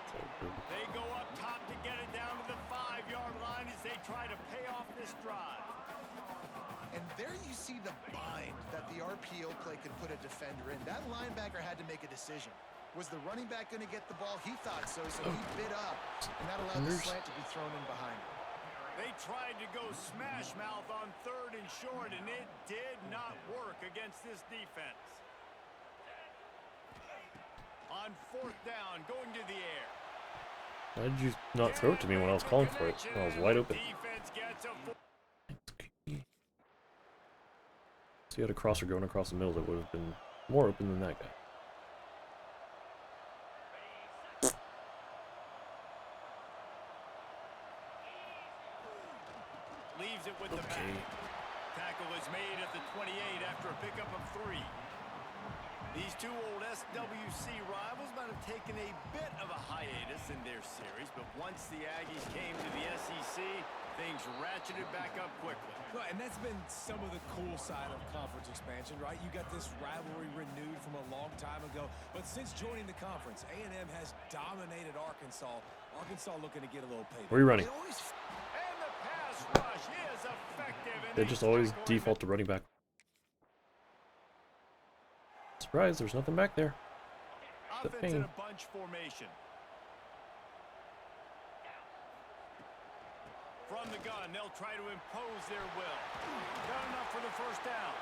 They go up top to get it down to the 5-yard line as they try to pay off this drive. And there you see the bind that the RPO play could put a defender in. That linebacker had to make a decision. Was the running back going to get the ball? He thought so, so he bit up, and that allowed the slant to be thrown in behind him. They tried to go smash mouth on 3rd and short, and it did not work against this defense. On 4th down, going to the air. Why did you not throw it to me when I was calling for it? I was wide open. Defense gets a So you had a crosser going across the middle that would have been more open than that guy. leaves it with the back. Tackle is made at the 28 after a pickup of 3. These two old SWC rivals might have taken a bit of a hiatus in their series, but once the Aggies came to the SEC, things ratcheted back up quickly. Well, and that's been some of the cool side of conference expansion, right? You got this rivalry renewed from a long time ago, but since joining the conference, A&M has dominated Arkansas. Arkansas looking to get a little payback. Where are you running? And the pass rush is effective. They just always default to running back. Surprise, there's nothing back there. Offense in a bunch formation. From the gun, they'll try to impose their will. Not enough for the first down.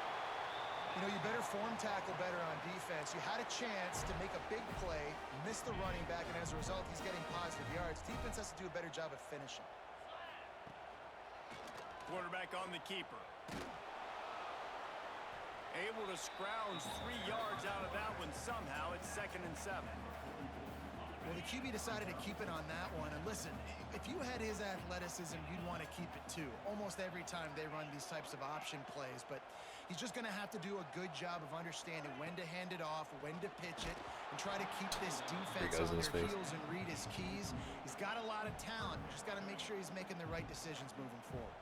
You know, you better form tackle better on defense. You had a chance to make a big play, miss the running back, and as a result, he's getting positive yards. Defense has to do a better job of finishing. Quarterback on the keeper. Able to scrounge 3 yards out of that one somehow. It's 2nd and 7. Well, the QB decided to keep it on that one. And listen, if you had his athleticism, you'd want to keep it too. Almost every time they run these types of option plays. But he's just going to have to do a good job of understanding when to hand it off, when to pitch it, and try to keep this defense on their heels and read his keys. He's got a lot of talent. Just got to make sure he's making the right decisions moving forward.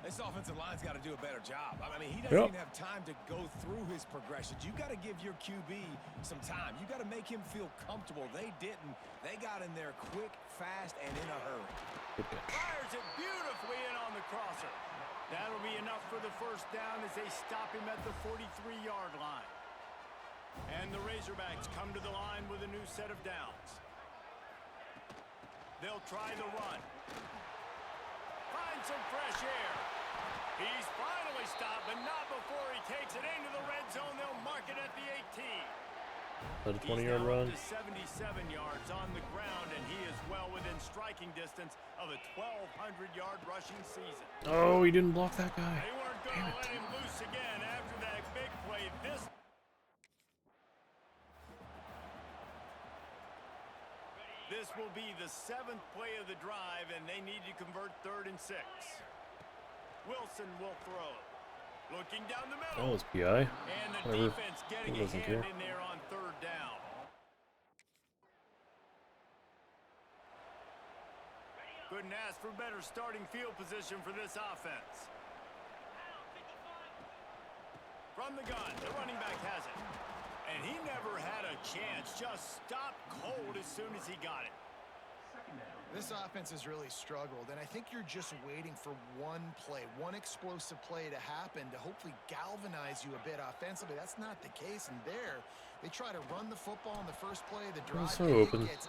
This offensive line's got to do a better job. I mean, he doesn't Yep. even have time to go through his progressions. You got to give your QB some time. You got to make him feel comfortable. They didn't. They got in there quick, fast, and in a hurry. Good catch. Fires it beautifully in on the crosser. That'll be enough for the first down as they stop him at the 43-yard line. And the Razorbacks come to the line with a new set of downs. They'll try the run. Find some fresh air. He's finally stopped, but not before he takes it into the red zone. They'll mark it at the 18. Let a He's 20-yard now run. up to 77 yards on the ground, and he is well within striking distance of a 1,200-yard rushing season. Oh, he didn't block that guy. They weren't going to let him loose again after that big play. This will be the 7th play of the drive, and they need to convert 3rd and 6. Wilson will throw. Looking down the That middle. was PI. And the Whatever. defense getting He a doesn't hand care. in there on 3rd down. Couldn't ask for better starting field position for this offense. From the gun, the running back has it. And he never had a chance, just stopped cold as soon as he got it. This offense has really struggled, and I think you're just waiting for one play, one explosive play to happen to hopefully galvanize you a bit offensively. That's not the case, and there, they try to run the football in the first play of the drive, so and open. it gets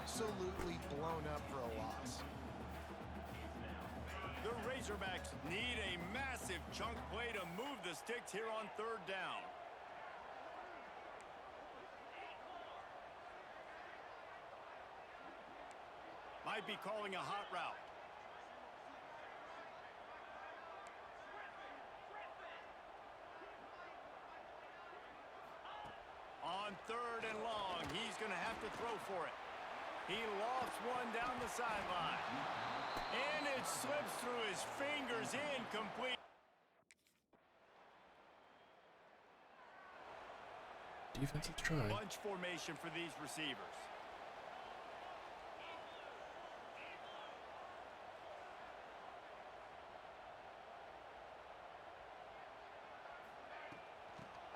absolutely blown up for a loss. The Razorbacks need a massive chunk play to move the sticks here on 3rd down. Might be calling a hot route. On 3rd and long, he's going to have to throw for it. He lofts one down the sideline. And it slips through his fingers, incomplete. Defensive try. Bunch formation for these receivers.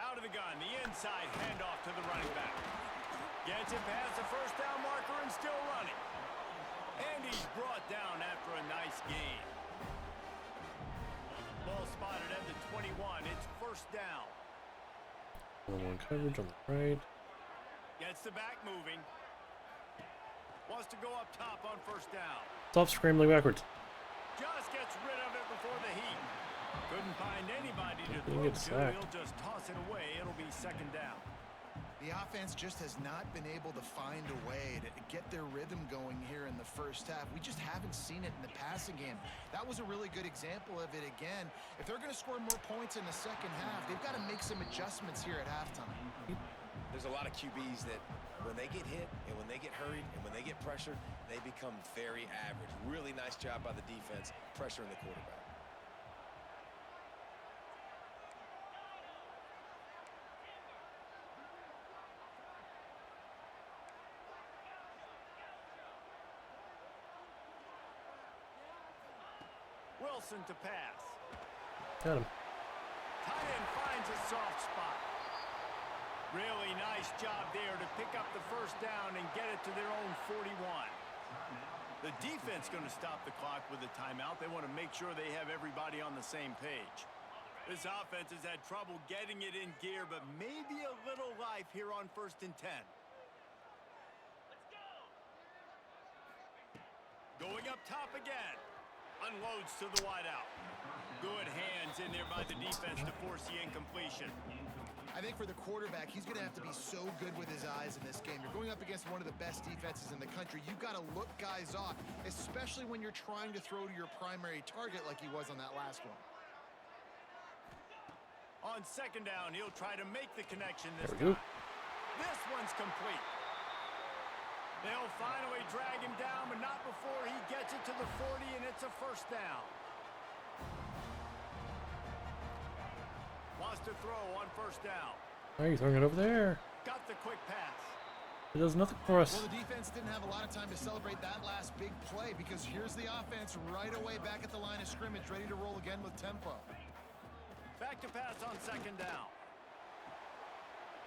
Out of the gun, the inside handoff to the running back. Gets it past the first down marker and still running. And he's brought down after a nice gain. Ball spotted at the 21. It's 1st down. 1-1 coverage on the right. Gets the back moving. Wants to go up top on 1st down. Stop scrambling backwards. Just gets rid of it before the heat. Couldn't find anybody to He throw gets to. sacked. He'll just toss it away. It'll be 2nd down. The offense just has not been able to find a way to get their rhythm going here in the first half. We just haven't seen it in the passing game. That was a really good example of it again. If they're going to score more points in the second half, they've got to make some adjustments here at halftime. There's a lot of QBs that when they get hit and when they get hurried and when they get pressured, they become very average. Really nice job by the defense pressuring the quarterback. Wilson to pass. Got him. Tight end finds a soft spot. Really nice job there to pick up the 1st down and get it to their own 41. The defense going to stop the clock with a timeout. They want to make sure they have everybody on the same page. This offense has had trouble getting it in gear, but maybe a little life here on 1st and 10. Going up top again. Unloads to the wideout. Good hands in there by the defense to force the incompletion. I think for the quarterback, he's going to have to be so good with his eyes in this game. You're going up against one of the best defenses in the country. You've got to look guys off, especially when you're trying to throw to your primary target like he was on that last one. On 2nd down, he'll try to make the connection this There we go. time. This one's complete. They'll finally drag him down, but not before he gets it to the 40, and it's a 1st down. Wants to throw on 1st down. Why are you throwing it over there? Got the quick pass. It does nothing for us. Well, the defense didn't have a lot of time to celebrate that last big play because here's the offense right away back at the line of scrimmage, ready to roll again with tempo. Back to pass on second down.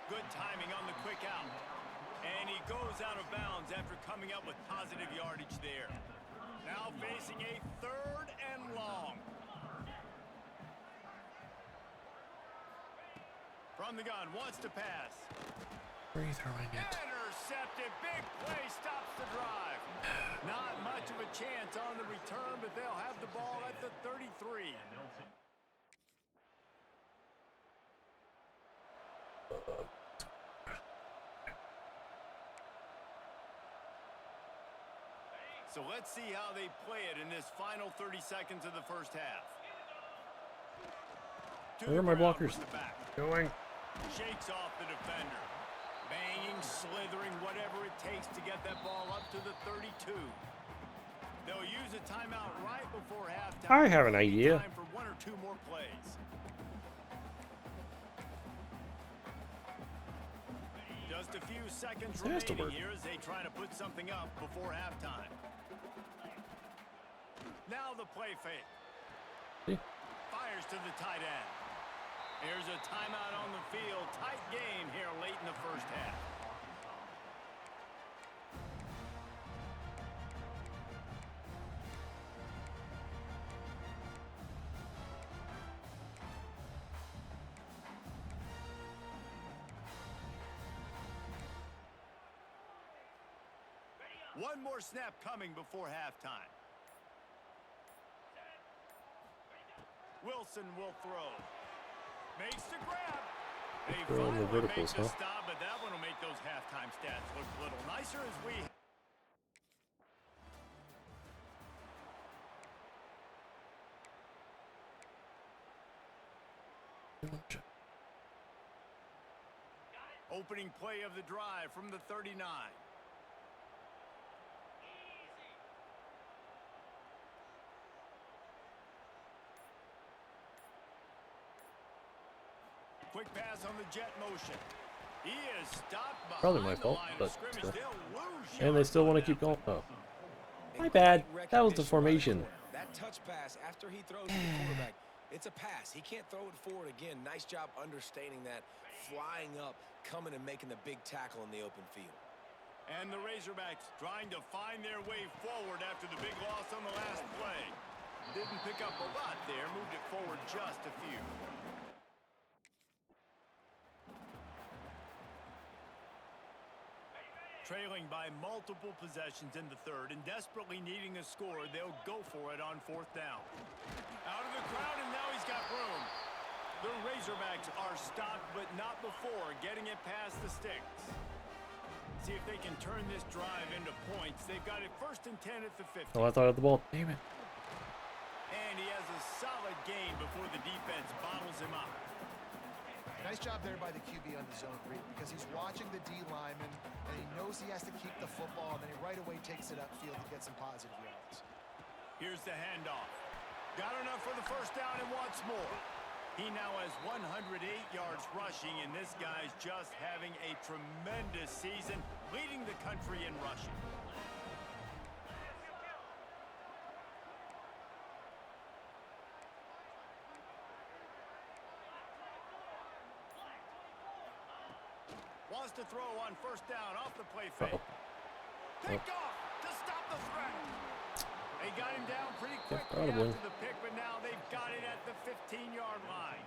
Good timing on the quick out. And he goes out of bounds after coming up with positive yardage there. Now facing a 3rd and long. From the gun, wants to pass. Where are you throwing it? Intercepted. Big play stops the drive. Not much of a chance on the return, but they'll have the ball at the 33. So let's see how they play it in this final 30 seconds of the first half. Where are my blockers going? Shakes off the defender. Banging, slithering, whatever it takes to get that ball up to the 32. They'll use a timeout right before halftime. I have an idea. Time for 1 or 2 more plays. Just a few seconds remaining here as they try to put something up before halftime. Now the play fake. See? Fires to the tight end. Here's a timeout on the field. Tight game here late in the first half. One more snap coming before halftime. Wilson will throw. Makes the grab. They Throw in the finally verticals, make the huh? stop, but that one will make those halftime stats look a little nicer as we... Opening play of the drive from the 39. Quick pass on the jet motion. He is stopped behind Probably my the fault, line of but scrimmage. They'll lose and they yards still on want to that keep one. going. Oh, my bad. That was the formation. That touch pass after he throws to the quarterback, it's a pass. He can't throw it forward again. Nice job understanding that, flying up, coming and making the big tackle in the open field. And the Razorbacks trying to find their way forward after the big loss on the last play. Didn't pick up a lot there, moved it forward just a few. Trailing by multiple possessions in the third and desperately needing a score, they'll go for it on 4th down. Out of the crowd, and now he's got room. The Razorbacks are stopped, but not before getting it past the sticks. See if they can turn this drive into points. They've got it 1st and 10 at the 50. Oh, I thought I had the ball. Damn it. And he has a solid gain before the defense bottles him up. Nice job there by the QB on the zone read because he's watching the D lineman and he knows he has to keep the football, and then he right away takes it upfield to get some positive yards. Here's the handoff. Got enough for the 1st down and wants more. He now has 108 yards rushing, and this guy's just having a tremendous season, leading the country in rushing. Wants to throw on 1st down off the play fake. Picked off to stop the threat. They got him down pretty quickly after the pick, but now they've got it at the 15-yard line.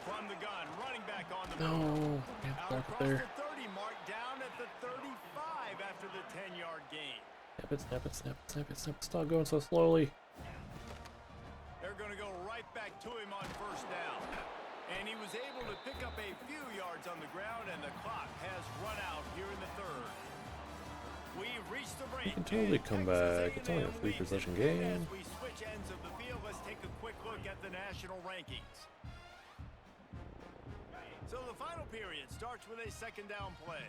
From the gun, running back on the move. Out across the 30, mark down at the 35 after the 10-yard gain. Snap it, snap it, snap it, snap it, snap it. Stop going so slowly. They're going to go right back to him on 1st down. And he was able to pick up a few yards on the ground, and the clock has run out here in the 3rd. We've reached the break. You can totally come back. It's only a 3-possession game. As we switch ends of the field, let's take a quick look at the national rankings. So the final period starts with a 2nd down play.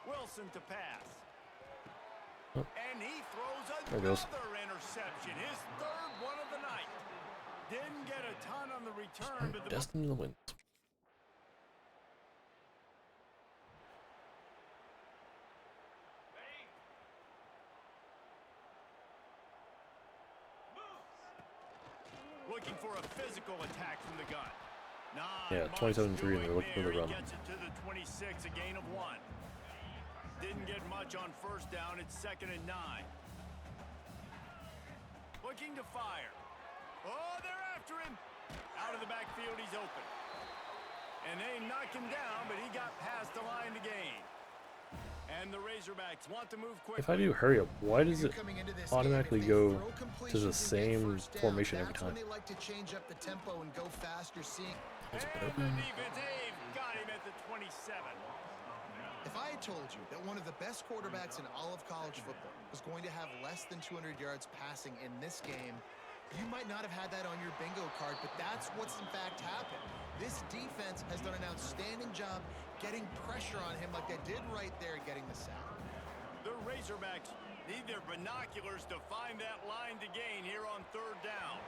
Wilson Wilson to pass. Oh. And he throws There it goes. another interception, his third one of the night. Didn't get a ton on the return, but the Destined to win. looking for a physical attack from the gun. Yeah, 27-3, and they're looking for the run. Gets it to the 26, a gain of 1. Didn't get much on first down. It's 2nd and 9. Looking to fire. Oh, they're after him. Out of the backfield, he's open. And they knock him down, but he got past the line to gain. And the Razorbacks want to move quickly. If I do hurry up, why does it automatically go to the same formation every time? They like to change up the tempo and go faster, seeing. And the defensive got him at the 27. If I had told you that one of the best quarterbacks in all of college football was going to have less than 200 yards passing in this game, you might not have had that on your bingo card, but that's what's in fact happened. This defense has done an outstanding job getting pressure on him like they did right there, getting the sack. The Razorbacks need their binoculars to find that line to gain here on 3rd down.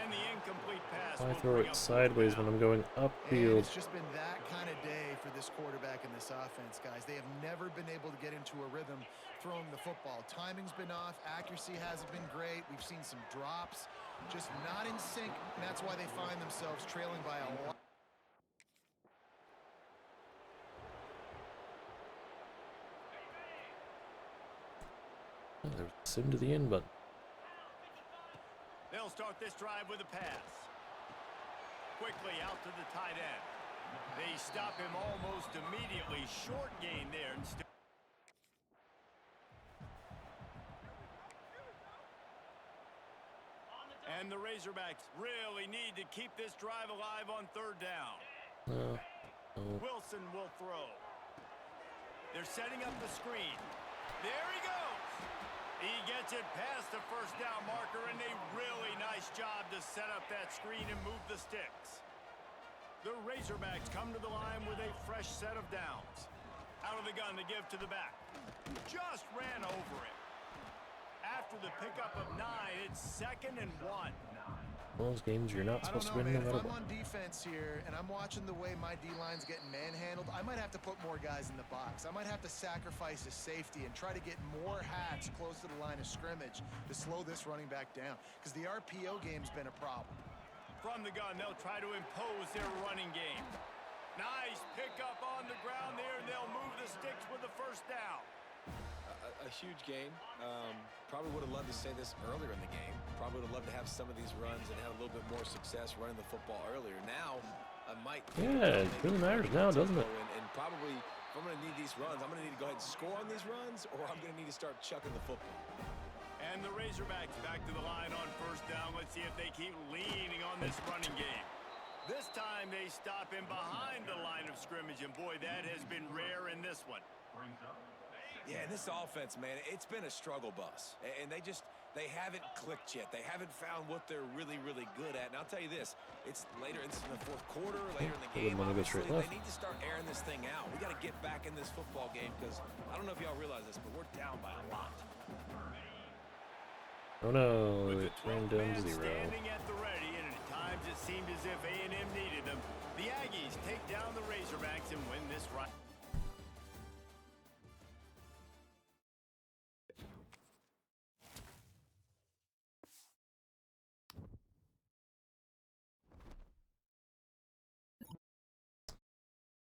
And the incomplete pass. I throw it sideways when I'm going upfield. It's just been that kind of day for this quarterback and this offense, guys. They have never been able to get into a rhythm throwing the football. Timing's been off. Accuracy hasn't been great. We've seen some drops. Just not in sync, and that's why they find themselves trailing by a lot. Oh, there's a sim to the end button. They'll start this drive with a pass. Quickly out to the tight end. They stop him almost immediately. Short gain there. And the Razorbacks really need to keep this drive alive on 3rd down. No. Wilson will throw. They're setting up the screen. There he goes. He gets it past the 1st down marker, and a really nice job to set up that screen and move the sticks. The Razorbacks come to the line with a fresh set of downs. Out of the gun to give to the back. Just ran over it. After the pickup of 9, it's 2nd and 1. Those games you're not supposed to win no If matter I'm what. on defense here and I'm watching the way my D-line's getting manhandled, I might have to put more guys in the box. I might have to sacrifice a safety and try to get more hats close to the line of scrimmage to slow this running back down, because the RPO game's been a problem. From the gun, they'll try to impose their running game. Nice pickup on the ground there, and they'll move the sticks with the 1st down. A huge gain. Probably would have loved to say this earlier in the game. Probably would have loved to have some of these runs and have a little bit more success running the football earlier. Now, I might. Yeah, it really matters now, doesn't it? And probably, if I'm going to need these runs, I'm going to need to go ahead and score on these runs, or I'm going to need to start chucking the football. And the Razorbacks back to the line on 1st down. Let's see if they keep leaning on this running game. This time they stop him behind the line of scrimmage, and boy, that has been rare in this one. Yeah, and this offense, man, it's been a struggle bus. And they haven't clicked yet. They haven't found what they're really, really good at. And I'll tell you this, it's later, it's in the 4th quarter, later in the game. Wanna go straight Obviously, left. they need to start airing this thing out. We got to get back in this football game, because I don't know if y'all realize this, but we're down by a lot. Oh no, With it the ran 12 down men to 0. standing at the ready, and at times it seemed as if A&M needed them. The Aggies take down the Razorbacks and win this right.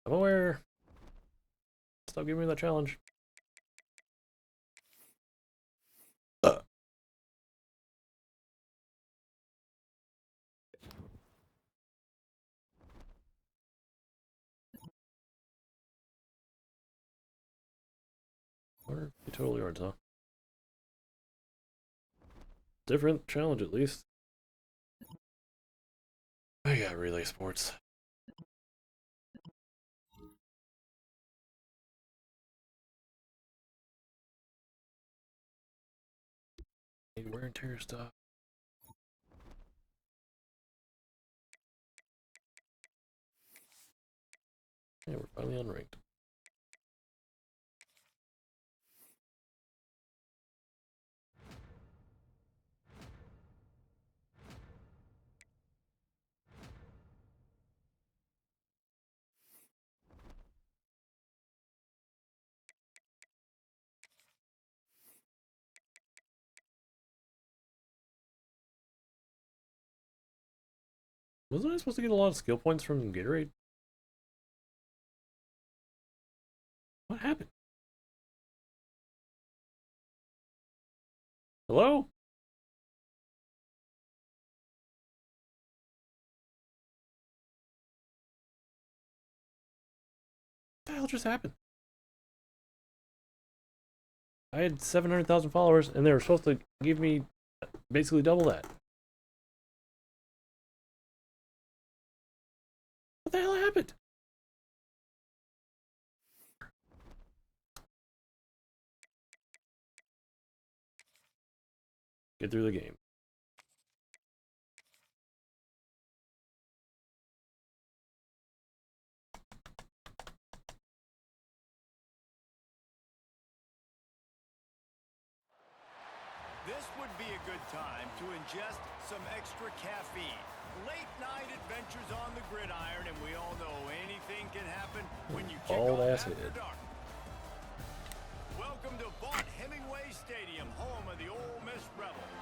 I'm aware. Stop giving me that challenge. Or you totally aren't, huh? Different challenge at least. I got relay sports. Need wear and tear stuff. Yeah, we're finally unranked. Wasn't I supposed to get a lot of skill points from Gatorade? What happened? Hello? What the hell just happened? I had 700,000 followers, and they were supposed to give me basically double that. What the hell happened? Get through the game. This would be a good time to ingest some extra caffeine. Late night adventures on the gridiron, and we all know anything can happen when you kick Bald off ass after head. dark. Welcome to Vaught Hemingway Stadium, home of the Ole Miss Rebels.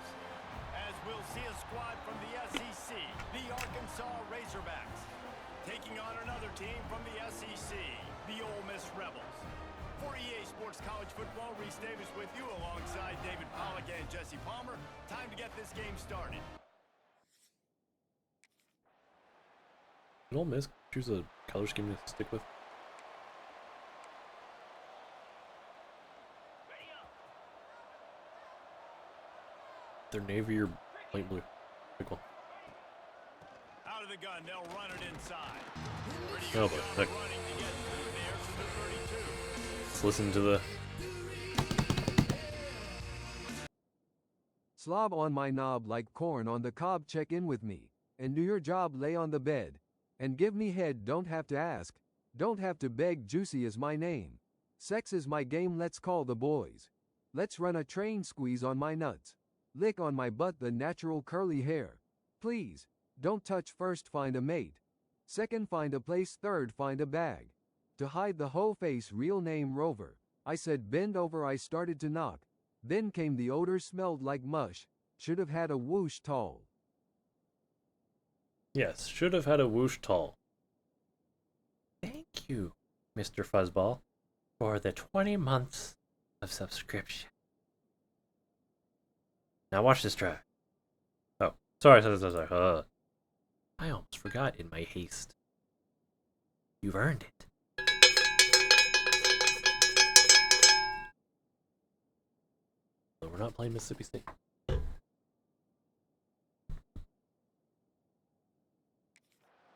As we'll see a squad from the SEC, the Arkansas Razorbacks, taking on another team from the SEC, the Ole Miss Rebels. For EA Sports College Football, Reese Davis with you alongside David Pollack and Jesse Palmer. Time to get this game started. Did Ole Miss choose a color scheme to stick with? They're navy or light blue. Pick one. Out of the gun, they'll run it inside. Oh, but heck. Running to get through there to the 32. Let's listen to the. Slob on my knob like corn on the cob, check in with me, and do your job, lay on the bed, and give me head, don't have to ask, don't have to beg, juicy is my name. Sex is my game, let's call the boys. Let's run a train, squeeze on my nuts. Lick on my butt the natural curly hair. Please, don't touch, first find a mate. Second find a place, third find a bag. To hide the whole face, real name Rover. I said bend over, I started to knock. Then came the odor, smelled like mush. Should have had a whoosh tall. Yes, should have had a whoosh tall. Thank you, Mr. Fuzzball, for the 20 months of subscription. Now watch this track. Oh, sorry. I almost forgot in my haste. You've earned it. So we're not playing Mississippi State.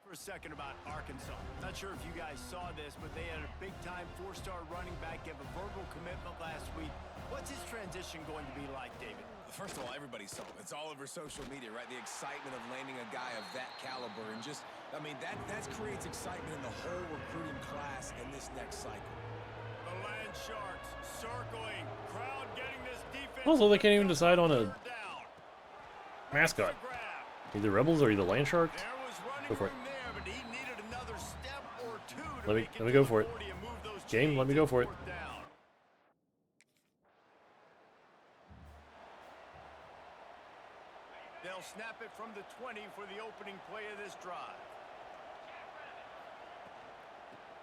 For a second about Arkansas. Not sure if you guys saw this, but they had a big-time four-star running back give a verbal commitment last week. What's his transition going to be like, David? First of all, everybody saw it. It's all over social media, right? The excitement of landing a guy of that caliber, and just, I mean, that creates excitement in the whole recruiting class in this next cycle. The Land Sharks circling, crowd getting this defense. Also, they can't even decide on a down. mascot. Grab. Either Rebels or either Land Sharks. There was running Go for it. room there, but he needed another step or two to Let me make it go to for the it. 40 and move those Game, let me chains go for and it. fourth down. They'll snap it from the 20 for the opening play of this drive.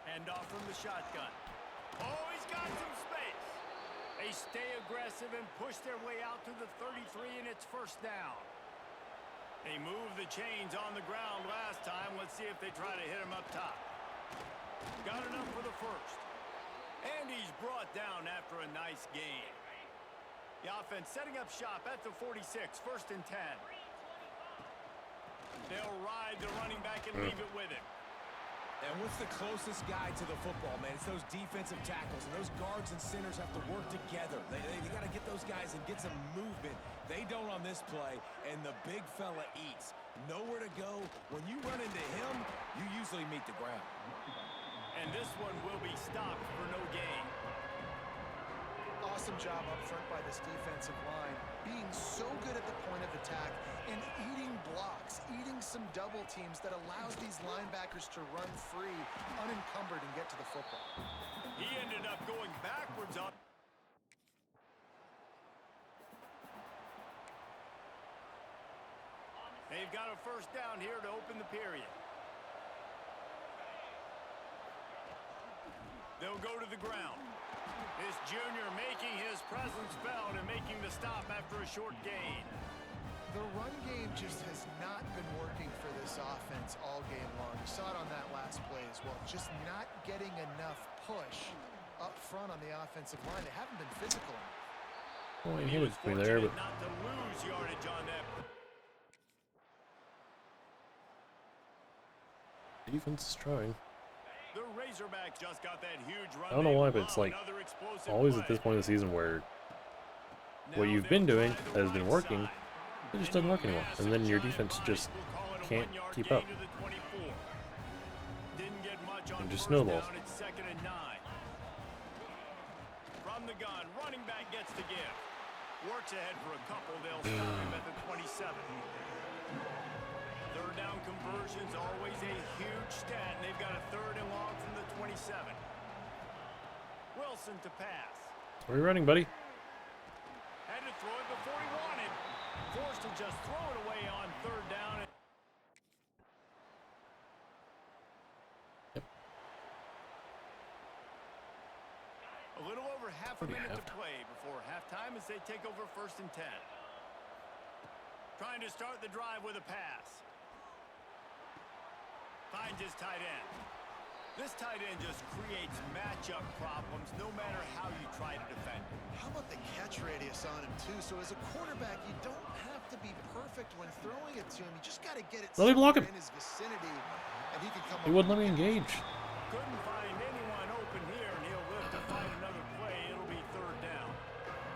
Hand off from the shotgun. Oh, he's got some space. They stay aggressive and push their way out to the 33, and it's first down. They moved the chains on the ground last time. Let's see if they try to hit him up top. Got enough for the first. And he's brought down after a nice gain. The offense setting up shop at the 46, first and 10. They'll ride the running back and leave it with him. And what's the closest guy to the football, man? It's those defensive tackles, and those guards and centers have to work together. They got to get those guys and get some movement. They don't on this play, and the big fella eats. Nowhere to go. When you run into him, you usually meet the ground. And this one will be stopped for no gain. Awesome job up front by this defensive line, being so good at the point of attack and eating blocks, eating some double teams that allows these linebackers to run free, unencumbered, and get to the football. He ended up going backwards on. They They've got a first down here to open the period. They'll go to the ground. This junior making his presence felt and making the stop after a short gain. The run game just has not been working for this offense all game long. You saw it on that last play as well. Just not getting enough push up front on the offensive line. They haven't been physical enough. Well, he was there, but not to lose yardage on that. defense is trying. The Razorbacks just got that huge run. I don't know why, but it's like always at this point of the season where what you've been doing has been working, it just doesn't work anymore. And then your defense just can't keep up. It just snowballs. It's 2nd and 9. From the gun, running back gets the give. Works ahead for a couple. They'll stop him at the 27. Third down conversions, always a huge stat, and they've got a 3rd and long from the 27. Wilson to pass. Where are you running, buddy? Had to throw it before he wanted. Forced to just throw it away on 3rd down. Yep. A little over half a minute to play before halftime as they take over 1st and 10. Trying to start the drive with a pass. Finds his tight end. This tight end just creates matchup problems no matter how you try to defend him. How about the catch radius on him, too? So as a quarterback, you don't have to be perfect when throwing it to him. You just got to get it Let me block him. in his vicinity, and he can come He up wouldn't let me engage. Couldn't find anyone open here, and he'll live to find another play. It'll be 3rd down.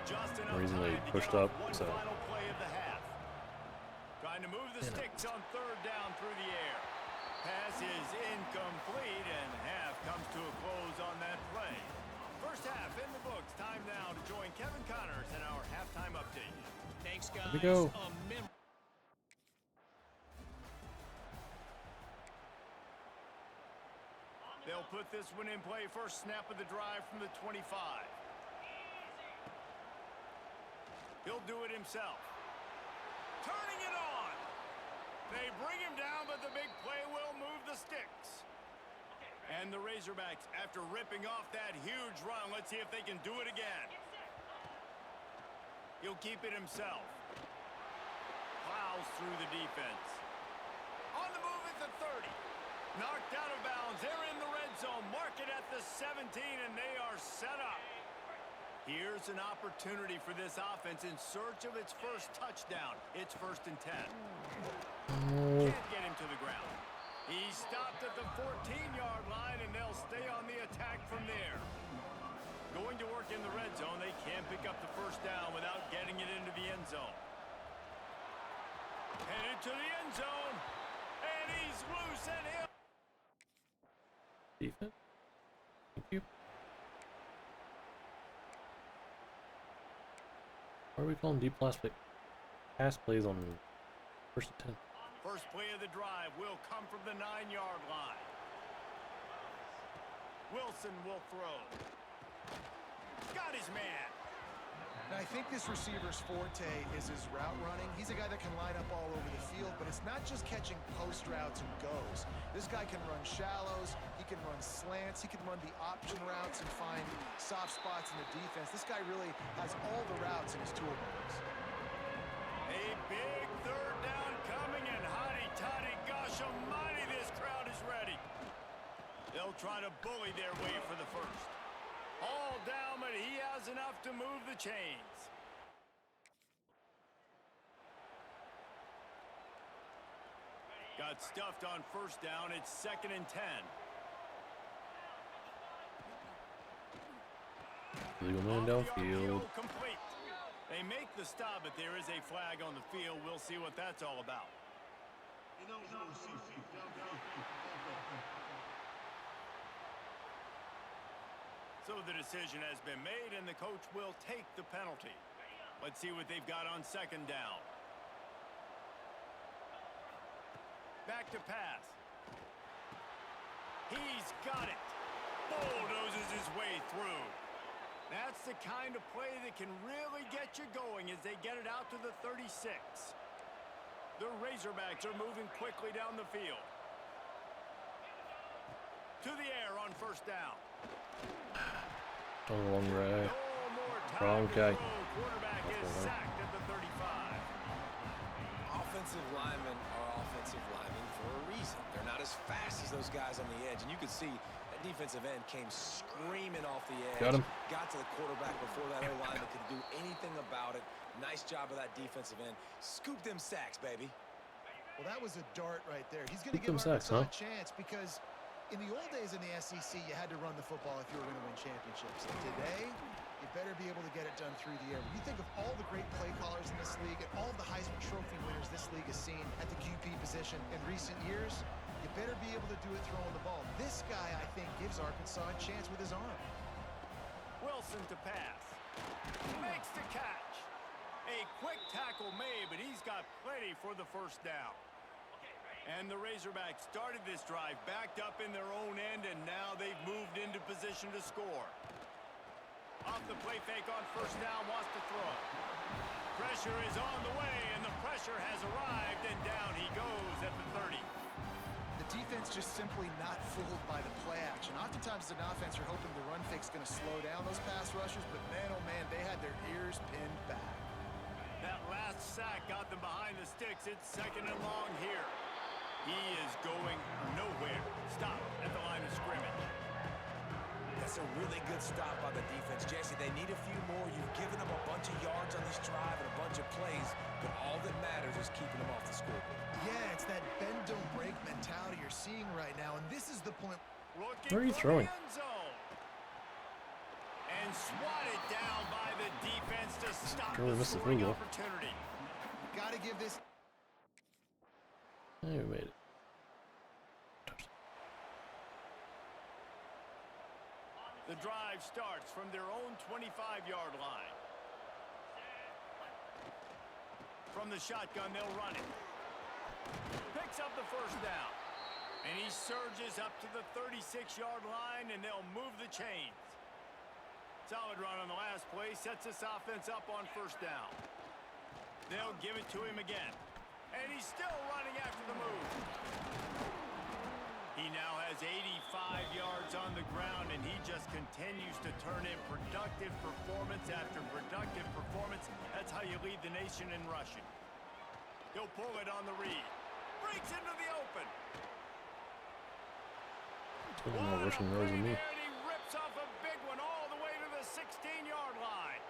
Just enough Reason they time to pushed get off up, one so. final play of the half. Trying to move the sticks on 3rd down through the air. Pass is incomplete, and half comes to a close on that play. First half in the books. Time now to join Kevin Connors in our halftime update. Thanks, guys. Here we go. They'll put this one in play. First snap of the drive from the 25. He'll do it himself. Turning it on. They bring him down, but the big play will move the sticks. And the Razorbacks, after ripping off that huge run, let's see if they can do it again. He'll keep it himself. Plows through the defense. On the move at the 30. Knocked out of bounds. They're in the red zone. Mark it at the 17, and they are set up. Here's an opportunity for this offense in search of its first touchdown. It's 1st and 10. Can't get him to the ground. He stopped at the 14-yard line, and they'll stay on the attack from there. Going to work in the red zone, they can't pick up the first down without getting it into the end zone. Headed to the end zone, and he's loose and he'll... Defense? Thank you. Why are we calling deep pass plays on 1st and 10? First play of the drive will come from the 9-yard line. Wilson will throw. Got his man. And I think this receiver's forte is his route running. He's a guy that can line up all over the field, but it's not just catching post routes and goes. This guy can run shallows, he can run slants, he can run the option routes and find soft spots in the defense. This guy really has all the routes in his toolbox. A big 3rd down coming, and hotty-toddy, gosh almighty, this crowd is ready. They'll try to bully their way for the first. All down, but he has enough to move the chains. Got stuffed on 1st down. It's 2nd and 10. Legal man downfield. Complete. They make the stop, but there is a flag on the field. We'll see what that's all about. So the decision has been made, and the coach will take the penalty. Let's see what they've got on 2nd down. Back to pass. He's got it. Bulldozes his way through. That's the kind of play that can really get you going as they get it out to the 36. The Razorbacks are moving quickly down the field. To the air on first down. On the long right. No more time Wrong to guy. throw. Quarterback is sacked at the 35. Offensive linemen are offensive linemen for a reason. They're not as fast as those guys on the edge, and you can see that defensive end came screaming off the edge. Got him. Got to the quarterback before that O-lineman could do anything about it. Nice job of that defensive end. Scoop them sacks, baby. Well, that was a dart right there. He's going to Scoop give them sacks, Arkansas huh? a chance because in the old days in the SEC, you had to run the football if you were going to win championships. And today, you better be able to get it done through the air. When you think of all the great play callers in this league and all of the Heisman Trophy winners this league has seen at the QB position in recent years, you better be able to do it throwing the ball. This guy, I think, gives Arkansas a chance with his arm. Wilson to pass. Makes the catch. A quick tackle made, but he's got plenty for the first down. And the Razorbacks started this drive backed up in their own end, and now they've moved into position to score. Off the play fake on first down, wants to throw. Pressure is on the way, and the pressure has arrived, and down he goes at the 30. The defense just simply not fooled by the play action. Oftentimes, as an offense, you're hoping the run fake's going to slow down those pass rushers, but man, oh man, they had their ears pinned back. That last sack got them behind the sticks. It's second and long here. He is going nowhere. Stop at the line of scrimmage. That's a really good stop by the defense. Jesse, they need a few more. You've given them a bunch of yards on this drive and a bunch of plays, but all that matters is keeping them off the scoreboard. Yeah, it's that bend don't break mentality you're seeing right now, and this is the point. Where are you throwing? And swatted down by the defense to stop Really the missed the scoring field goal. opportunity. Got to give this. Hey, we made it. The drive starts from their own 25-yard line. From the shotgun, they'll run it. Picks up the first down. And he surges up to the 36-yard line, and they'll move the chains. Solid run on the last play. Sets this offense up on first down. They'll give it to him again. And he's still running after the move. He now has 85 yards on the ground, and he just continues to turn in productive performance after productive performance. That's how you lead the nation in rushing. He'll pull it on the read. Breaks into the open. More rushing yards than me. And he rips off a big one all the way to the 16-yard line.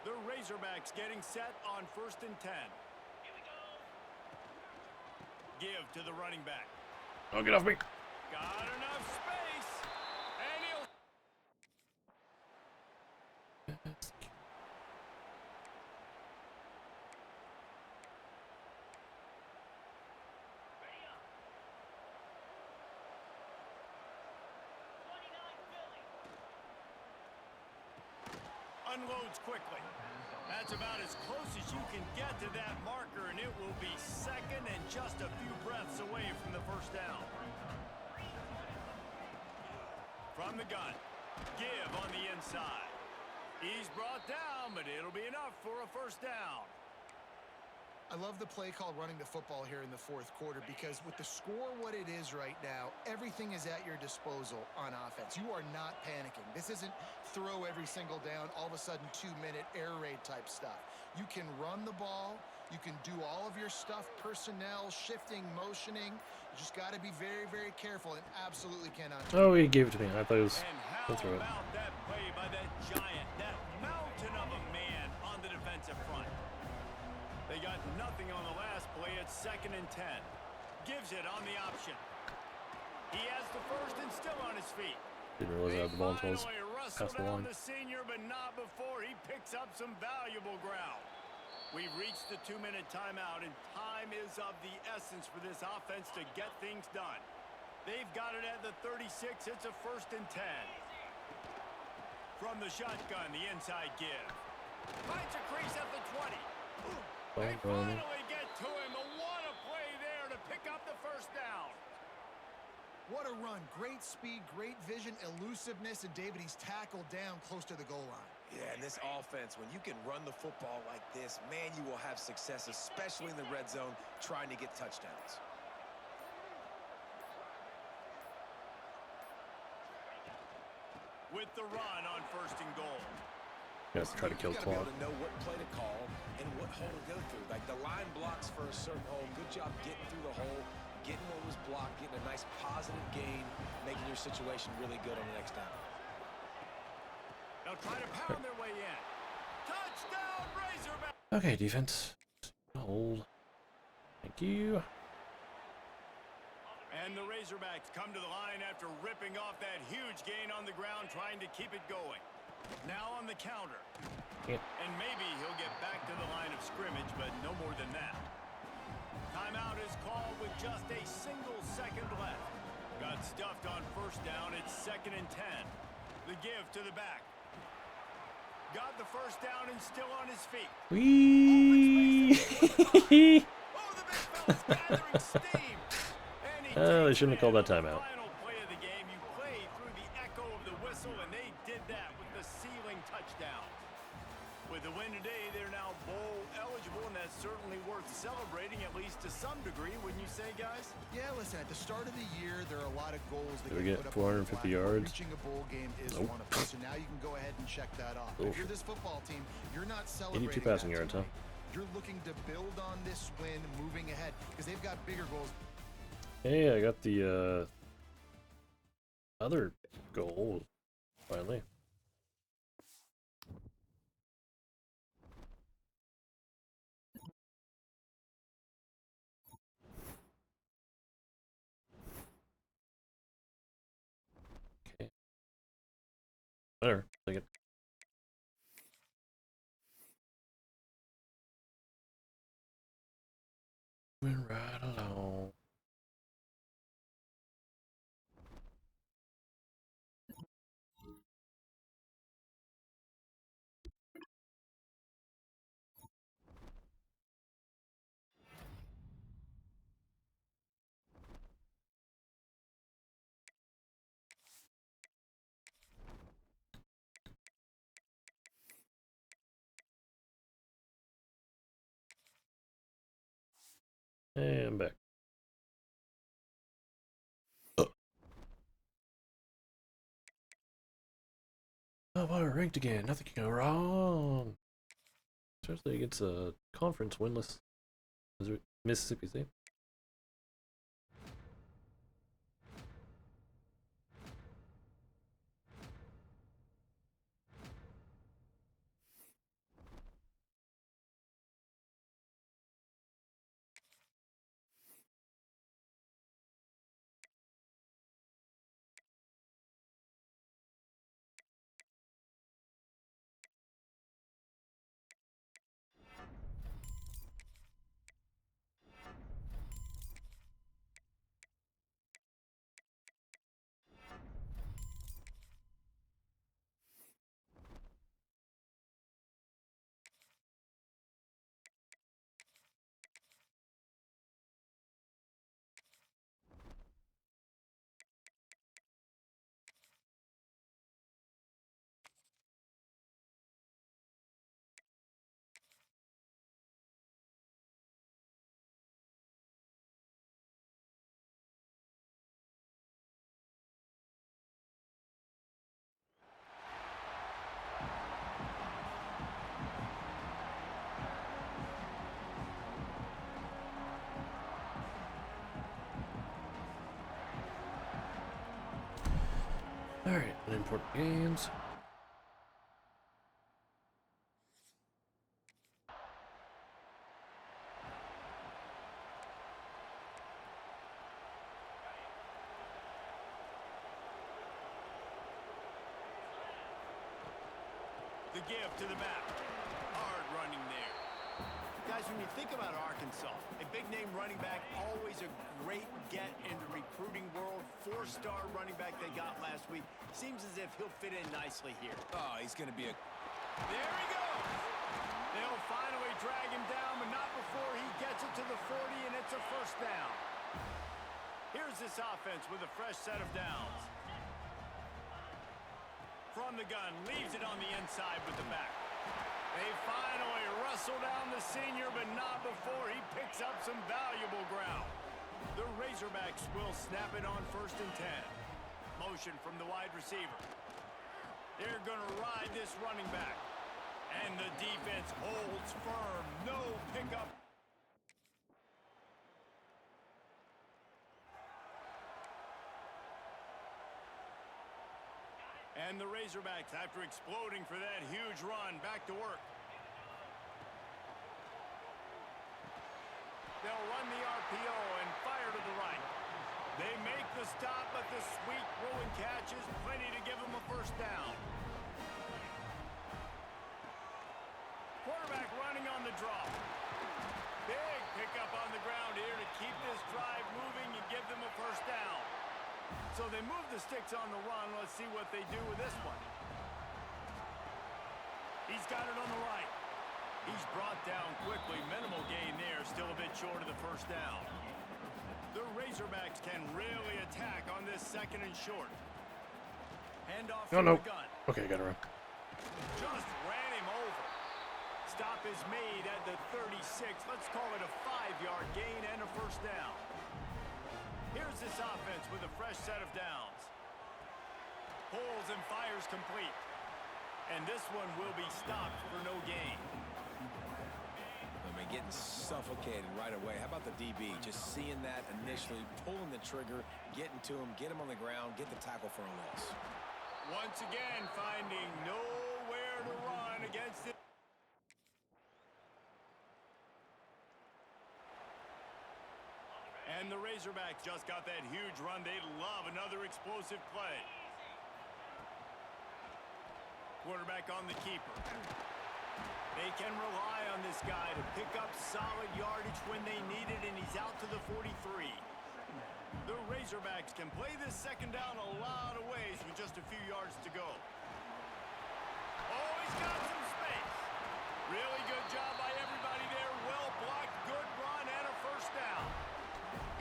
The Razorbacks getting set on first and 10. Give to the running back. Oh, get off me. Got enough space. And he'll... Unloads quickly. That's about as close as you can get to that marker, and it will be second and just a few breaths away from the first down. From the gun, give on the inside. He's brought down, but it'll be enough for a first down. I love the play call running the football here in the fourth quarter because with the score what it is right now, everything is at your disposal on offense. You are not panicking. This isn't throw every single down, all of a sudden 2-minute air raid type stuff. You can run the ball. You can do all of your stuff, personnel, shifting, motioning. You just got to be very, very careful and absolutely cannot. Oh, he gave it to me. I thought it was. And how That's right. about that play by that giant, that mountain of a man on the defensive front? They got nothing on the last play. It's second and 10. Gives it on the option. He has the first and still on his feet. Didn't realize I had the ball until I was Finally past wrestled the down line. the senior, but not before he picks up some valuable ground. We've reached the 2-minute timeout, and time is of the essence for this offense to get things done. They've got it at the 36. It's a first and 10. From the shotgun, the inside give. Finds a crease at the 20. They finally get to him. What a play there to pick up the first down. What a run. Great speed, great vision, elusiveness, and David, he's tackled down close to the goal line. Yeah, and this offense, when you can run the football like this, man, you will have success, especially in the red zone, trying to get touchdowns. With the run on 1st and goal. Let's try to kill You gotta be clock. able to know what play to call and what hole to go through. Like the line blocks for a certain hole. Good job getting through the hole, getting what was blocked, getting a nice positive gain, making your situation really good on the next down. They'll try to pound their way in. Touchdown, Razorback! Okay, defense. Hold. Thank you. And the Razorbacks come to the line after ripping off that huge gain on the ground, trying to keep it going. Now on the counter. Yeah. And maybe he'll get back to the line of scrimmage, but no more than that. Timeout is called with just a single second left. Got stuffed on 1st down. It's 2nd and 10. The give to the back. Got the 1st down and still on his feet. Whee! Oh, the big fella's gathering steam. And he They takes shouldn't have called that it. timeout. Final play of the game. You play through the echo of the whistle, and they did that with the ceiling touchdown. With the win today, they're now bowl eligible, and that's certainly worth celebrating, at least to some degree, wouldn't you say, guys? Yeah, listen, at the start of the year, there are a lot of goals that Did we get get put up on the 450 flag. yards? Reaching a bowl game is Nope. one of them. So now you can go ahead and check that off. Oof. If you're this football team, you're not celebrating 82 passing that yards, huh? tonight. You're looking to build on this win moving ahead because they've got bigger goals. Hey, I got the other goal finally. Okay. Whatever. Take it. Moving right along. Hey, I'm back. Oh, wow, we're ranked again. Nothing can go wrong. Especially against a conference winless Mississippi State. Alright, unimportant games. The give to the back. Hard running there. Guys, when you think about Arkansas, a big-name running back, always a great get in the recruiting world. 4-star running back they got last week. Seems as if he'll fit in nicely here. Oh, he's going to be a... There he goes. They'll finally drag him down, but not before he gets it to the 40, and it's a 1st down. Here's this offense with a fresh set of downs. From the gun, leaves it on the inside with the back. They finally wrestle down the senior, but not before he picks up some valuable ground. The Razorbacks will snap it on 1st and 10. Motion from the wide receiver. They're going to ride this running back. And the defense holds firm. No pickup. And the Razorbacks, after exploding for that huge run, back to work. They'll run the RPO and fire to the right. They make the stop, but the sweet rolling catch is plenty to give them a first down. Quarterback running on the draw. Big pickup on the ground here to keep this drive moving and give them a first down. So they move the sticks on the run. Let's see what they do with this one. He's got it on the right. He's brought down quickly. Minimal gain there. Still a bit short of the first down. The Razorbacks can really attack on this 2nd and short. Handoff from the gun. Okay, got it wrong. Just ran him over. Stop is made at the 36. Let's call it a 5-yard gain and a first down. Here's this offense with a fresh set of downs. Pulls and fires complete. And this one will be stopped for no gain. I mean, getting suffocated right away. How about the DB? Just seeing that initially, pulling the trigger, getting to him, get him on the ground, get the tackle for a loss. Once again, finding nowhere to run against it. And the Razorbacks just got that huge run. They love another explosive play. Quarterback on the keeper. They can rely on this guy to pick up solid yardage when they need it, and he's out to the 43. The Razorbacks can play this 2nd down a lot of ways with just a few yards to go. Oh, he's got some space. Really good job by everybody there. Well blocked, good run, and a first down.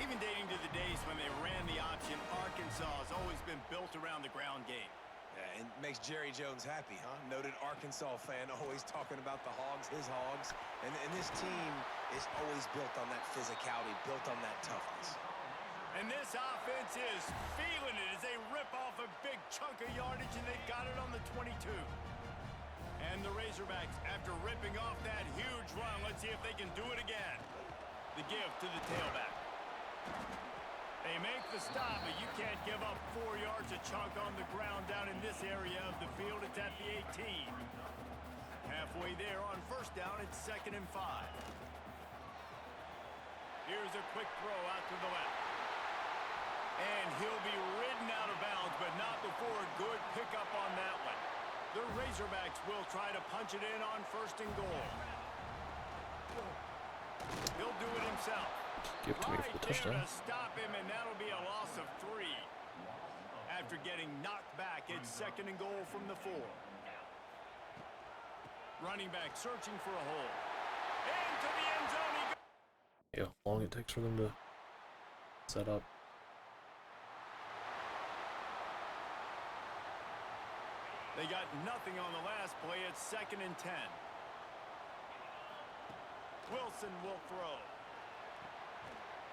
Even dating to the days when they ran the option, Arkansas has always been built around the ground game. Yeah, and makes Jerry Jones happy, huh? Noted Arkansas fan, always talking about the Hogs, his Hogs. And this team is always built on that physicality, built on that toughness. And this offense is feeling it as they rip off a big chunk of yardage, and they've got it on the 22. And the Razorbacks, after ripping off that huge run, let's see if they can do it again. The give to the tailback. They make the stop, but you can't give up 4 yards a chunk on the ground down in this area of the field. It's at the 18. Halfway there on first down, it's 2nd and 5. Here's a quick throw out to the left. And he'll be ridden out of bounds, but not before a good pickup on that one. The Razorbacks will try to punch it in on 1st and goal. He'll do it himself. Give it to me for the touchdown. To stop him, and that'll be a loss of 3. After getting knocked back, it's 2nd and goal from the 4. Running back searching for a hole. Into the end zone he goes. Yeah, how long it takes for them to set up. They got nothing on the last play. It's 2nd and 10. Wilson will throw.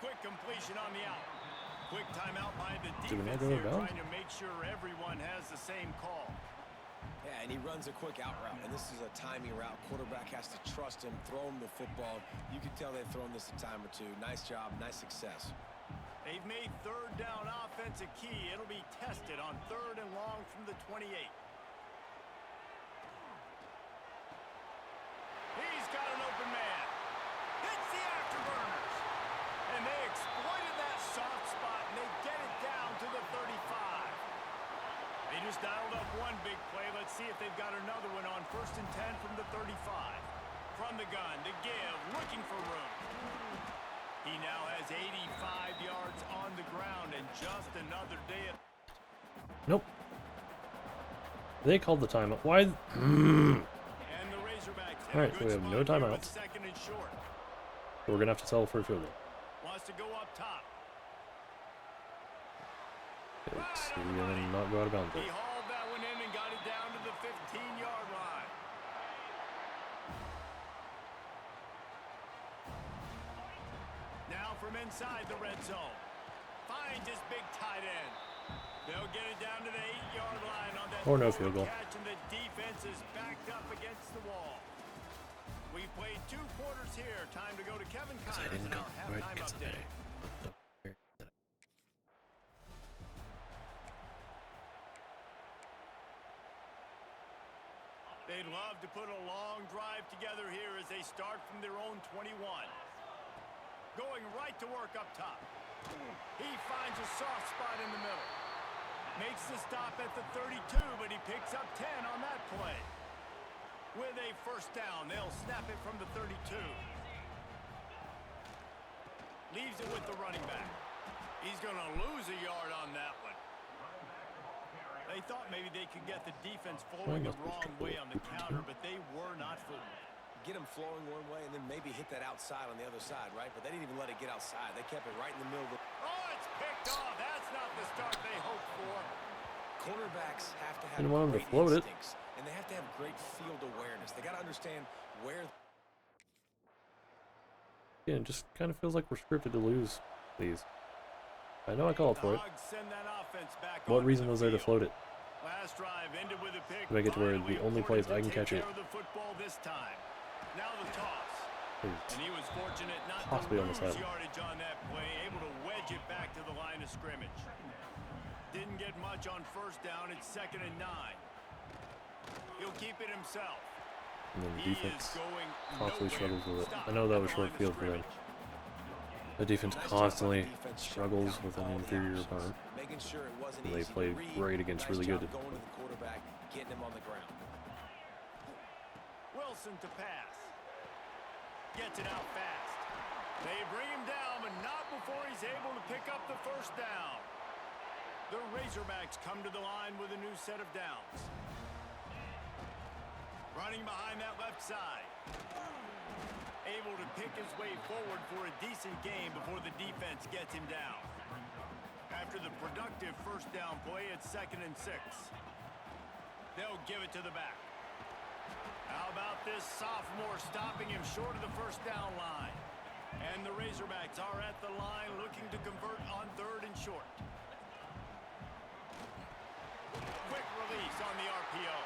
Quick completion on the out. Quick timeout by the defense here, trying to make sure everyone has the same call. Yeah, and he runs a quick out route, and this is a timing route. Quarterback has to trust him, throw him the football. You can tell they've thrown this a time or two. Nice job, nice success. They've made 3rd down offense a key. It'll be tested on 3rd and long from the 28. He's got an open man. Hits the afterburners. And they exploited that soft spot, and they get it down to the 35. They just dialed up one big play. Let's see if they've got another one on 1st and 10 from the 35. From the gun, to give, looking for room. He now has 85 yards on the ground, and just another day of... Nope. They called the timeout. Why? And the Razorbacks have Alright, so we have no timeouts. 2nd and short. We're going to have to settle for a field goal. Wants to go up top. It's gonna not go out of bounds. He hauled that one in and got it down to the 15-yard line. Now from inside the red zone. Finds his big tight end. They'll get it down to the 8-yard line on that Or no field goal. catch, and the defense is backed up against the wall. We played 2 quarters here. Time to go to Kevin I Connors didn't in go our right halftime yesterday. update. They'd love to put a long drive together here as they start from their own 21. Going right to work up top. He finds a soft spot in the middle. Makes the stop at the 32, but he picks up 10 on that play. With a first down, they'll snap it from the 32. Leaves it with the running back. He's going to lose a yard on that one. They thought maybe they could get the defense flowing the wrong way on the counter, but they were not fooled. Get them flowing one way and then maybe hit that outside on the other side, right? But they didn't even let it get outside. They kept it right in the middle of the... Oh, it's picked off. That's not the start they hoped for. Cornerbacks have to have Didn't want him to great float it. instincts, and they have to have great field awareness. They got to understand where... Yeah, it just kind of feels like we're scripted to lose these. I know I called for it. Dogs send that offense back What onto reason the was there to field. float it? Last drive ended with a pick. To make it to where Finally the only place I can afforded to catch take it. care of the football this time. Now the toss. Is And he was fortunate not possibly to on the lose side. yardage on that play, able to wedge it back to the line of scrimmage. Didn't get much on first down. It's 2nd and 9. He'll keep it himself. And then the He defense is going constantly nowhere. struggles with it. Stop I know that at was the short line of field for them. scrimmage. The defense Nice job by the constantly defense shutting struggles down with an all the inferior options, opponent. making sure it wasn't And they easy to played read. great against Nice really job good. going to the quarterback, getting him on the ground. Wilson to pass. Gets it out fast. They bring him down, but not before he's able to pick up the first down. The Razorbacks come to the line with a new set of downs. Running behind that left side. Able to pick his way forward for a decent game before the defense gets him down. After the productive first down play, it's 2nd and 6. They'll give it to the back. How about this sophomore stopping him short of the first down line? And the Razorbacks are at the line looking to convert on 3rd and short. Quick release on the RPO.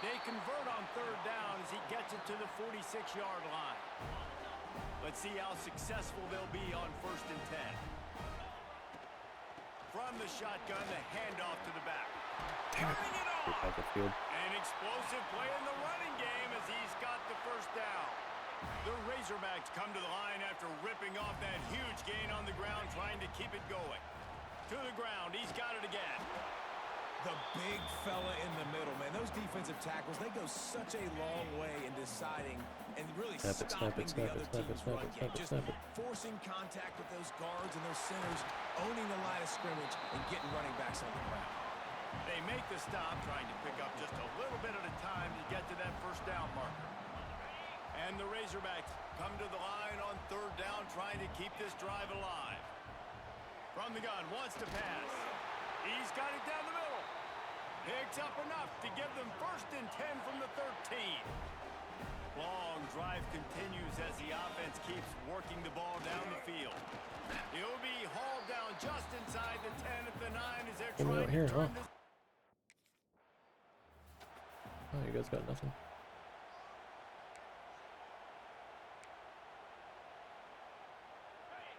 They convert on 3rd down as he gets it to the 46-yard line. Let's see how successful they'll be on 1st and 10. From the shotgun, the handoff to the back. Damn it. Turning it Good on. out the field. An explosive play in the running game as he's got the first down. The Razorbacks come to the line after ripping off that huge gain on the ground, trying to keep it going. To the ground, he's got it again. The big fella in the middle, man. Those defensive tackles, they go such a long way in deciding and really Snap it, snap stopping it, the snap other it, snap it, team's snap run it, game. snap it, Just snap it. forcing contact with those guards and those centers, owning the line of scrimmage, and getting running backs on the ground. They make the stop, trying to pick up just a little bit at a time to get to that first down marker. And the Razorbacks come to the line on 3rd down, trying to keep this drive alive. From the gun, wants to pass. He's got it down the middle. Picks up enough to give them 1st and 10 from the 13. Long drive continues as the offense keeps working the ball down the field. He'll be hauled down just inside the 10 at the 9 as they're Coming trying out here, to turn huh? this. Oh, you guys got nothing.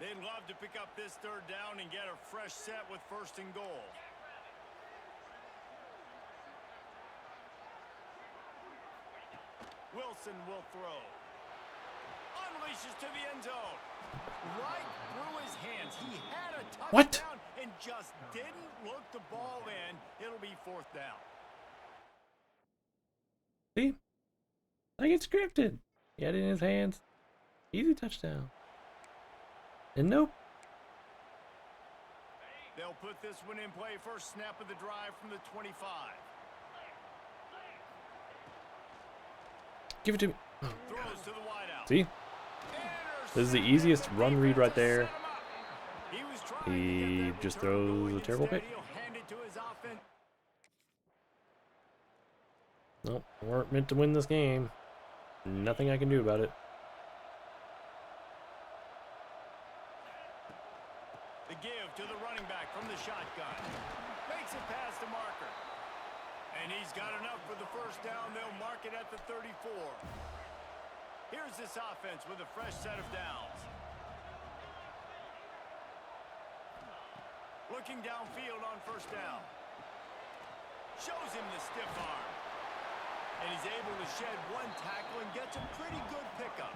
They'd love to pick up this 3rd down and get a fresh set with 1st and goal. Wilson will throw. Unleashes to the end zone. Right through his hands. He had a touchdown What? and just didn't look the ball in. It'll be 4th down. See? Like it's scripted. He had it in his hands. Easy touchdown. And nope. They'll put this one in play. First snap of the drive from the 25. Give it to me. Oh, Throws to the wideout. see? This is the easiest run read right there. He was trying to He get that just return throws going. a terrible Instead, pick. he'll hand Nope, we weren't meant to win this game. Nothing I can do about it. The give to the running back from the shotgun. Makes it past the marker. And he's got enough for the first down. They'll mark it at the 34. Here's this offense with a fresh set of downs. Looking downfield on first down. Shows him the stiff arm. And he's able to shed one tackle and gets a pretty good pickup.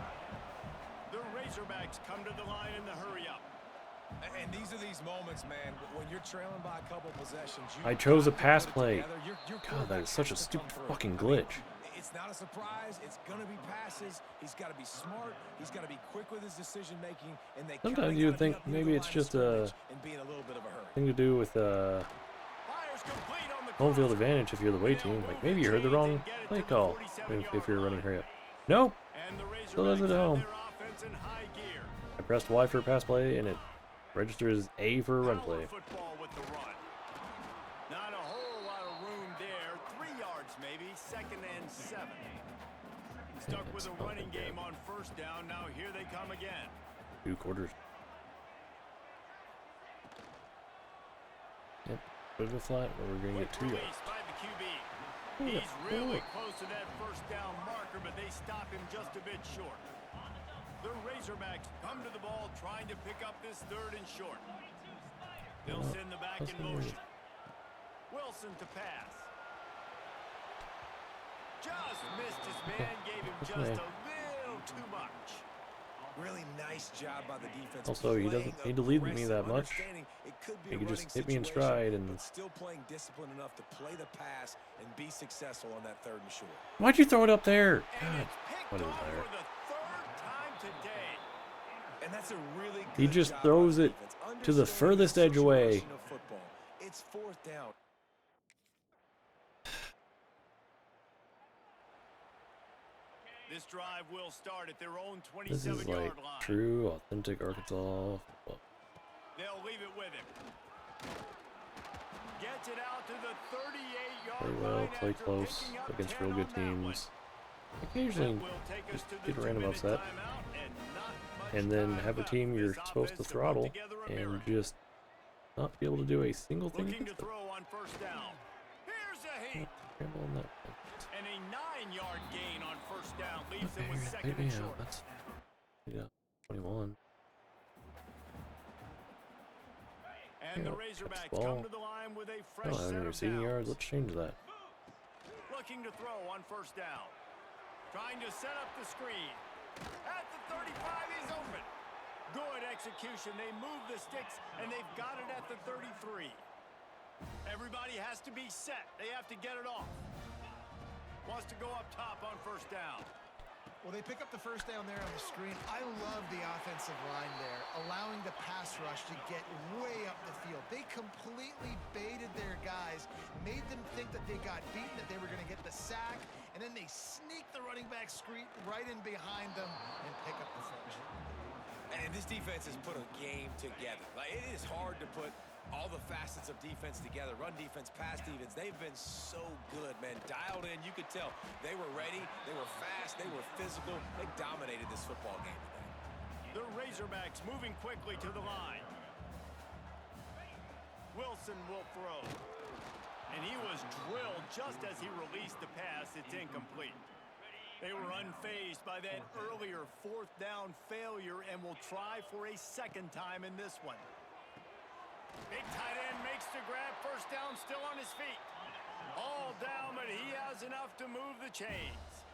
The Razorbacks come to the line in the hurry-up. And these are these moments, man, when you're trailing by a couple possessions. I chose a pass play. God, that is such a stupid fucking glitch. It's not a surprise. It's going to be passes. He's got to be smart. He's got to be quick with his decision making. And they Sometimes you would think maybe it's just a thing to do with home field advantage if you're the away team. Like maybe you heard the wrong play call if you're running hurry up. Nope. Still does it at home. I pressed Y for a pass play and it registers A for a run play. Not a whole lot of room there. 3 yards maybe. 2nd and 7. Stuck with a running game on first down. Now here they come again. 2 quarters. Yep. Put it flat or we're going to get 2 yards. By the QB. He's really close to that first down marker, but they stop him just a bit short. The Razorbacks come to the ball trying to pick up this 3rd and short. They'll send the back in motion. Wilson to pass. Just missed his man, gave him just a little too much. Really nice job by the defense. Also, he doesn't need to lead me that much. He could just hit me in stride and still playing discipline enough to play the pass and be successful on that 3rd and short. Why'd you throw it up there? God, what is there? And that's a really good He just throws it to the furthest edge away. It's 4th down. This drive will start at their own This 27-yard is like line. true, authentic Arkansas football. They'll leave it with him. Gets it out to the 38-yard Play well, line play after close picking up against 10 real good on that one. teams. Occasionally, That will take us just to get the a random 2-minute upset. timeout and not much And then time have a left team for you're this supposed to offense put throttle together a and miracle. just not be able to do a single thing Looking to against them. throw on first down. Here's a heat. Scramble on that. And a 9-yard gain on first down leaves Okay, them with you're 2nd gonna and take me short. out. That's 21. And the Catch Razorbacks the ball. come to the line with a I fresh don't have set any of receiving yards. downs. Let's change that. Looking to throw on first down. Trying to set up the screen. At the 35, he's open. Good execution. They move the sticks, and they've got it at the 33. Everybody has to be set. They have to get it off. Wants to go up top on first down. Well, they pick up the first down there on the screen. I love the offensive line there, allowing the pass rush to get way up the field. They completely baited their guys, made them think that they got beaten, that they were going to get the sack, and then they sneak the running back screen right in behind them and pick up the first. And this defense has put a game together. Like, it is hard to put all the facets of defense together. Run defense, pass defense. They've been so good, man. Dialed in. You could tell they were ready. They were fast. They were physical. They dominated this football game today. The Razorbacks moving quickly to the line. Wilson will throw. And he was drilled just as he released the pass. It's incomplete. They were unfazed by that earlier 4th down failure and will try for a 2nd time in this one. Big tight end makes the grab. First down, still on his feet. All down, but he has enough to move the chains.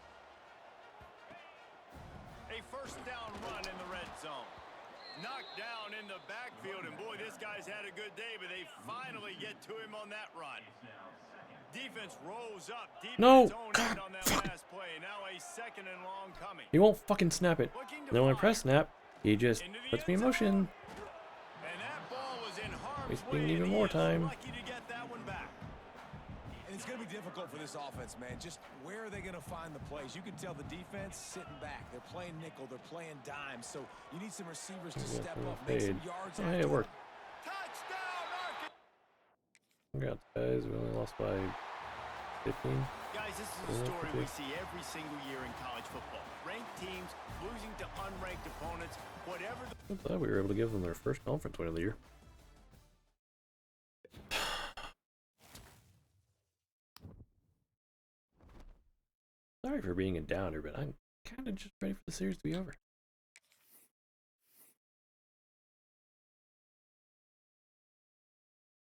A first down run in the red zone. Knocked down in the backfield, and boy, this guy's had a good day, but they finally get to him on that run. Defense rolls up deep in its own end on that last play. Now a 2nd and long coming. He won't fucking snap it. Then when I press snap, he just puts me in motion. And that ball was in harm's Wasting way, even and he more is time. lucky to get that one back. And it's going to be difficult for this offense, man. Just where are they going to find the plays? You can tell the defense sitting back. They're playing nickel. They're playing dime. So you need some receivers to step up, make some yards. Oh, hey, it worked. Touchdown, Arkansas! Congrats, guys. We only lost by 15. Guys, this is a story we see every single year in college football. Ranked teams losing to unranked opponents, whatever the... I'm glad we were able to give them their first conference win of the year. Sorry for being a downer, but I'm kind of just ready for the series to be over.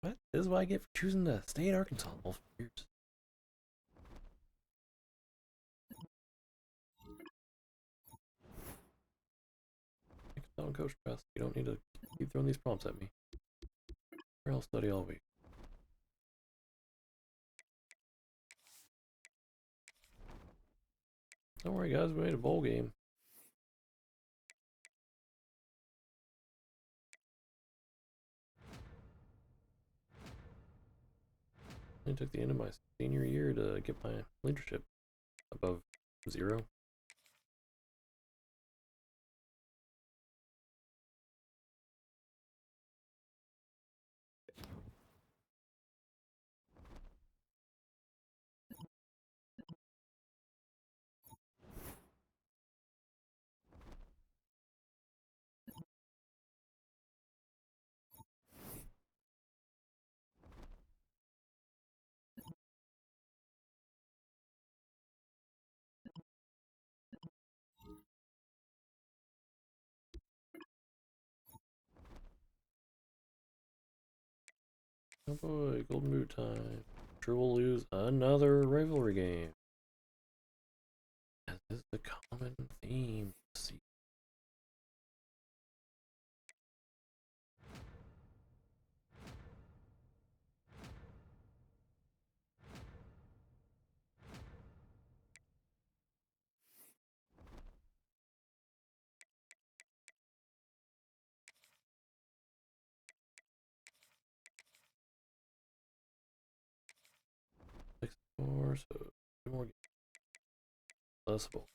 What? This is what I get for choosing to stay at Arkansas all 4 years. Don't coach press. You don't need to keep throwing these prompts at me. Or I'll study all week. Don't worry, guys. We made a bowl game. It took the end of my senior year to get my leadership above 0. Oh boy, golden boot time. Sure we'll lose another rivalry game. As is the common theme. See. Six more, so 2 more games. Less bowl.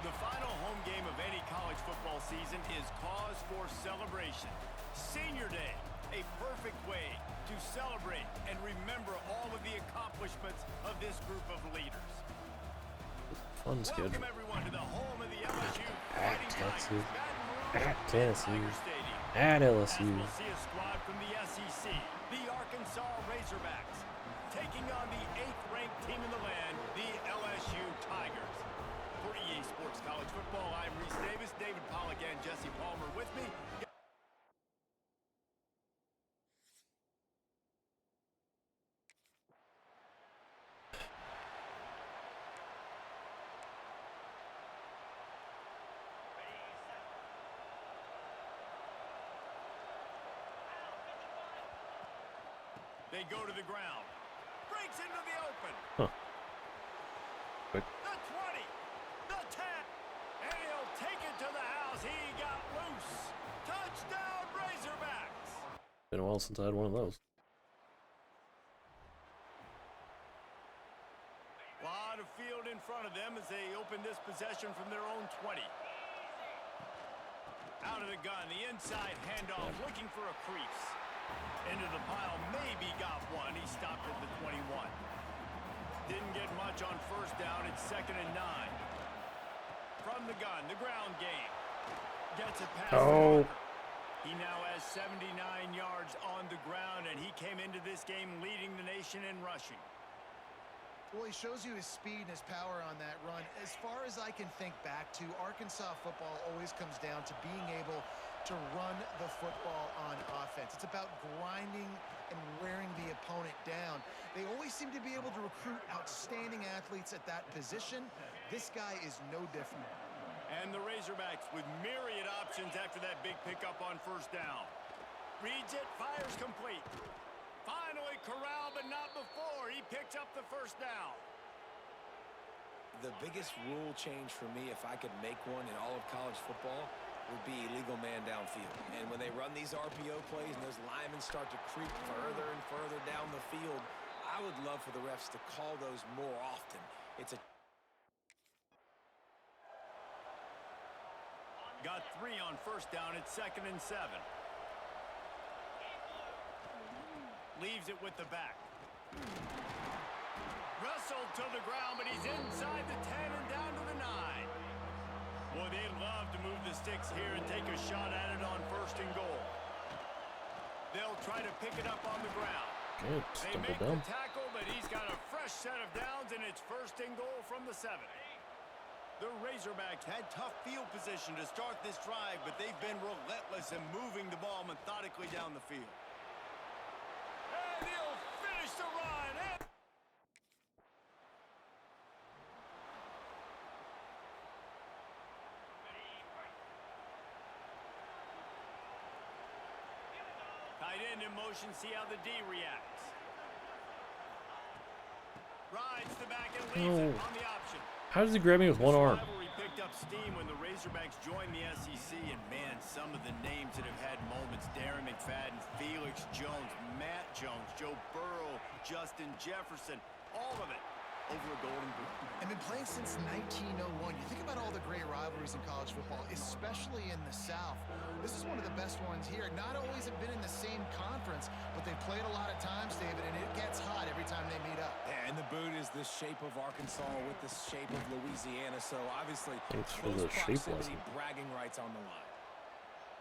The final home game of any college football season is cause for celebration. Senior Day, a perfect way to celebrate and remember all of the accomplishments of this group of leaders. Fun schedule. Welcome everyone to the home of the LSU At Fighting Texas, Tigers, at Tennessee, Tiger Stadium. at As LSU. we'll see a squad from the SEC, the Arkansas Razorbacks, taking on the 8th-ranked team in the land, the LSU Tigers. For EA Sports College Football, I'm Reese Davis, David Pollack, and Jesse Palmer with me. They go to the ground. Breaks into the open. Huh. Quick. The 20. The 10. And he'll take it to the house. He got loose. Touchdown, Razorbacks. Been a while since I had one of those. A lot of field in front of them as they open this possession from their own 20. Out of the gun, the inside handoff, looking for a crease. Into the pile, maybe got one. He stopped at the 21. Didn't get much on first down. It's 2nd and 9. From the gun, the ground game. Gets it past Walker. He now has 79 yards on the ground, and he came into this game leading the nation in rushing. Well, he shows you his speed and his power on that run. As far as I can think back to, Arkansas football always comes down to being able to run the football on offense. It's about grinding and wearing the opponent down. They always seem to be able to recruit outstanding athletes at that position. This guy is no different. And the Razorbacks with myriad options after that big pickup on first down. Reads it, fires complete. Finally corralled, but not before. He picks up the first down. The biggest rule change for me, if I could make one in all of college football, would be illegal man downfield. And when they run these RPO plays and those linemen start to creep further and further down the field, I would love for the refs to call those more often. It's a Got 3 on first down at 2nd and 7. Leaves it with the back. Wrestled to the ground, but he's inside the 10 and down to the 9. Boy, they'd love to move the sticks here and take a shot at it on 1st and goal. They'll try to pick it up on the ground. Good. They make the tackle, but he's got a fresh set of downs, and it's 1st and goal from the 7. The Razorbacks had tough field position to start this drive, but they've been relentless in moving the ball methodically down the field. And he'll finish the run. Tight end in motion, see how the D reacts. Rides the back and leaves it on the option. How does he grab me with one arm? This rivalry picked up steam when the Razorbacks joined the SEC, and man, some of the names that have had moments: Darren McFadden, Felix Jones, Matt Jones, Joe Burrow, Justin Jefferson, all of it over a Golden Boot. And been playing since 1901. You think about all the great rivalries in college football, especially in the South. This is one of the best ones here. Not always have been in the same conference, but they've played a lot of times, David, and it gets hot every time they meet up. Yeah, and the boot is the shape of Arkansas with the shape of Louisiana, so obviously Thanks for those the shape proximity lesson. bragging rights on the line.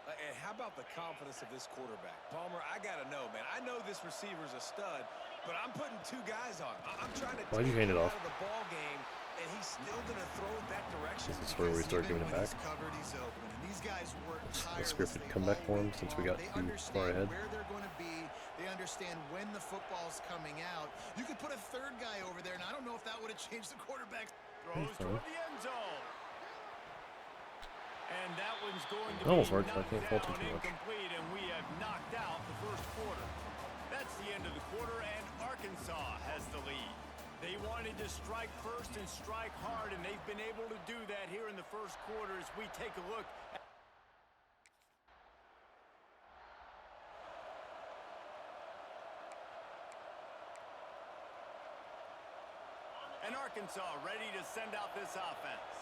And how about the confidence of this quarterback? Palmer, I got to know, man. I know this receiver's a stud, but I'm putting 2 guys on. I'm trying to Why'd you take hand it him off? out of the ball game, and he's still going to throw it that direction. This is where we start giving it back. He's covered, he's open. And these guys work A tirelessly scripted comeback for him since we got They too understand far ahead. where they're going to be. They understand when the football's coming out. You could put a 3rd guy over there, and I don't know if that would have changed the quarterback. Throws toward the end zone. And that one's going to Almost be worked. I knocked can't fault him down too much. incomplete, and we have knocked out the 1st quarter. That's the end of the quarter, and Arkansas has the lead. They wanted to strike first and strike hard, and they've been able to do that here in the 1st quarter as we take a look at and Arkansas ready to send out this offense.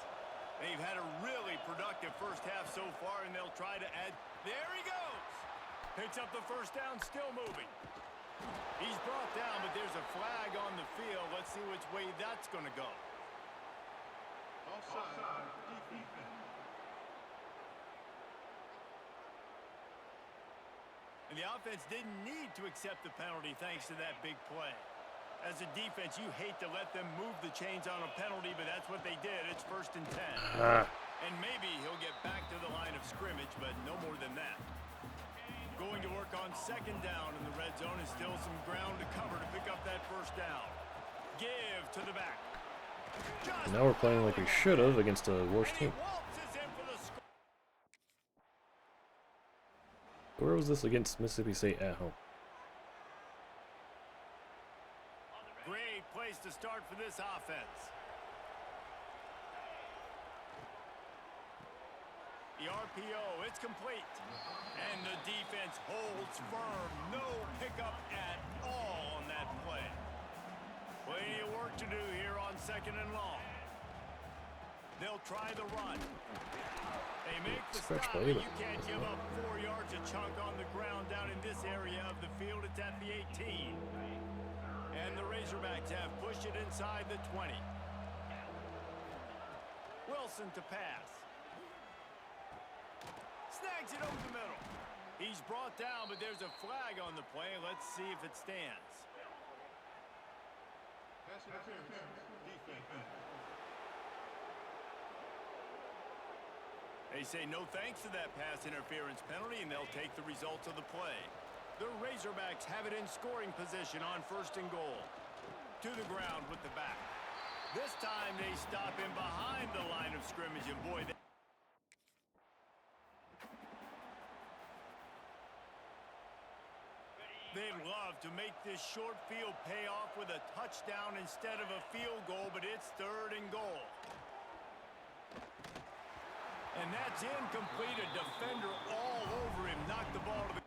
They've had a really productive first half so far, and they'll try to add. There he goes. Picks up the first down, still moving. He's brought down, but there's a flag on the field. Let's see which way that's going to go. Offside. Defense. And the offense didn't need to accept the penalty thanks to that big play. As a defense, you hate to let them move the chains on a penalty, but that's what they did. It's 1st and 10. And maybe he'll get back to the line of scrimmage, but no more than that. Going to work on 2nd down in the red zone, and still some ground to cover to pick up that 1st down. Give to the back. Now we're playing like we should have against a worse team. Where was this against Mississippi State at home? Great place to start for this offense. The RPO, it's complete. And the defense holds firm. No pickup at all on that play. Plenty of work to do here on 2nd and long. They'll try the run. They make the stop, but you can't give up 4 yards a chunk on the ground down in this area of the field. It's at the 18. And the Razorbacks have pushed it inside the 20. Wilson to pass. Snags it over the middle. He's brought down, but there's a flag on the play. Let's see if it stands. They say no thanks to that pass interference penalty, and they'll take the results of the play. The Razorbacks have it in scoring position on 1st and goal. To the ground with the back. This time they stop him behind the line of scrimmage, and boy, they'd love to make this short field pay off with a touchdown instead of a field goal, but it's 3rd and goal. And that's incomplete. A defender all over him. Knocked the ball to the...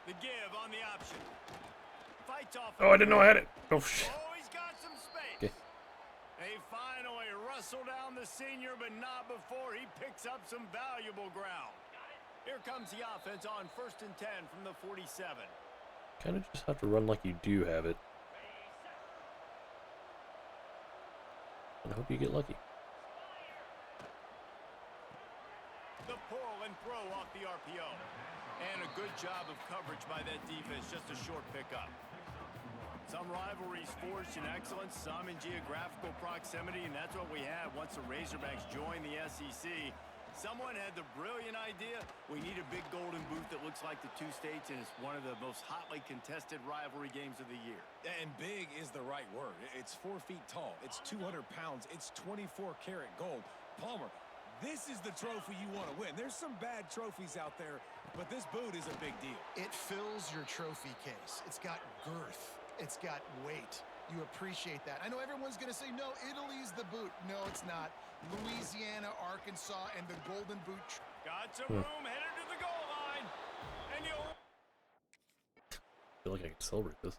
The give on the option. Fights off. Oh, I didn't know I had it. Oh, shit. Oh, he's got some space. Okay. They finally wrestle down the senior, but not before he picks up some valuable ground. Here comes the offense on 1st and 10 from the 47. Kind of just have to run like you do have it. And I hope you get lucky. The pull and throw off the RPO. And a good job of coverage by that defense, just a short pickup. Some rivalries forged in excellence, some in geographical proximity, and that's what we have once the Razorbacks joined the SEC. Someone had the brilliant idea, we need a big golden boot that looks like the 2 states, and it's one of the most hotly contested rivalry games of the year. And big is the right word. It's 4 feet tall. It's 200 pounds. It's 24-karat gold. Palmer, this is the trophy you want to win. There's some bad trophies out there, but this boot is a big deal. It fills your trophy case. It's got girth. It's got weight. You appreciate that. I know everyone's going to say, no, Italy's the boot. No, it's not. Louisiana, Arkansas, and the Golden Boot. Got some room, headed to the goal line. And you'll... I feel like I can celebrate this.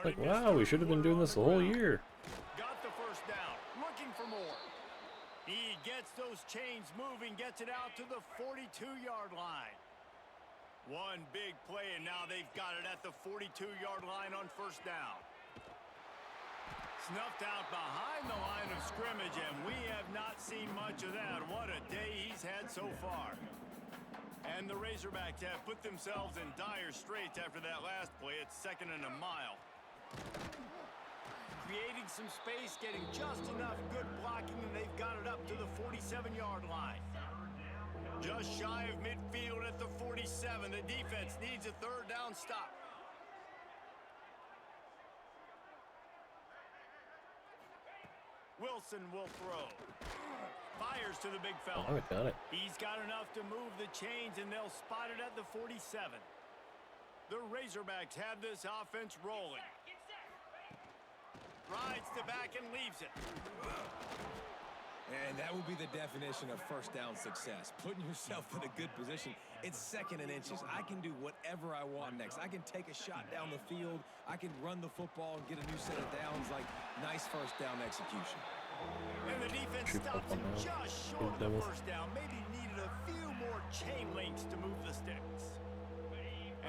Like, wow, we should have been doing this the whole year. Got the 1st down, looking for more. He gets those chains moving, gets it out to the 42-yard line. One big play, and now they've got it at the 42-yard line on 1st down. Snuffed out behind the line of scrimmage, and we have not seen much of that. What a day he's had so far. And the Razorbacks have put themselves in dire straits after that last play. It's 2nd and a mile. Creating some space, getting just enough good blocking, and they've got it up to the 47-yard line. Just shy of midfield at the 47. The defense needs a 3rd down stop. Wilson will throw. Fires to the big fella. Oh, I got it. He's got enough to move the chains, and they'll spot it at the 47. The Razorbacks have this offense rolling. Rides to back and leaves it. And that would be the definition of 1st down success. Putting yourself in a good position. It's 2nd and inches. I can do whatever I want next. I can take a shot down the field. I can run the football and get a new set of downs. Like, nice 1st down execution. And the defense stops him just short of the 1st down. Maybe needed a few more chain links to move the sticks.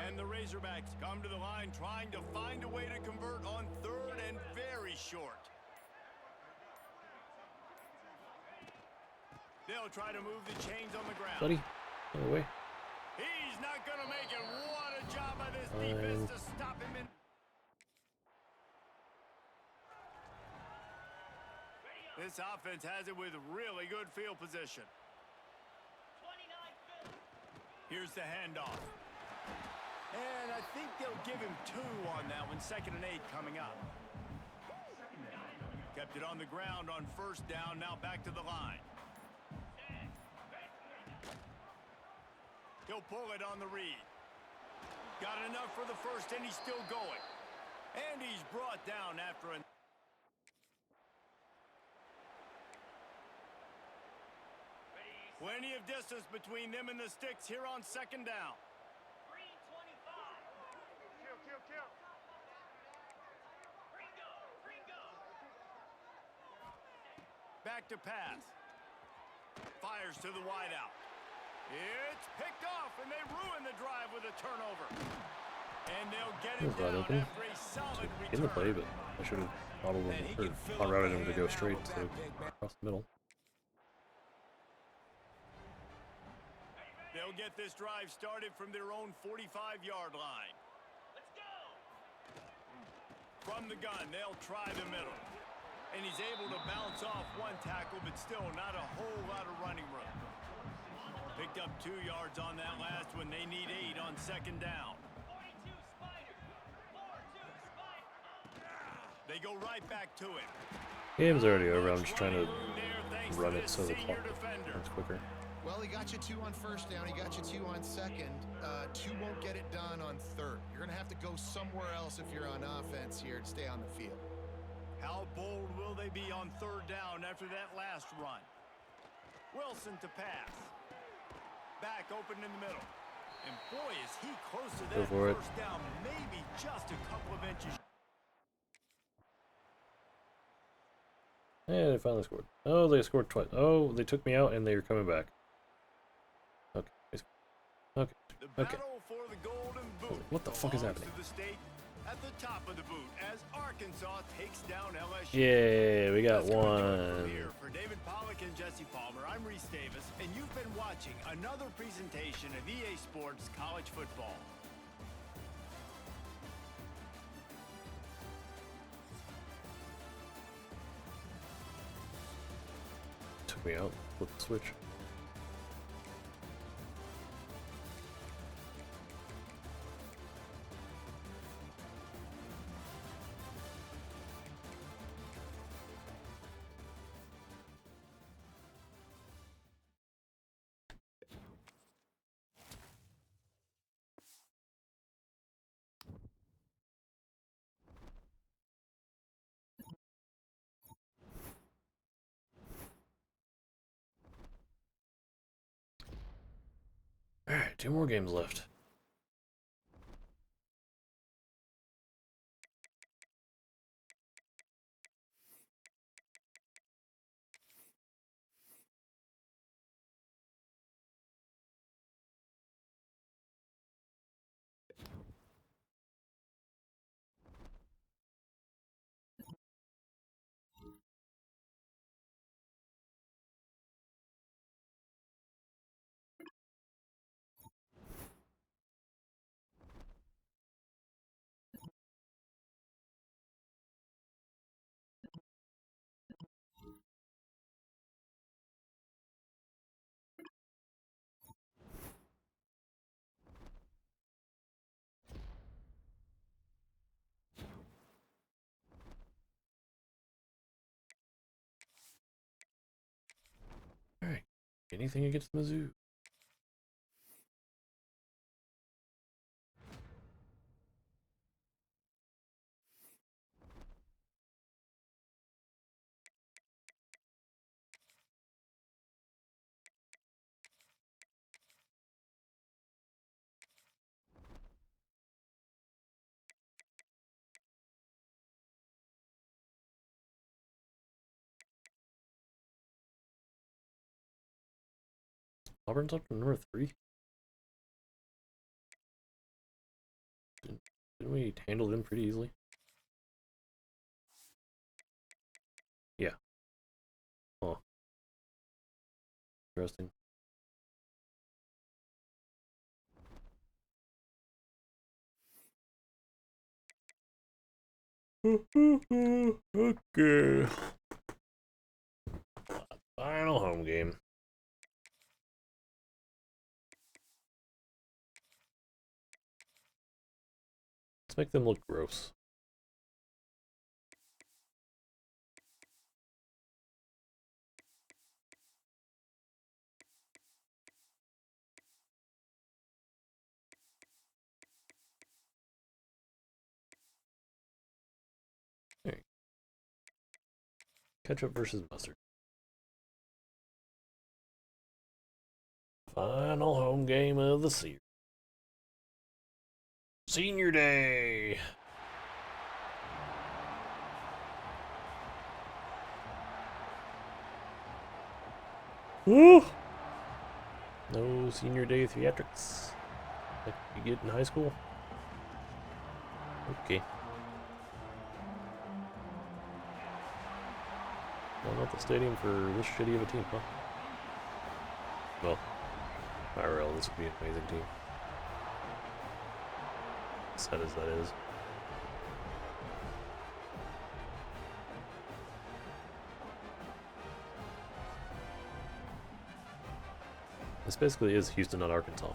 And the Razorbacks come to the line trying to find a way to convert on 3rd and very short. They'll try to move the chains on the ground. Buddy, no way. He's not going to make it. What a job by this defense to stop him in. This offense has it with really good field position. Here's the handoff. And I think they'll give him 2 on that one. 2nd and 8 coming up. Kept it on the ground on 1st down. Now back to the line. He'll pull it on the read. Got enough for the 1st, and he's still going. And he's brought down after a... Plenty of distance between them and the sticks here on 2nd down. Back to pass. Fires to the wideout. It's picked off, and they ruin the drive with a turnover. And they'll get That was it wide down open. after a solid In the play, return. but I should have audible And he him, can fill or up routed the him to hand go now straight with to that big man. across the middle. They'll get this drive started from their own 45-yard line. Let's go! From the gun, they'll try the middle. And he's able to bounce off one tackle, but still not a whole lot of running room. Picked up 2 yards on that last one. They need 8 on second down. They go right back to it. Game's already over. I'm just trying to run it so the clock runs quicker. Well, he got you 2 on first down. He got you 2 on second. 2 won't get it done on third. You're going to have to go somewhere else if you're on offense here to stay on the field. How bold will they be on third down after that last run? Wilson to pass. Back open in the middle. And boy, is he close to that first down. Maybe just a couple of inches. Yeah, they finally scored. Oh, they scored twice. Oh, they took me out and they were coming back. Okay. Okay. The Okay. battle for the golden boot. What the fuck is belongs happening? to the state at the top of the boot as Arkansas takes down LSU. Yeah, we got That's gonna do it from one. here. For David Pollack and Jesse Palmer, I'm Reese Davis, and you've been watching another presentation of EA Sports College Football. Took me out. Flip the switch. Alright, 2 more games left. Alright. Anything against Mizzou? Auburn's up to number 3. Didn't we handle them pretty easily? Yeah. Huh. Interesting. Okay. Final home game. Let's make them look gross. There. Ketchup versus mustard. Final home game of the season. Senior Day. Woo! No Senior Day theatrics like you get in high school. Okay. Well, not the stadium for this shitty of a team, huh? Well, IRL, this would be an amazing team. Sad as that is. This basically is Houston, not Arkansas.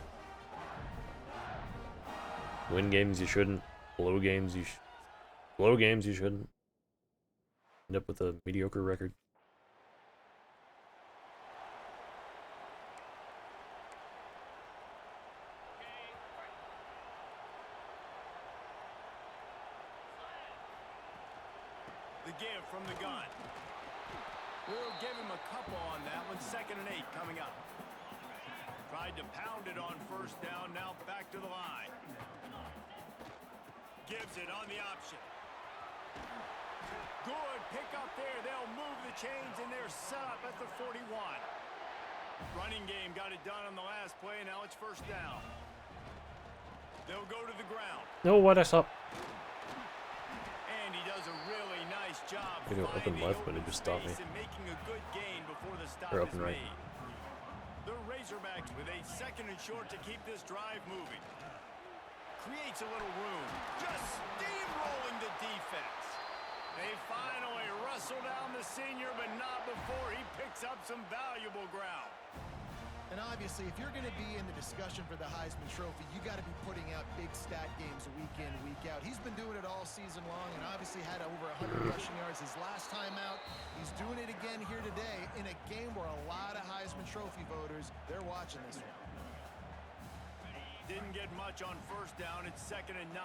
Win games you shouldn't. Blow games you shouldn't. End up with a mediocre record. The give from the gun. We'll give him a couple on that one. 2nd and 8 coming up. Tried to pound it on 1st down. Now back to the line. Gives it on the option. Good pick up there. They'll move the chains and they're set up at the 41. Running game got it done on the last play. Now it's 1st down. They'll go to the ground. No, what I saw. And he does a really nice job You know, up and left, but it just stopped me. and making a good gain before the stop Or up is and right. made. The Razorbacks with a 2nd and short to keep this drive moving. Creates a little room. Just steamrolling the defense. They finally wrestle down the senior, but not before he picks up some valuable ground. And obviously, if you're going to be in the discussion for the Heisman Trophy, you got to be putting out big stat games week in, week out. He's been doing it all season long and obviously had over 100 rushing yards his last time out. He's doing it again here today in a game where a lot of Heisman Trophy voters, they're watching this one. Didn't get much on 1st down. It's 2nd and 9.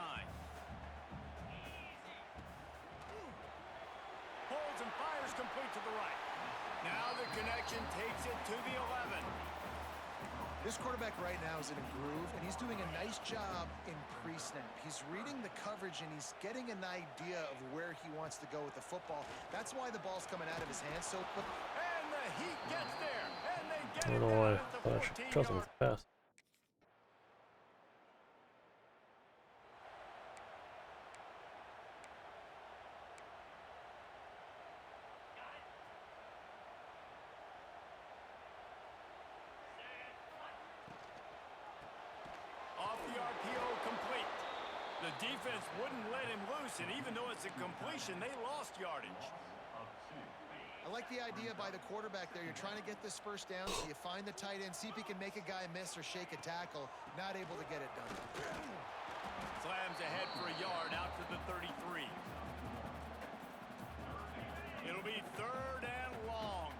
Holds and fires complete to the right. Now the connection takes it to the 11. This quarterback right now is in a groove, and he's doing a nice job in pre-snap. He's reading the coverage, and he's getting an idea of where he wants to go with the football. That's why the ball's coming out of his hands so quick. And the Heat gets there, and they get I don't it know why down at the I should trust him with 14-yard. the pass. Off the RPO, complete. The defense wouldn't let him loose, and even though it's a completion, they lost yardage. I like the idea by the quarterback there. You're trying to get this 1st down, so you find the tight end, see if he can make a guy miss or shake a tackle. Not able to get it done. Slams ahead for a yard out to the 33. It'll be 3rd and long.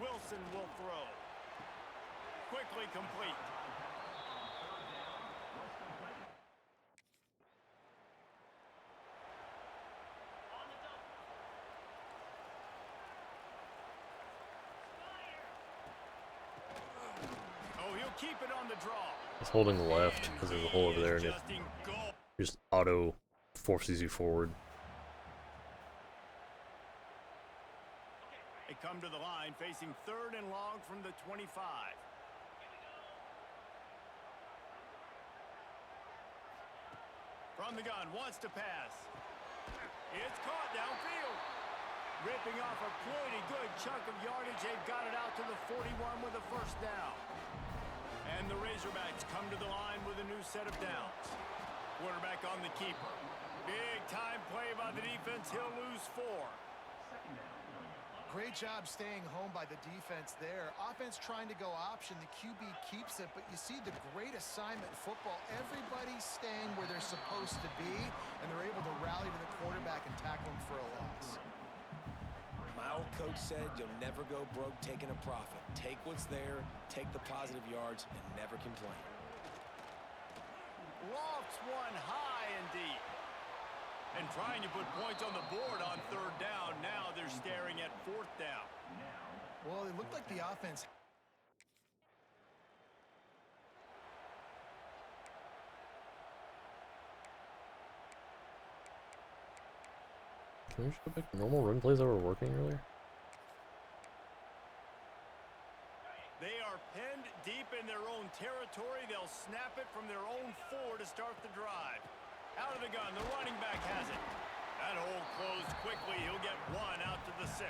Wilson will throw. Quickly complete. Oh, he'll keep it on the draw. It's holding left because there's a hole over there, and it Adjusting goal. just auto forces you forward. They come to the line facing 3rd and long from the 25. From the gun, wants to pass. It's caught downfield. Ripping off a pretty good chunk of yardage. They've got it out to the 41 with a 1st down. And the Razorbacks come to the line with a new set of downs. Quarterback on the keeper. Big time play by the defense. He'll lose 4. Great job staying home by the defense there. Offense trying to go option. The QB keeps it, but you see the great assignment football. Everybody's staying where they're supposed to be, and they're able to rally to the quarterback and tackle him for a loss. My old coach said you'll never go broke taking a profit. Take what's there, take the positive yards, and never complain. Lofts one high and deep. And trying to put points on the board on 3rd down. Now they're staring at 4th down. Well, it looked like the offense. Can we just go back to normal run plays that were working earlier? They are pinned deep in their own own territory, they'll snap it from their own 4 to start the drive. Out of the gun, the running back has it. That hole closed quickly. He'll get 1 out to the 6.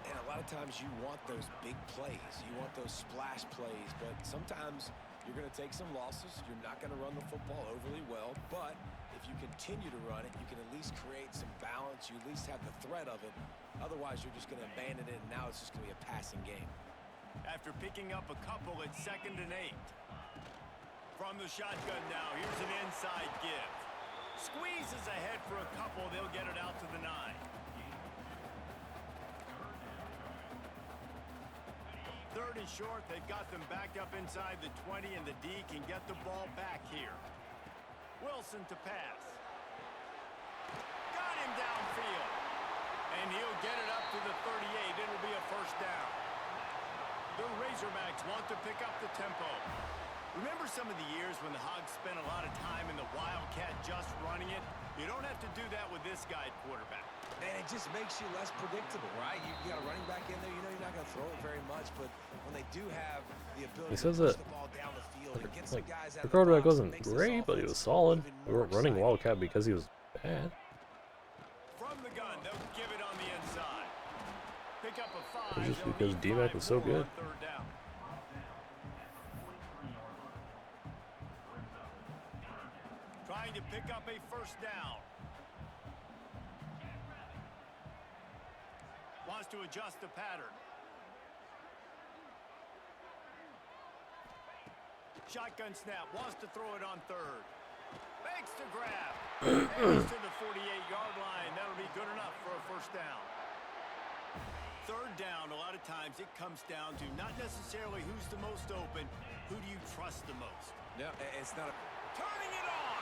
And a lot of times you want those big plays. You want those splash plays, but sometimes you're going to take some losses. You're not going to run the football overly well, but if you continue to run it, you can at least create some balance. You at least have the threat of it. Otherwise, you're just going to abandon it, and now it's just going to be a passing game. After picking up a couple at 2nd and 8. From the shotgun now, here's an inside give. Squeezes ahead for a couple. They'll get it out to the 9. 3rd and short. They've got them back up inside the 20, and the D can get the ball back here. Wilson to pass. Got him downfield. And he'll get it up to the 38. It'll be a first down. The Razorbacks want to pick up the tempo. Remember some of the years when the Hogs spent a lot of time in the Wildcat just running it? You don't have to do that with this guy at quarterback. And it just makes you less predictable, right? You got a running back in there. You know you're not going to throw it very much, but when they do have the ability to push the ball down the field and get some guys out of the box, quarterback wasn't great, but he was solid. We weren't running Wildcat because he was bad. From the gun, they'll give it on the inside. Pick up a 5. Just because D-Mac was so good. 3rd down. Trying to pick up a first down. Wants to adjust the pattern. Shotgun snap. Wants to throw it on 3rd. Makes the grab. Makes to the 48-yard line. That'll be good enough for a first down. 3rd down, a lot of times it comes down to not necessarily who's the most open, who do you trust the most? No, it's not a... Turning it on!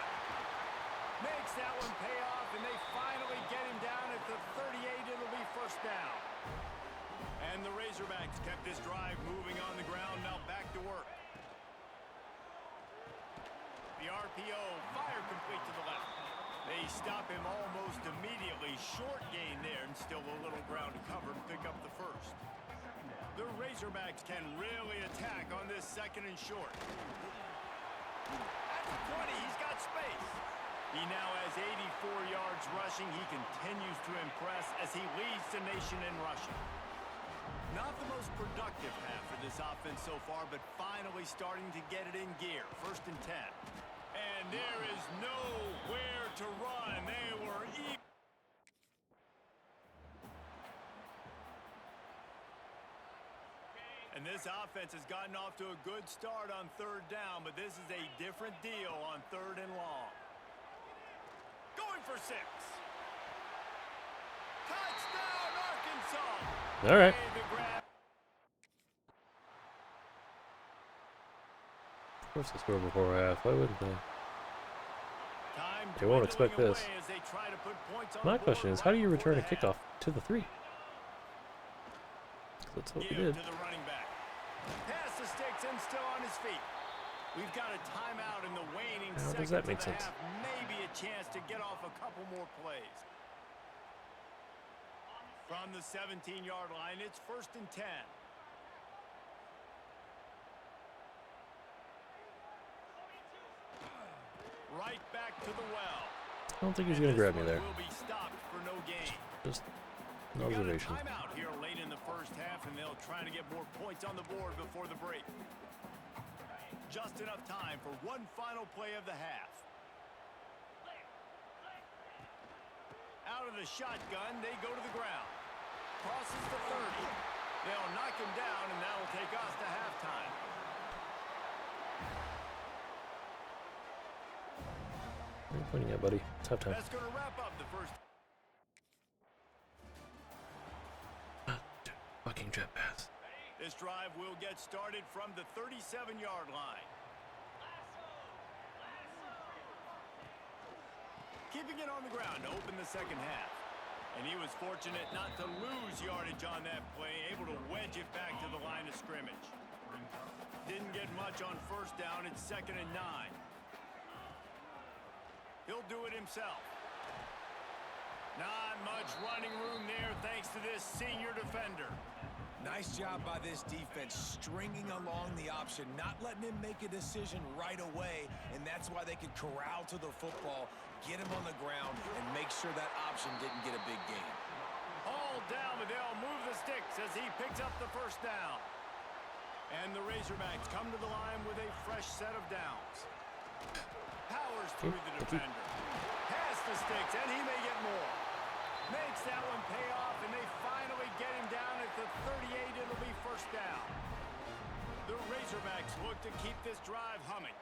Makes that one pay off, and they finally get him down at the 38. It'll be first down. And the Razorbacks kept this drive moving on the ground. Now back to work. The RPO, fire complete to the left. They stop him almost immediately. Short gain there, and still a little ground to cover to pick up the first. The Razorbacks can really attack on this 2nd and short. At the 20, he's got space. He now has 84 yards rushing. He continues to impress as he leads the nation in rushing. Not the most productive half for this offense so far, but finally starting to get it in gear. 1st and 10. And there is nowhere to run. They were And this offense has gotten off to a good start on 3rd down, but this is a different deal on 3rd and long. Going for 6. Touchdown, Arkansas. All right. Of course they score before half. Why wouldn't they? They won't expect this. My question is, how do you return a kickoff to the 3? That's what we did. Pass the sticks and still on his feet. We've got a timeout in the waning How does seconds that make of the sense? half. Maybe a chance to get off a couple more plays. From the 17-yard line, it's 1st and 10. Right back to the well. I don't think he's gonna grab me there. Will be stopped for no gain. Just an observation. Timeout here late in the first half, and they'll try to get more points on the board before the break. Just enough time for one final play of the half. Out of the shotgun, they go to the ground. Crosses the 30. They'll knock him down, and that'll take us to halftime. What are you pointing at, buddy? It's halftime. That's going to wrap up the first. Fucking jet pass. This drive will get started from the 37-yard line. Keeping it on the ground to open the second half. And he was fortunate not to lose yardage on that play, able to wedge it back to the line of scrimmage. Didn't get much on 1st down. It's 2nd and 9. He'll do it himself. Not much running room there thanks to this senior defender. Nice job by this defense, stringing along the option, not letting him make a decision right away, and that's why they could corral to the football, get him on the ground, and make sure that option didn't get a big gain. All down, but they'll move the sticks as he picks up the first down. And the Razorbacks come to the line with a fresh set of downs. Powers through the defender. Has the sticks, and he may get more. Makes that one pay off, and they finally get him down at the 38. It'll be first down. The Razorbacks look to keep this drive humming.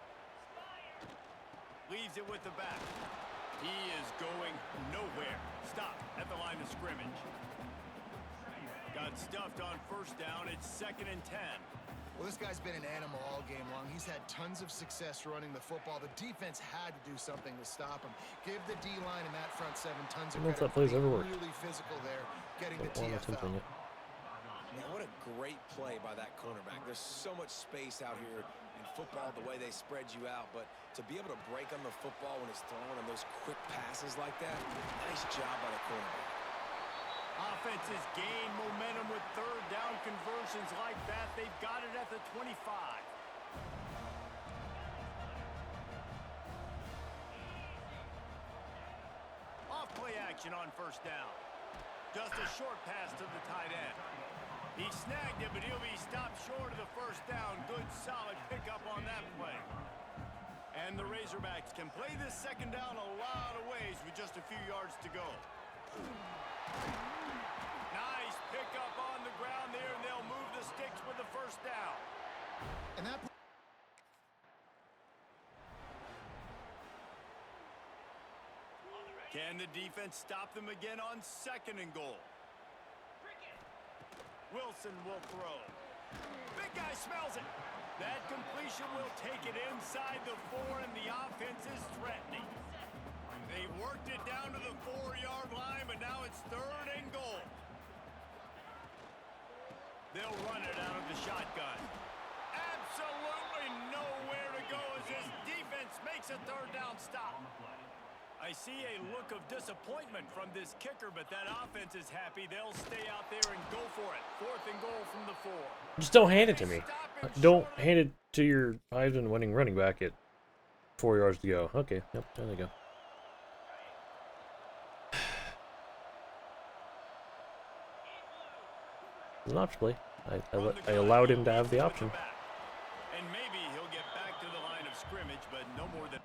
Leaves it with the back. He is going nowhere. Stop at the line of scrimmage. Got stuffed on first down. It's 2nd and 10. Well, this guy's been an animal all game long. He's had tons of success running the football. The defense had to do something to stop him. Give the D-line and that front seven tons of credit. That play's ever worked. Really physical there, getting the Don't want to TFL. it. Man, what a great play by that cornerback. There's so much space out here in football, the way they spread you out, but to be able to break on the football when it's thrown on those quick passes like that, nice job by the cornerback. Offenses gain momentum with third down conversions like that. They've got it at the 25. Off play action on first down. Just a short pass to the tight end. He snagged it, but he'll be stopped short of the first down. Good, solid pickup on that play. And the Razorbacks can play this second down a lot of ways with just a few yards to go. Nice pickup on the ground there, and they'll move the sticks with the first down. And that Can the defense stop them again on 2nd and goal? Wilson will throw. Big guy smells it. That completion will take it inside the 4, and the offense is threatening. They worked it down to the 4-yard line, but now it's 3rd and goal. They'll run it out of the shotgun. Absolutely nowhere to go as this defense makes a 3rd down stop. I see a look of disappointment from this kicker, but that offense is happy. They'll stay out there and go for it. 4th and goal from the 4. Just don't hand it to me. Don't hand it to your Heisman winning running back at 4 yards to go. Okay, yep, there they go. It's an option play. I allowed him to have the option. And maybe he'll get back to the line of scrimmage, but no more than...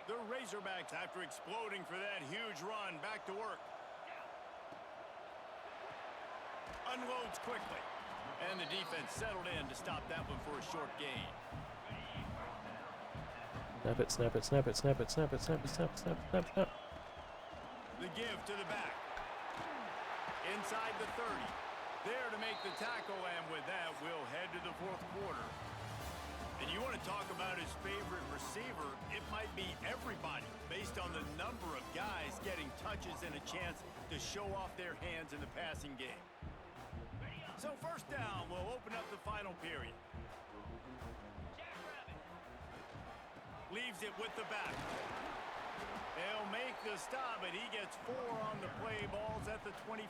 The Razorbacks, after exploding for that huge run, back to work. Unloads quickly. And the defense settled in to stop that one for a short gain. Snap it, snap it, snap it, snap it, snap it, snap it, snap it, snap it, snap it, snap it. The give to the back. Inside the 30. There to make the tackle, and with that, we'll head to the 4th quarter. And you want to talk about his favorite receiver, it might be everybody, based on the number of guys getting touches and a chance to show off their hands in the passing game. So first down will open up the final period. Leaves it with the back. They'll make the stop, but he gets 4 on the play. Balls at the 25.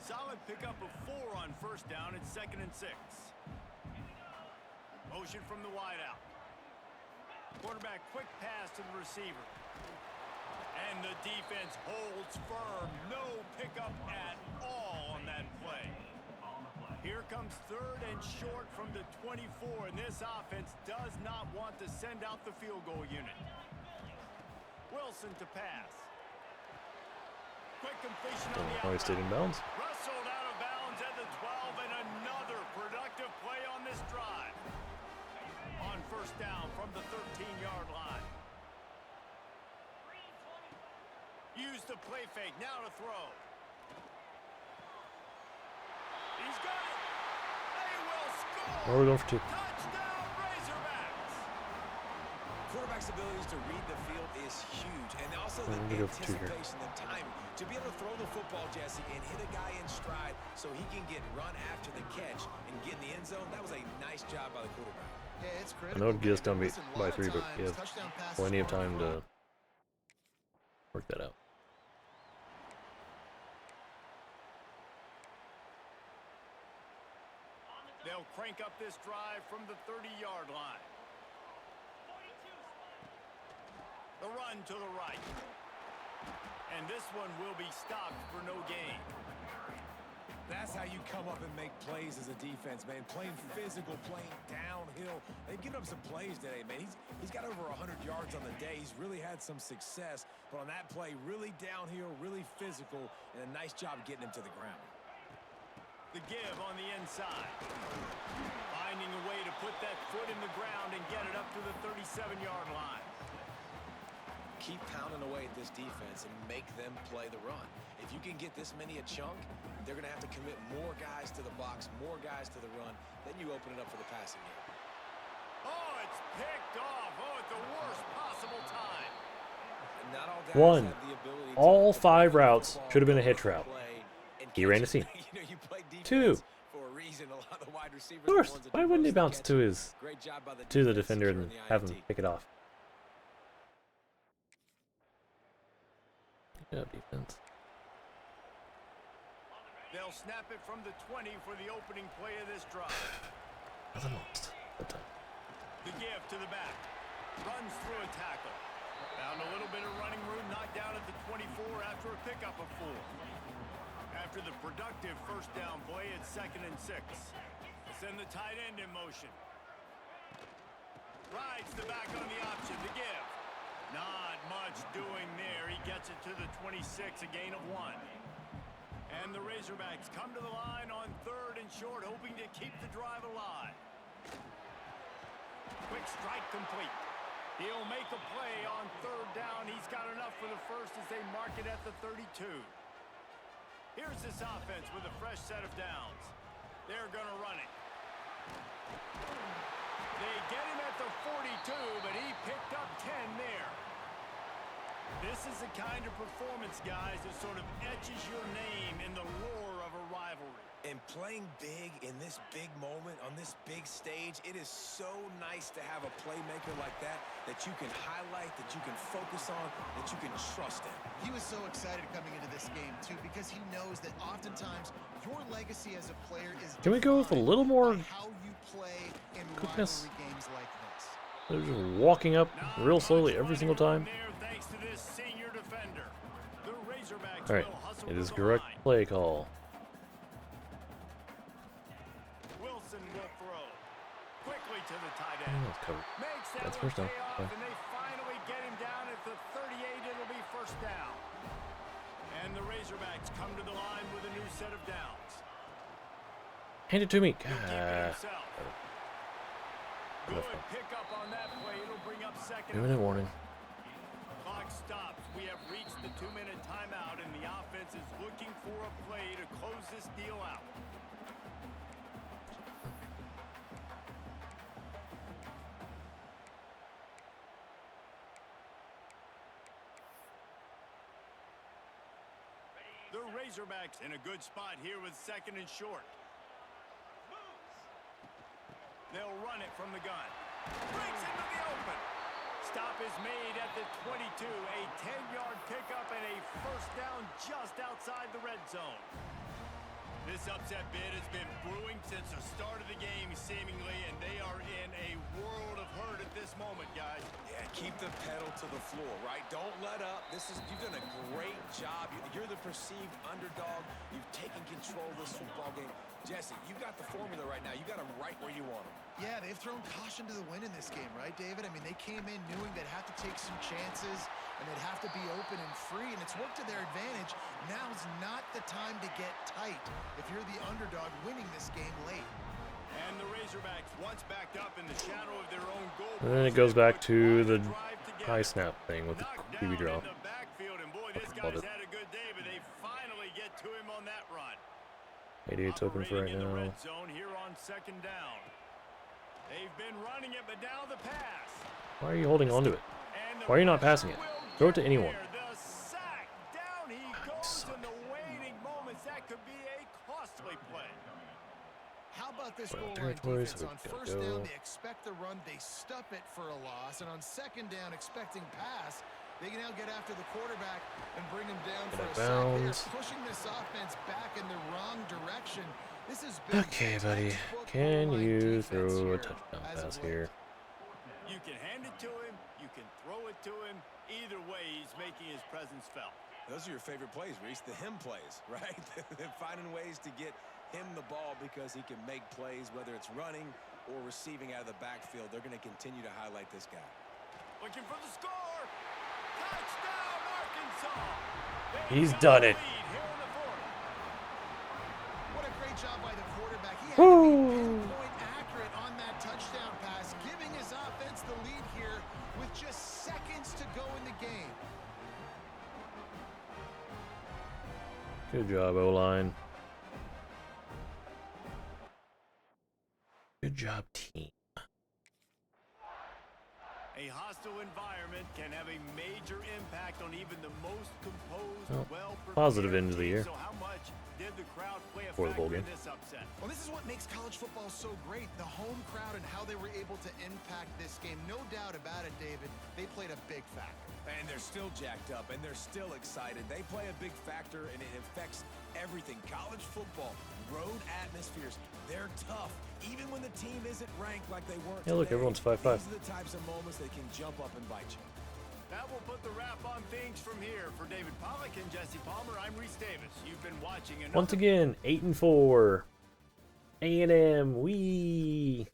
Solid pickup of 4 on first down. It's 2nd and 6. Motion from the wideout. Quarterback quick pass to the receiver. And the defense holds firm. No pickup at all on that play. Here comes 3rd and short from the 24, and this offense does not want to send out the field goal unit. Wilson to pass. Quick completion on the outside. Stayed in bounds. Wrestled out of bounds at the 12, and another productive play on this drive. On first down from the 13-yard line. Use the play fake, now to throw. He's got it. They will score. Or we're going for 2. Touchdown, Razorbacks. Quarterback's abilities to read the field is huge, and also the I'm gonna go for 2 here. anticipation, the time to be able to throw the football, Jesse, and hit a guy in stride so he can get run after the catch and get in the end zone. That was a nice job by the quarterback. Yeah, it's I critical. know it'd get us down Listen, a by lot 3, but we times, have touchdown passes plenty of aren't time thrown. to work that out. They'll crank up this drive from the 30-yard line. The run to the right. And this one will be stopped for no gain. That's how you come up and make plays as a defense, man. Playing physical, playing downhill. They've given up some plays today, man. He's got over 100 yards on the day. He's really had some success. But on that play, really downhill, really physical, and a nice job getting him to the ground. The give on the inside. Finding a way to put that foot in the ground and get it up to the 37-yard line. Keep pounding away at this defense and make them play the run. If you can get this many a chunk, they're going to have to commit more guys to the box, more guys to the run. Then you open it up for the passing game. Oh, it's picked off. Oh, at the worst possible time. And not all guys One. have the ability All to 5 play routes football, should have been a run hitch the route. play, and He catch ran a it. seam. You know, you play 2. defense for a reason. A lot of the wide receivers Of course. are the ones that Why do wouldn't he most of the bounce to catching. his Great job by the to the defense defender and securing the have him INT. pick it off? Good job, defense. They'll snap it from the 20 for the opening play of this drive. Nothing lost that time. The give to the back. Runs through a tackle. Found a little bit of running room, knocked down at the 24 after a pickup of 4. After the productive first down play, it's 2nd and 6. Send the tight end in motion. Rides the back on the option. The give. Not much doing there. He gets it to the 26, a gain of 1. And the Razorbacks come to the line on 3rd and short, hoping to keep the drive alive. Quick strike complete. He'll make a play on 3rd down. He's got enough for the first as they mark it at the 32. Here's this offense with a fresh set of downs. They're going to run it. They get him at the 42, but he picked up 10 there. This is the kind of performance, guys, that sort of etches your name in the lore of a rivalry. And playing big in this big moment, on this big stage, it is so nice to have a playmaker like that you can highlight, that you can focus on, that you can trust in. He was so excited coming into this game, too, because he knows that oftentimes your legacy as a player is Can we go with a defined little more by how you play in quickness? rivalry games like this. They're just walking up real slowly every single time. Thanks to this senior defender. The Razorbacks Alright, will hustle it to is the correct line. play call. Wilson will throw. Quickly to the tight Oh, end. that's covered. Makes that That's one first down. pay off, Fine. and they finally get him down at the 38. It'll be first down. And the Razorbacks come to the line with a new set of downs. Hand it to me. He'll keep it God. himself. Good pickup on that play. It'll bring up 2nd. 2-minute warning. Clock stops. We have reached the 2-minute timeout, and the offense is looking for a play to close this deal out. The Razorbacks in a good spot here with 2nd and short. They'll run it from the gun. Breaks into the open. Stop is made at the 22. A 10-yard pickup and a first down just outside the red zone. This upset bid has been brewing since the start of the game, seemingly, and they are in a world of hurt at this moment, guys. Yeah, keep the pedal to the floor, right? Don't let up. You've done a great job. You're the perceived underdog. You've taken control of this football game. Jesse, you got the formula right now. You got them right where you want them. Yeah, they've thrown caution to the wind in this game, right, David? I mean, they came in knowing they'd have to take some chances and they'd have to be open and free, and it's worked to their advantage. Now's not the time to get tight if you're the underdog winning this game late. And the Razorbacks, once backed up in the shadow of their own goal. And then it goes back to the high snap thing with the QB draw. In the backfield, and boy, this Love guy's it. had a good day, but they finally get to him on that run. 88's open for right Operating in the now. red zone here on 2nd down. They've been running it, but now the pass. Why are you holding on to it? And the Why are you not pressure passing it? will Throw it to get anyone. there. The sack. Down he goes suck. in the waiting moments. That could be a costly play. How about this Well, goal line territory, defense? so On we gotta first down, go. they expect the run, they stuff it for a loss. And on second down, expecting pass, they can now get after the quarterback and bring him down Get for out a of sack. They are bounds. pushing this offense back in the wrong direction. This has been Okay, buddy. textbook Can goal line you defense throw a here touchdown as of pass late. here? You can hand it to him. You can throw it to him. Either way, he's making his presence felt. Those are your favorite plays, Reese, the him plays, right? Finding ways to get him the ball because he can make plays, whether it's running or receiving out of the backfield. They're going to continue to highlight this guy. Looking for the score. Touchdown, Arkansas. He's done it. What a great job by the quarterback. He had to be pinpoint accurate on that touchdown pass, giving his offense the lead here with just seconds to go in the game. Good job, O-line. Good job, team. A hostile environment can have a major impact on even the most composed, Well, well-prepared positive end of the team. year. So how much did the crowd play a For the bowl factor in game. this upset? Well, this is what makes college football so great, the home crowd and how they were able to impact this game. No doubt about it, David. They played a big factor. And they're still jacked up, and they're still excited. They play a big factor, and it affects everything. College football, road atmospheres, they're tough. Even when the team isn't ranked like they weren't Yeah, look, today, everyone's 5-5. These are the types of moments that can jump up and bite you. That will put the wrap on things from here. For David Pollack and Jesse Palmer, I'm Reese Davis. You've been watching another... Once again, 8-4. A&M, we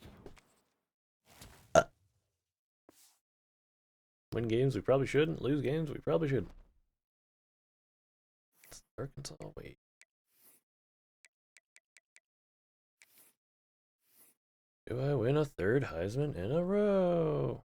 win games we probably shouldn't. Lose games we probably should. It's Arkansas, wait. Do I win a third Heisman in a row?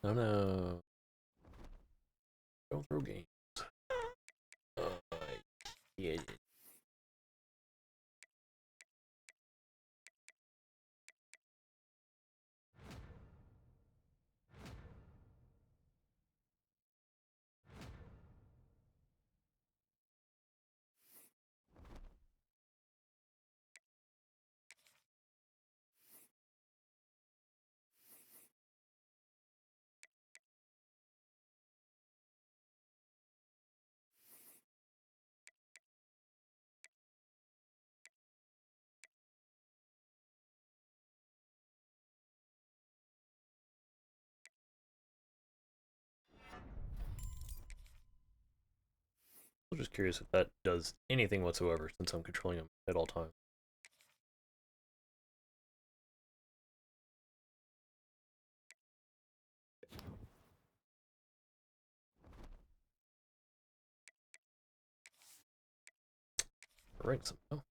Oh no. Don't throw games. Yeah. I'm just curious if that does anything whatsoever since I'm controlling him at all times. Rank some. Oh.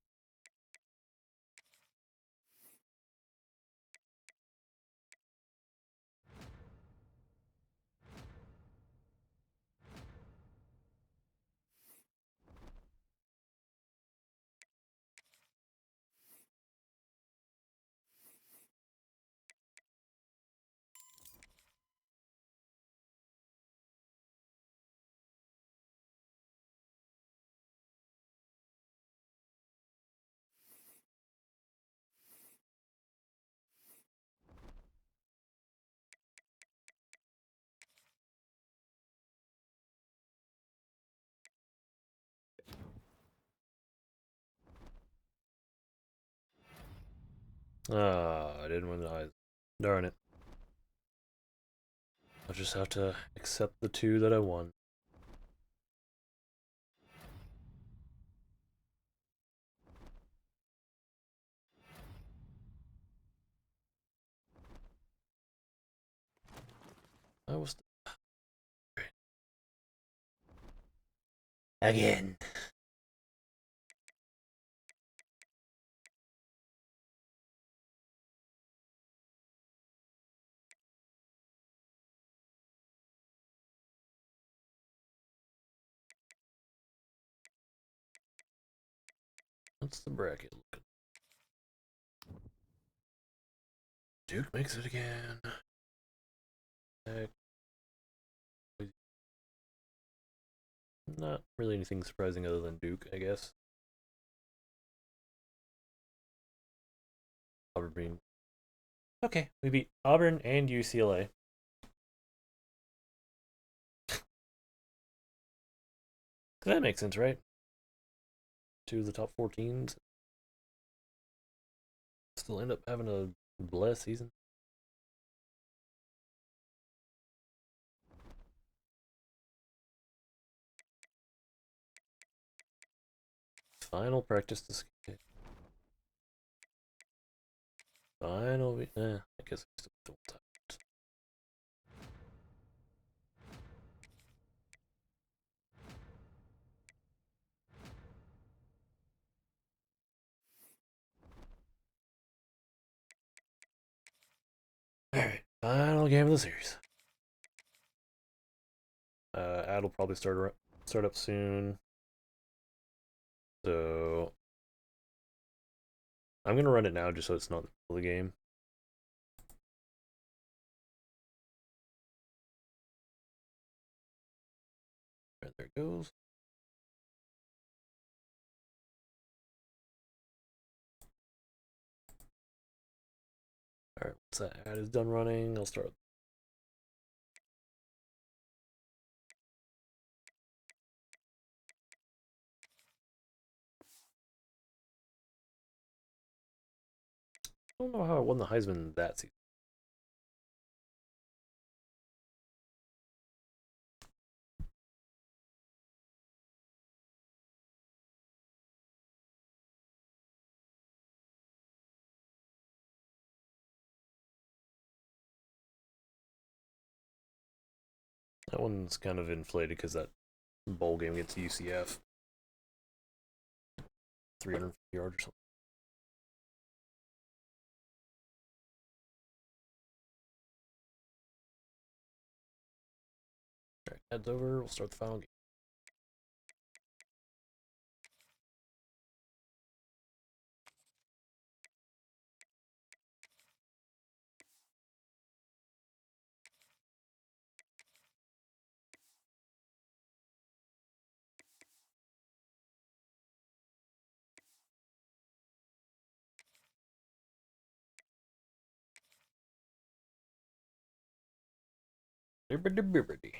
Ah, I didn't win the eyes. Darn it. I'll just have to accept the 2 that I won. I was again. What's the bracket looking? Duke makes it again. Heck. Not really anything surprising other than Duke, I guess. Auburn being okay. We beat Auburn and UCLA. That makes sense, right? 2 of the top 4 teams still end up having a blessed season. Final practice to skate. Final. I guess we still don't time. Alright, final game of the series. Ad will probably start up soon. So I'm gonna run it now just so it's not the middle of the game. Alright, there it goes. Alright, once that ad is done running, I'll start. I don't know how I won the Heisman that season. That one's kind of inflated because that bowl game against UCF. 350 yards or something. Alright, ad's over. We'll start the final game. Bibbidi.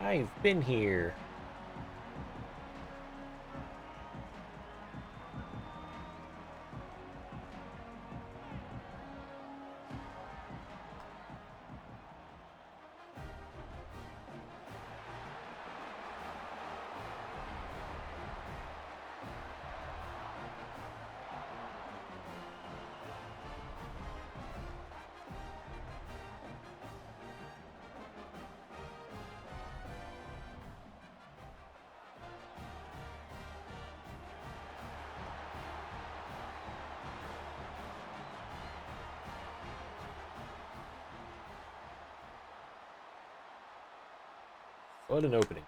I've been here. What an opening.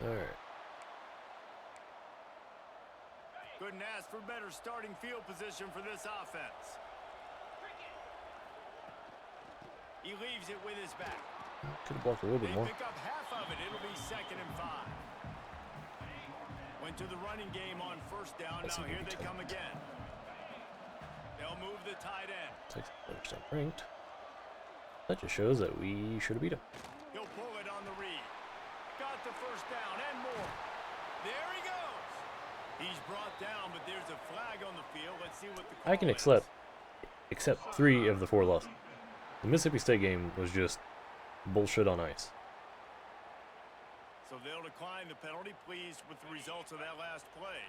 Alright. Couldn't ask for better starting field position for this offense. He leaves it with his back. Could have blocked a little bit more. Pick up half of it. It'll be 2nd and 5. Went to the running game on 1st down. Now here they come again. They'll move the tight end. 6% ranked. That just shows that we should have beat him. He'll pull it on the read. Got the first down and more. There he goes. He's brought down, but there's a flag on the field. Let's see what the call I can is. accept 3 of the 4 losses. The Mississippi State game was just bullshit on ice. So they'll decline the penalty, pleased with the results of that last play.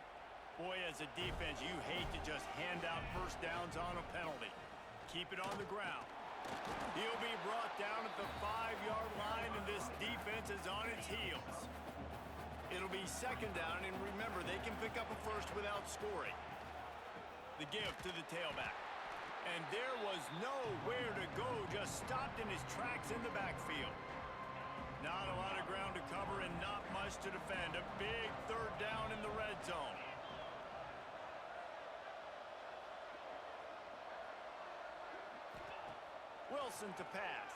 Boy, as a defense, you hate to just hand out first downs on a penalty. Keep it on the ground. He'll be brought down at the 5-yard line, and this defense is on its heels. It'll be second down, and remember, they can pick up a first without scoring. The give to the tailback. And there was nowhere to go, just stopped in his tracks in the backfield. Not a lot of ground to cover and not much to defend. A big third down in the red zone. Wilson to pass.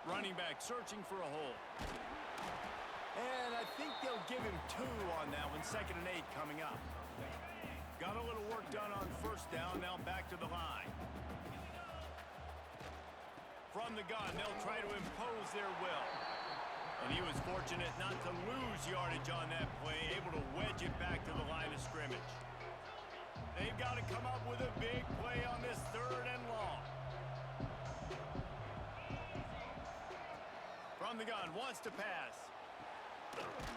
Running back searching for a hole. And I think they'll give him 2 on that one. 2nd and 8 coming up. Got a little work done on first down. Now back to the line. From the gun, they'll try to impose their will. And he was fortunate not to lose yardage on that play, able to wedge it back to the line of scrimmage. They've got to come up with a big play on this 3rd and long. From the gun, wants to pass.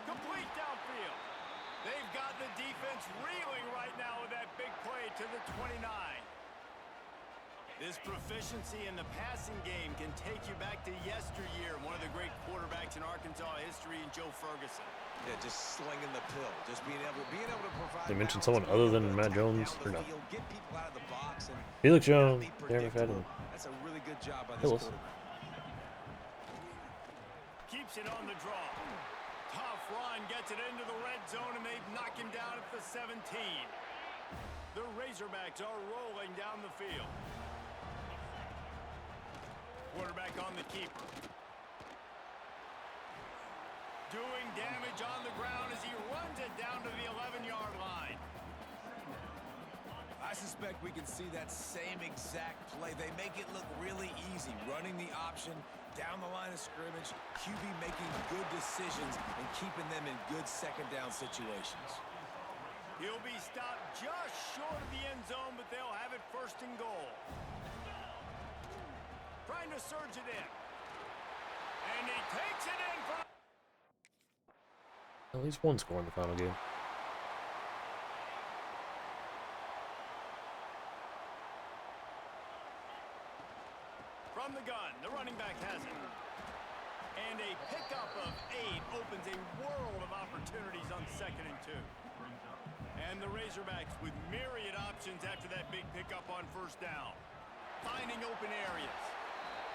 Complete downfield. They've got the defense reeling right now with that big play to the 29. This proficiency in the passing game can take you back to yesteryear, one of the great quarterbacks in Arkansas history, in Joe Ferguson. Yeah, just slinging the pill, just being able to provide. They mentioned someone other than Matt Jones, or no? Get people out of the box and Felix Jones, be Darren McFadden. That's a really good job by this Hillis. quarterback. Keeps it on the draw. Tough run, gets it into the red zone, and they knock him down at the 17. The Razorbacks are rolling down the field. Quarterback on the keeper. Doing damage on the ground as he runs it down to the 11-yard line. I suspect we can see that same exact play. They make it look really easy, running the option down the line of scrimmage, QB making good decisions and keeping them in good second down situations. He'll be stopped just short of the end zone, but they'll have it 1st and goal. Trying to surge it in. And he takes it in for... At least 1 score in the final game. From the gun, the running back has it. And a pickup of 8 opens a world of opportunities on 2nd and 2. And the Razorbacks with myriad options after that big pickup on first down. Finding open areas.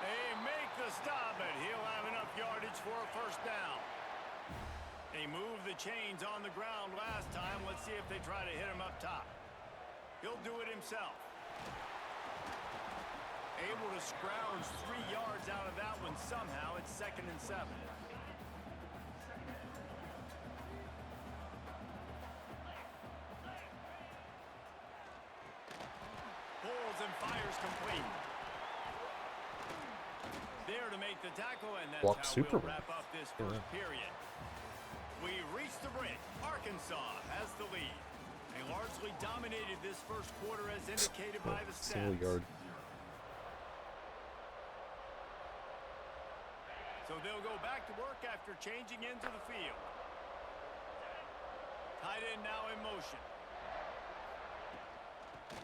They make the stop, but he'll have enough yardage for a first down. They moved the chains on the ground last time. Let's see if they try to hit him up top. He'll do it himself. Able to scrounge 3 yards out of that one somehow. It's 2nd and 7. Pulls and fires complete. There to make the tackle, and that's Block how Superman. we'll wrap up this first period. We reached the bridge. Arkansas has the lead. They largely dominated this first quarter as indicated by the stats. Single yard. So they'll go back to work after changing into the field. Tight end now in motion.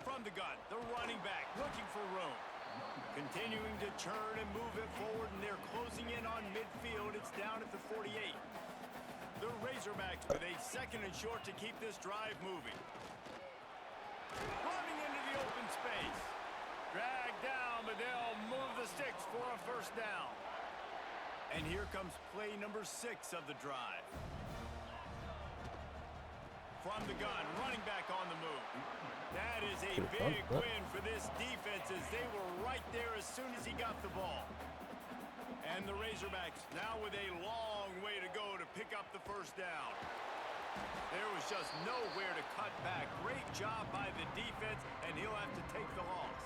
From the gun, the running back looking for room. Continuing to churn and move it forward, and they're closing in on midfield. It's down at the 48. The Razorbacks with a 2nd and short to keep this drive moving. Running into the open space. Dragged down, but they'll move the sticks for a first down. And here comes play number 6 of the drive. From from the gun, running back on the move. That is a Could've done big that. win for this defense as they were right there as soon as he got the ball. And the Razorbacks now with a long way to go to pick up the first down. There was just nowhere to cut back. Great job by the defense, and he'll have to take the loss.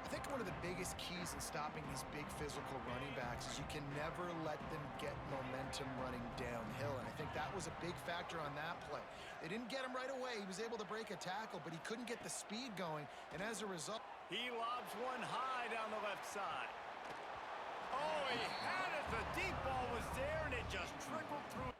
I think one of the biggest keys in stopping these big physical running backs is you can never let them get momentum running downhill. And I think that was a big factor on that play. They didn't get him right away. He was able to break a tackle, but he couldn't get the speed going. And as a result, He lobs one high down the left side. Oh, he had it. The deep ball was there, and it just trickled through.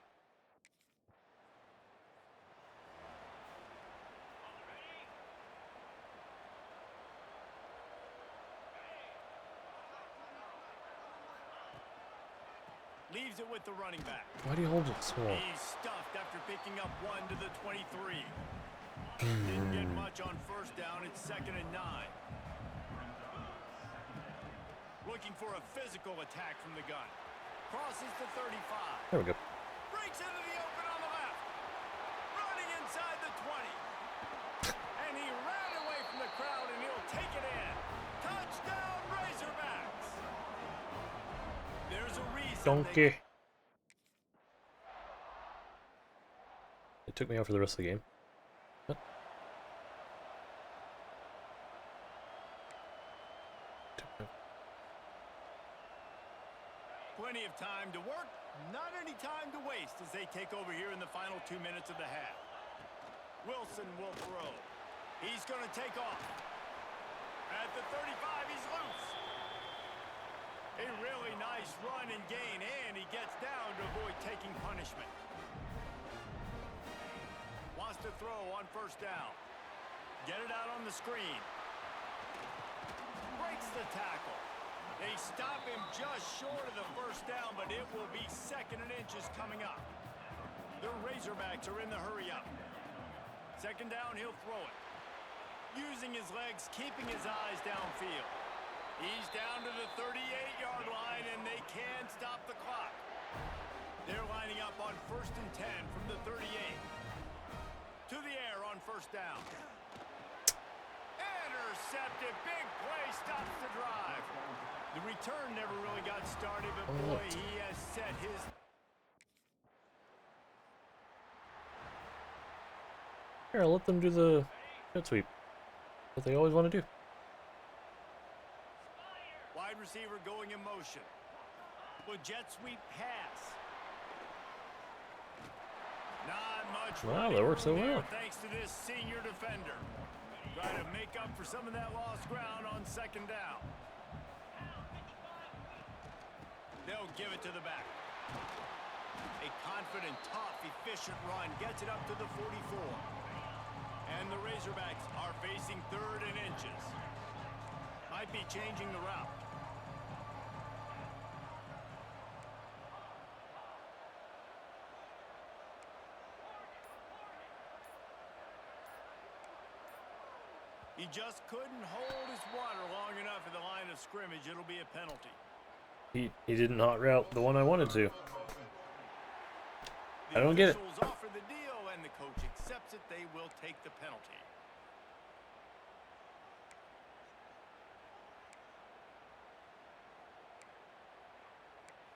Leaves it with the running back. Why do you hold it small? He's stuffed after picking up one to the 23. Didn't get much on first down. It's 2nd and 9. Looking for a physical attack from the gun. Crosses the 35. There we go. Breaks into the open on the left. Running inside the 20. And he ran away from the crowd, and he'll take it in. Touchdown, Razorbacks. There's a reason. Donkey. It took me out for the rest of the game. What? Plenty of time to work, not any time to waste as they take over here in the final 2 minutes of the half. Wilson will throw. He's going to take off. At the 35, he's loose. A really nice run and gain, and he gets down to avoid taking punishment. Wants to throw on first down. Get it out on the screen. Breaks the tackle. They stop him just short of the first down, but it will be 2nd and inches coming up. The Razorbacks are in the hurry up. 2nd down, he'll throw it. Using his legs, keeping his eyes downfield. He's down to the 38-yard line, and they can stop the clock. They're lining up on 1st and 10 from the 38. To the air on first down. Intercepted. Big play stops the drive. The return never really got started, but boy, he has set his... Here, I'll let them do the jet sweep. What they always want to do. Wide receiver going in motion. With jet sweep pass. Not much. Wow, that worked so well. Thanks to this senior defender. Try to make up for some of that lost ground on 2nd down. They'll give it to the back. A confident, tough, efficient run gets it up to the 44. And the Razorbacks are facing 3rd and inches. Might be changing the route. He just couldn't hold his water long enough at the line of scrimmage. It'll be a penalty. He did not route the one I wanted to. I don't get it. The officials offer the deal, and the coach accepts it. They will take the penalty.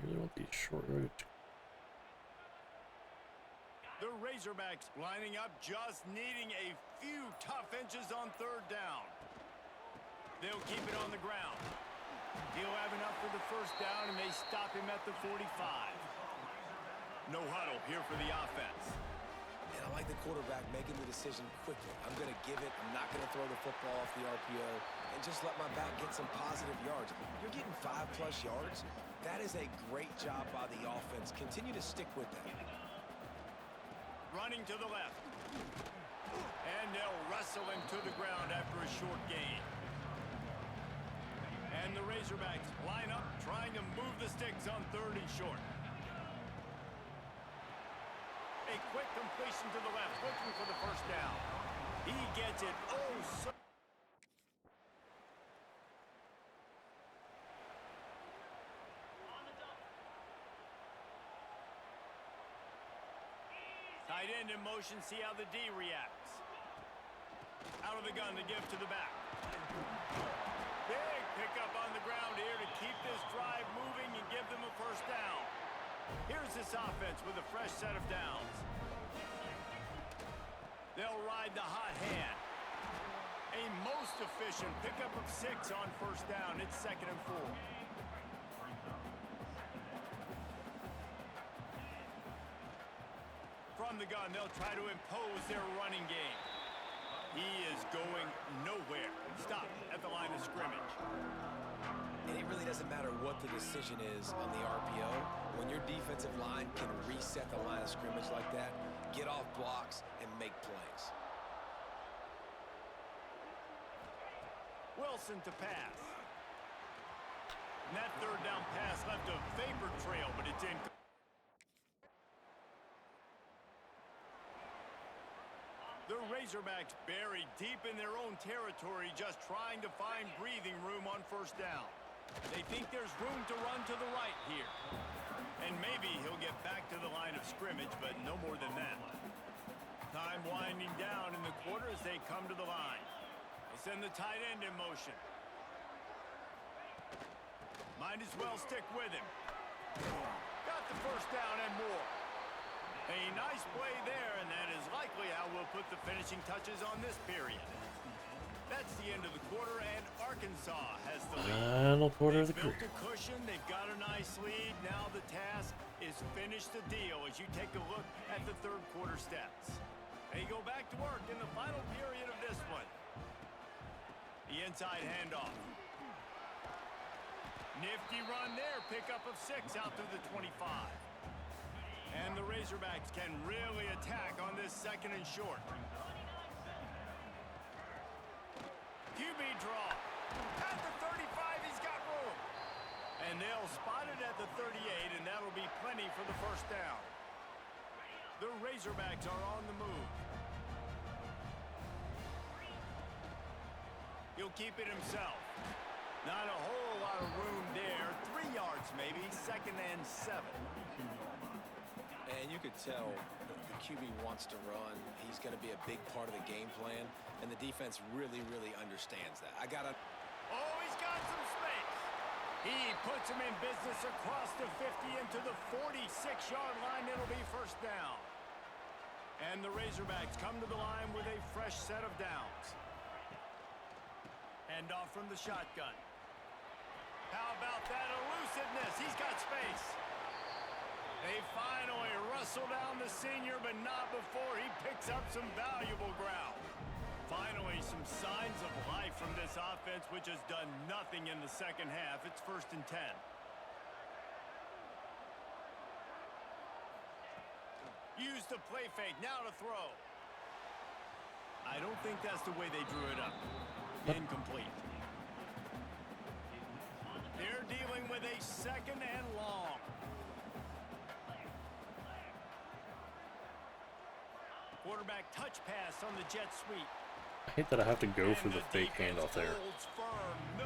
I really want these short routes. The Razorbacks lining up, just needing a few tough inches on 3rd down. They'll keep it on the ground. He'll have enough for the first down, and they stop him at the 45. No huddle here for the offense. And I like the quarterback making the decision quickly. I'm going to give it. I'm not going to throw the football off the RPO and just let my back get some positive yards. You're getting 5+ yards. That is a great job by the offense. Continue to stick with that. Running to the left. And they'll wrestle him to the ground after a short gain. And the Razorbacks line up, trying to move the sticks on 3rd and short. A quick completion to the left, looking for the first down. He gets it so... Tight end in motion, see how the D reacts. Out of the gun to give to the back. Big pickup on the ground here to keep this drive moving and give them a first down. Here's this offense with a fresh set of downs. They'll ride the hot hand. A most efficient pickup of 6 on first down. It's 2nd and 4. From the gun, they'll try to impose their running game. He is going nowhere. Stop at the line of scrimmage. And it really doesn't matter what the decision is on the RPO. When your defensive line can reset the line of scrimmage like that, get off blocks, and make plays. Wilson to pass. And that third down pass left a vapor trail, but it's in. The Razorbacks buried deep in their own territory, just trying to find breathing room on first down. They think there's room to run to the right here. And maybe he'll get back to the line of scrimmage, but no more than that. Time winding down in the quarter as they come to the line. They send the tight end in motion. Might as well stick with him. Got the first down and more. A nice play there, and that is likely how we'll put the finishing touches on this period. That's the end of the quarter, and Arkansas has the lead. Final quarter of the Built quarter. a cushion, they've got a nice lead. Now the task is finish the deal as you take a look at the third quarter stats. They go back to work in the final period of this one. The inside handoff. Nifty run there, pickup of 6 out to the 25. And the Razorbacks can really attack on this 2nd and short. QB draw. At the 35, he's got room. And they'll spot it at the 38, and that'll be plenty for the first down. The Razorbacks are on the move. He'll keep it himself. Not a whole lot of room there. 3 yards maybe, 2nd and 7. And you could tell the QB wants to run. He's going to be a big part of the game plan, and the defense really, really understands that. Oh, he's got some space. He puts him in business across the 50 into the 46-yard line. It'll be first down. And the Razorbacks come to the line with a fresh set of downs. Hand off from the shotgun. How about that elusiveness? He's got space. They finally wrestle down the senior, but not before he picks up some valuable ground. Finally, some signs of life from this offense, which has done nothing in the second half. It's 1st and 10. Use the play fake, now to throw. I don't think that's the way they drew it up. Incomplete. They're dealing with a 2nd and long. Quarterback touch pass on the jet sweep. I hate that I have to go for the fake handoff there.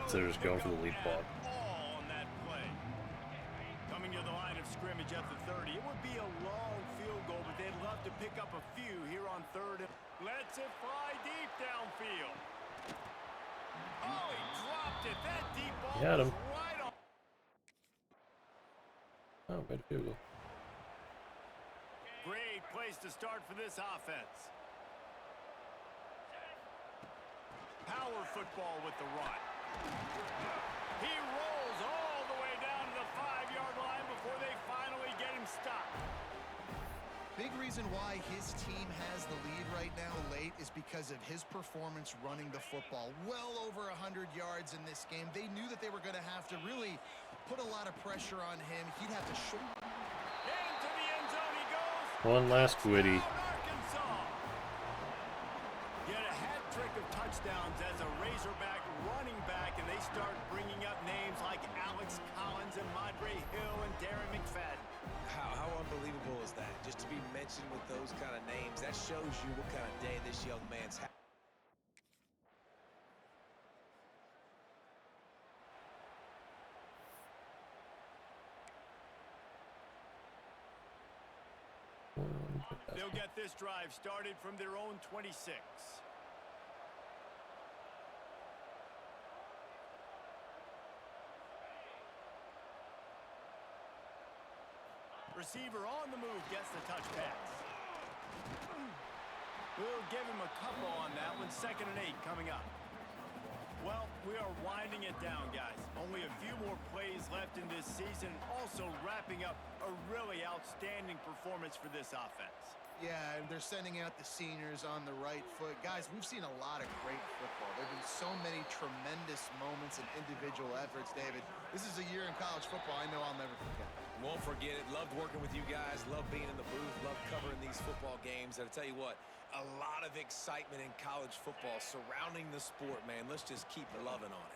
Instead of just going for the lead block. On that play. Coming to the line of scrimmage at the 30. It would be a long field goal, but they'd love to pick up a few here on 3rd. Lets it fly deep downfield. Oh, he dropped it. That deep ball He had him. was right on. Oh, made a field goal. Great place to start for this offense. Power football with the run. He rolls all the way down to the 5-yard line before they finally get him stopped. Big reason why his team has the lead right now late is because of his performance running the football. Well over 100 yards in this game. They knew that they were going to have to really put a lot of pressure on him. He'd have to show. Into the end zone he goes. One last quiddy. Arkansas. Get a hat trick of touchdowns as a Razorback running back, and they start bringing up names like Alex Collins and Madre Hill and Darren McFadden. How unbelievable is that? Just to be mentioned with those kind of names, that shows you what kind of day this young man's having. They'll get this drive started from their own 26. Receiver on the move gets the touch pass. We'll give him a couple on that one. 2nd and 8 coming up. Well, we are winding it down, guys. Only a few more plays left in this season. Also wrapping up a really outstanding performance for this offense. Yeah, and they're sending out the seniors on the right foot. Guys, we've seen a lot of great football. There have been so many tremendous moments and individual efforts, David. This is a year in college football I know I'll never forget. Won't forget it. Loved working with you guys. Loved being in the booth. Loved covering these football games. And I'll tell you what, a lot of excitement in college football surrounding the sport, man. Let's just keep loving on it.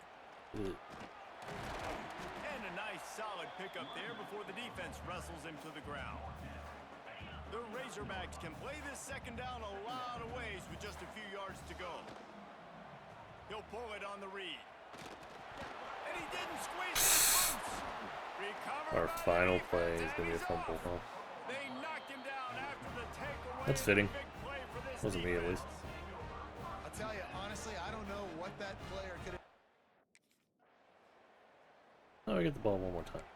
And a nice solid pickup there before the defense wrestles him to the ground. The Razorbacks can play this 2nd down a lot of ways with just a few yards to go. He'll pull it on the read. And he didn't squeeze it. Our final play is going to be a fumble, huh? They knocked him down after the takeaway. That's fitting. Big play for this Wasn't me, at least. I'll tell you, honestly, I don't know what that player could have... Oh, I get the ball one more time.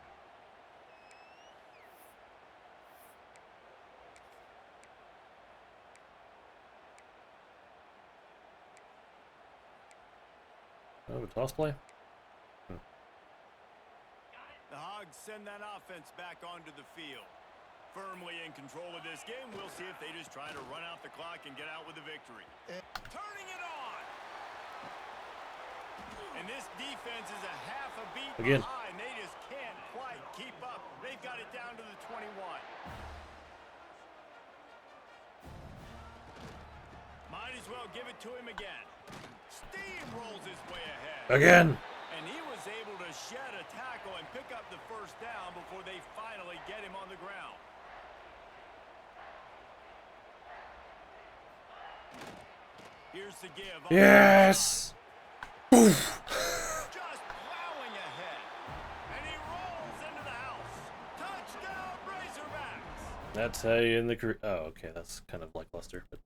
Oh, a toss play? The Hogs send that offense back onto the field. Firmly in control of this game. We'll see if they just try to run out the clock and get out with a victory. Turning it on! And this defense is a half a beat behind. They just can't quite keep up. They've got it down to the 21. Might as well give it to him again. Steamrolls his way ahead. Again! And he was able to shed a tackle and pick up the 1st down before they finally get him on the ground. Here's the give. Yes! Just plowing ahead. And he rolls into the house. Touchdown, Razorbacks! That's how you end the career. Oh, okay, that's kind of lackluster, but.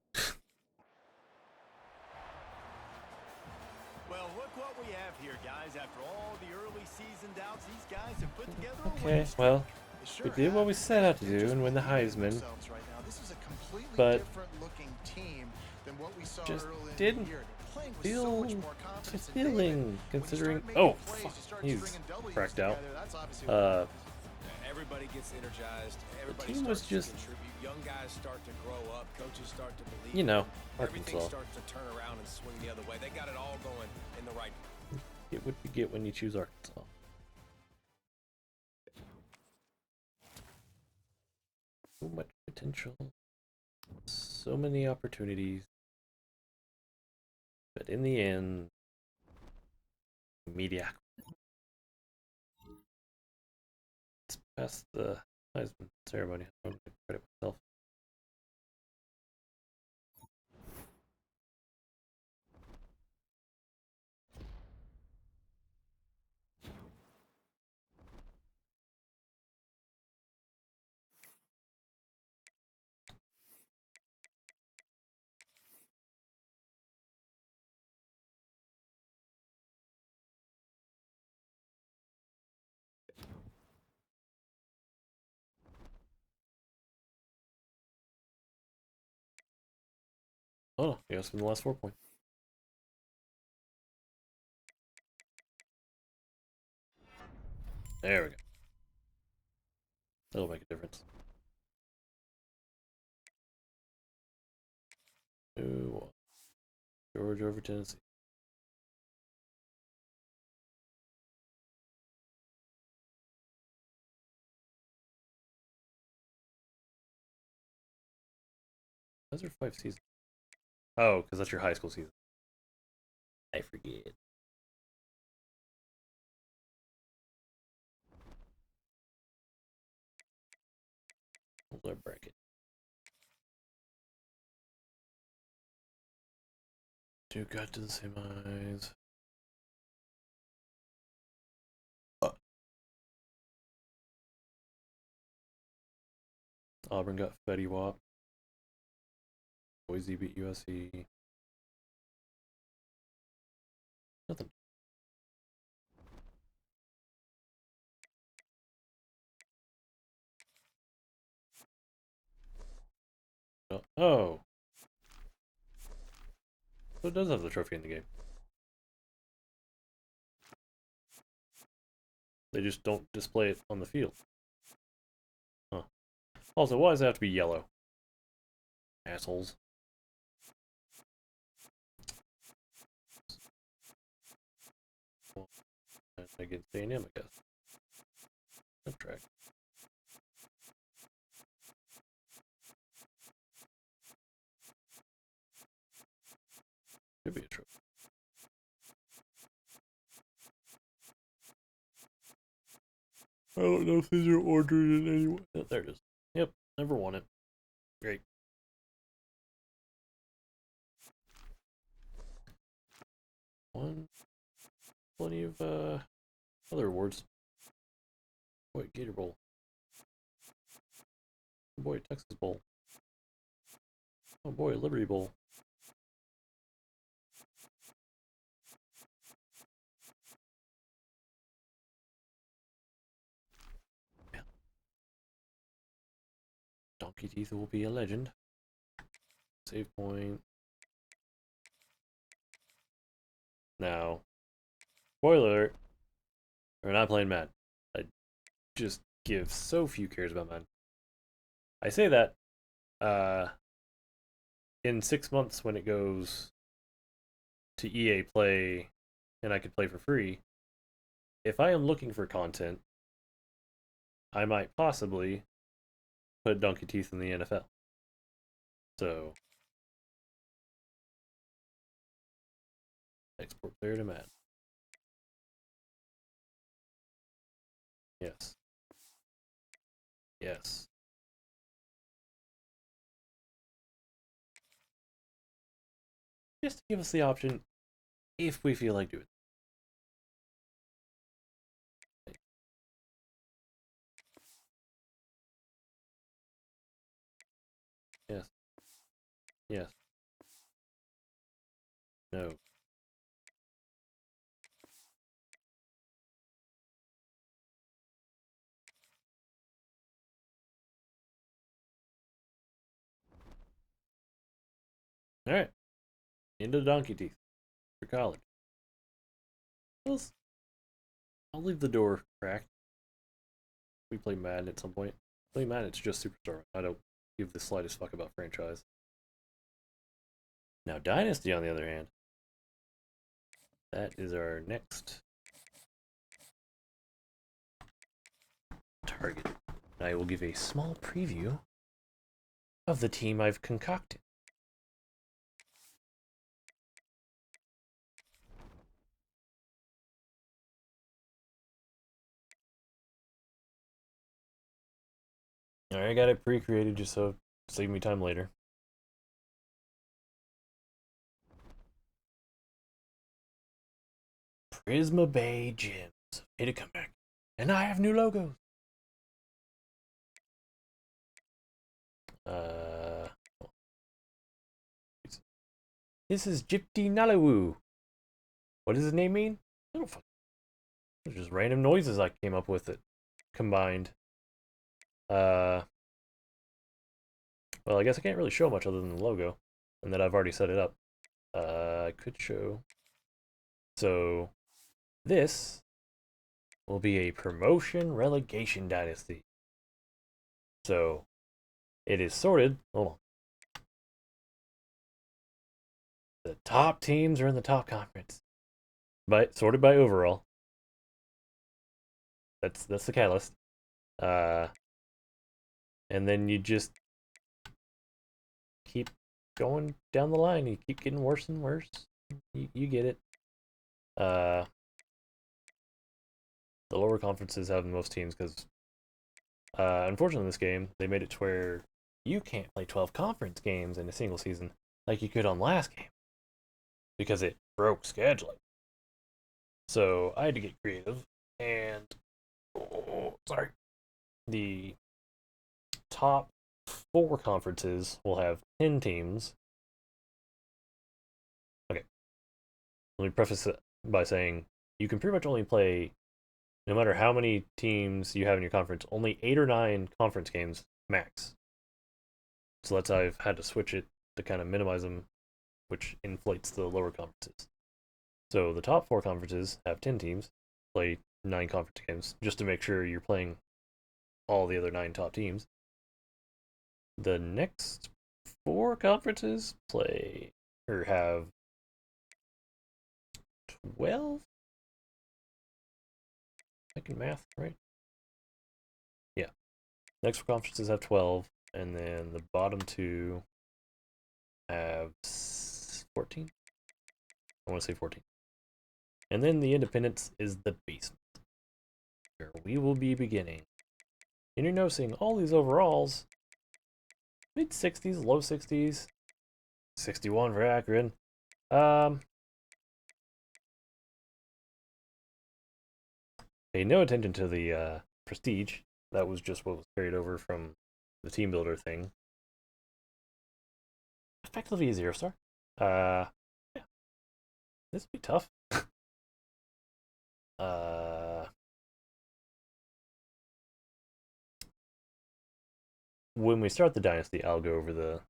Well, look what we have here, guys. After all the early season doubts, these guys have put together a Okay, winning streak. well, They sure we did what we have. set out to They're do just and win the playing Heisman. themselves right now. This is a completely But different looking team than what we saw just early in didn't the year. They're playing with feel so much more confidence and fulfilling, David, when you considering. start making Oh, plays, fuck, you start he's stringing W's cracked out. together. That's obviously what happens. Everybody gets energized. Everybody team was starts to just- contribute. Young guys start to grow up. Coaches start to believe. You know, in them. Everything Arkansas. starts to turn around and swing the other way. They got it all going in the right. Get what you get when you choose Arkansas. So much potential. So many opportunities. But in the end, mediocrity. It's past the Heisman ceremony. I don't credit myself. Oh, yes, from the last 4 points. There we go. That'll make a difference. 2-1. Georgia over Tennessee. Those are 5 seasons. Oh, because that's your high school season. I forget. Hold our bracket. 2 got to the semis. Auburn got Fetty Wap. Boise beat USC. Nothing. Oh. So it does have the trophy in the game. They just don't display it on the field. Huh. Also, why does it have to be yellow? Assholes. Well, against A&M, I guess. Left track. Could be a trophy. I don't know if these are ordered in any way. Oh, there it is. Yep, never won it. Great. Won plenty of other awards. Boy, Gator Bowl. Oh boy, Texas Bowl. Oh boy, Liberty Bowl. Yeah. Donkey Teeth will be a legend. Save point. Now, spoiler alert, we're not playing Madden. I just give so few cares about Madden. I say that, in 6 months when it goes to EA Play and I could play for free, if I am looking for content, I might possibly put Donkey Teeth in the NFL. So, export player to Madden. Yes. Yes. Just to give us the option if we feel like doing it. Yes. Yes. No. Alright. Into Donkey Teeth for college. I'll leave the door cracked. We play Madden at some point. Play Madden, it's just Superstar. I don't give the slightest fuck about franchise. Now, Dynasty, on the other hand, that is our next target. I will give a small preview of the team I've concocted. Alright, I got it pre-created just so save me time later. Prisma Bay Gyms made a comeback, and I have new logos. This is Gypti Nalawu. What does his name mean? I don't fucking. It's just random noises I came up with it combined. Well, I guess I can't really show much other than the logo, and that I've already set it up. I could show. So, this will be a promotion relegation dynasty. So, it is sorted. Hold on. The top teams are in the top conference, but sorted by overall. That's the catalyst. And then you just keep going down the line. You keep getting worse and worse. You get it. The lower conferences have the most teams because, unfortunately, in this game they made it to where you can't play 12 conference games in a single season like you could on last game because it broke scheduling. So I had to get creative, and the top 4 conferences will have 10 teams, let me preface it by saying you can pretty much only play, no matter how many teams you have in your conference, only 8 or 9 conference games max. So that's how I've had to switch it to kind of minimize them, which inflates the lower conferences. So the top 4 conferences have 10 teams, play 9 conference games, just to make sure you're playing all the other 9 top teams. The next 4 conferences play, or have 12? Making math, right? Yeah. Next 4 conferences have 12, and then the bottom 2 have 14? I want to say 14. And then the independence is the basement, where we will be beginning. And you're noticing all these overalls, mid 60s, low 60s, 61 for Akron. Pay no attention to the prestige. That was just what was carried over from the team builder thing. Effectively a 0-star. Yeah. This would be tough. When we start the dynasty, I'll go over the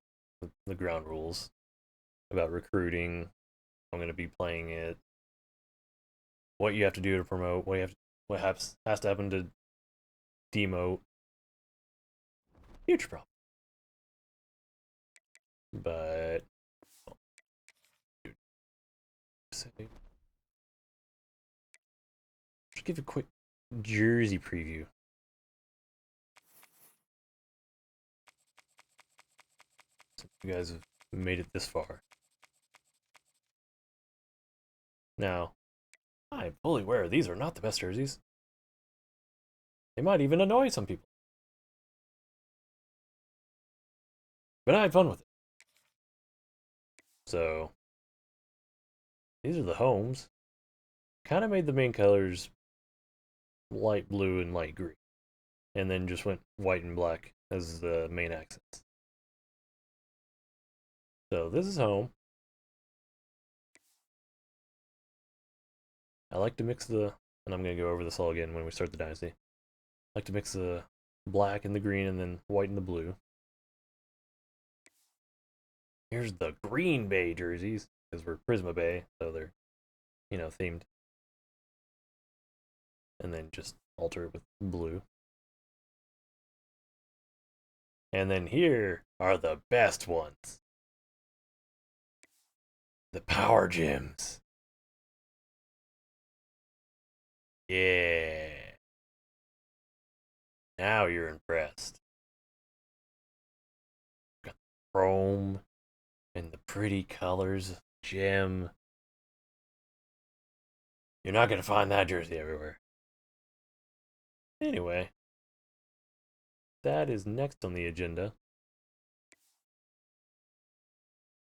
ground rules about recruiting. I'm going to be playing it. What you have to do to promote. What has to happen to demote. Huge problem. But just give a quick jersey preview. Since you guys have made it this far. Now, I'm fully aware these are not the best jerseys. They might even annoy some people. But I had fun with it. So, these are the homes. Kind of made the main colors light blue and light green. And then just went white and black as the main accents. So, this is home. I like to mix and I'm going to go over this all again when we start the dynasty. I like to mix the black and the green and then white and the blue. Here's the Green Bay jerseys, because we're Prisma Bay, so they're, themed. And then just alter it with blue. And then here are the best ones. The Power Gyms. Yeah. Now you're impressed. Got the chrome and the pretty colors of gem. You're not going to find that jersey everywhere. Anyway, that is next on the agenda.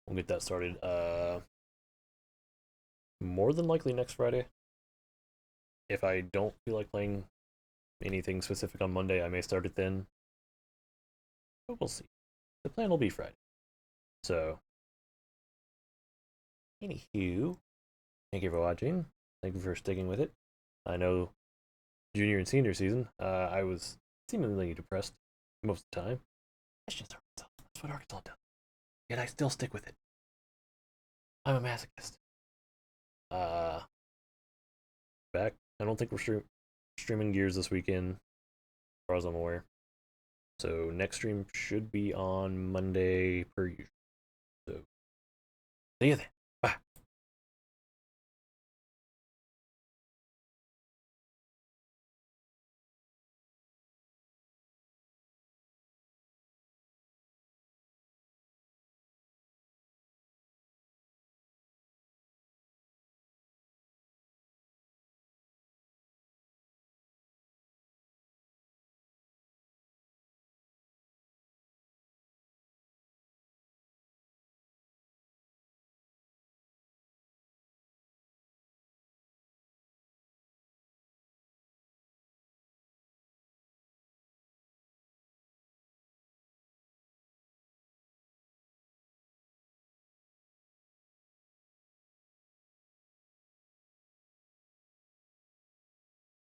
We'll get that started more than likely next Friday. If I don't feel like playing anything specific on Monday, I may start it then. But we'll see. The plan will be Friday. So, anywho, thank you for watching. Thank you for sticking with it. I know junior and senior season, I was seemingly depressed most of the time. That's just Arkansas. That's what Arkansas does. Yet I still stick with it. I'm a masochist. Back. I don't think we're streaming Gears this weekend, as far as I'm aware. So next stream should be on Monday per usual. So see you then.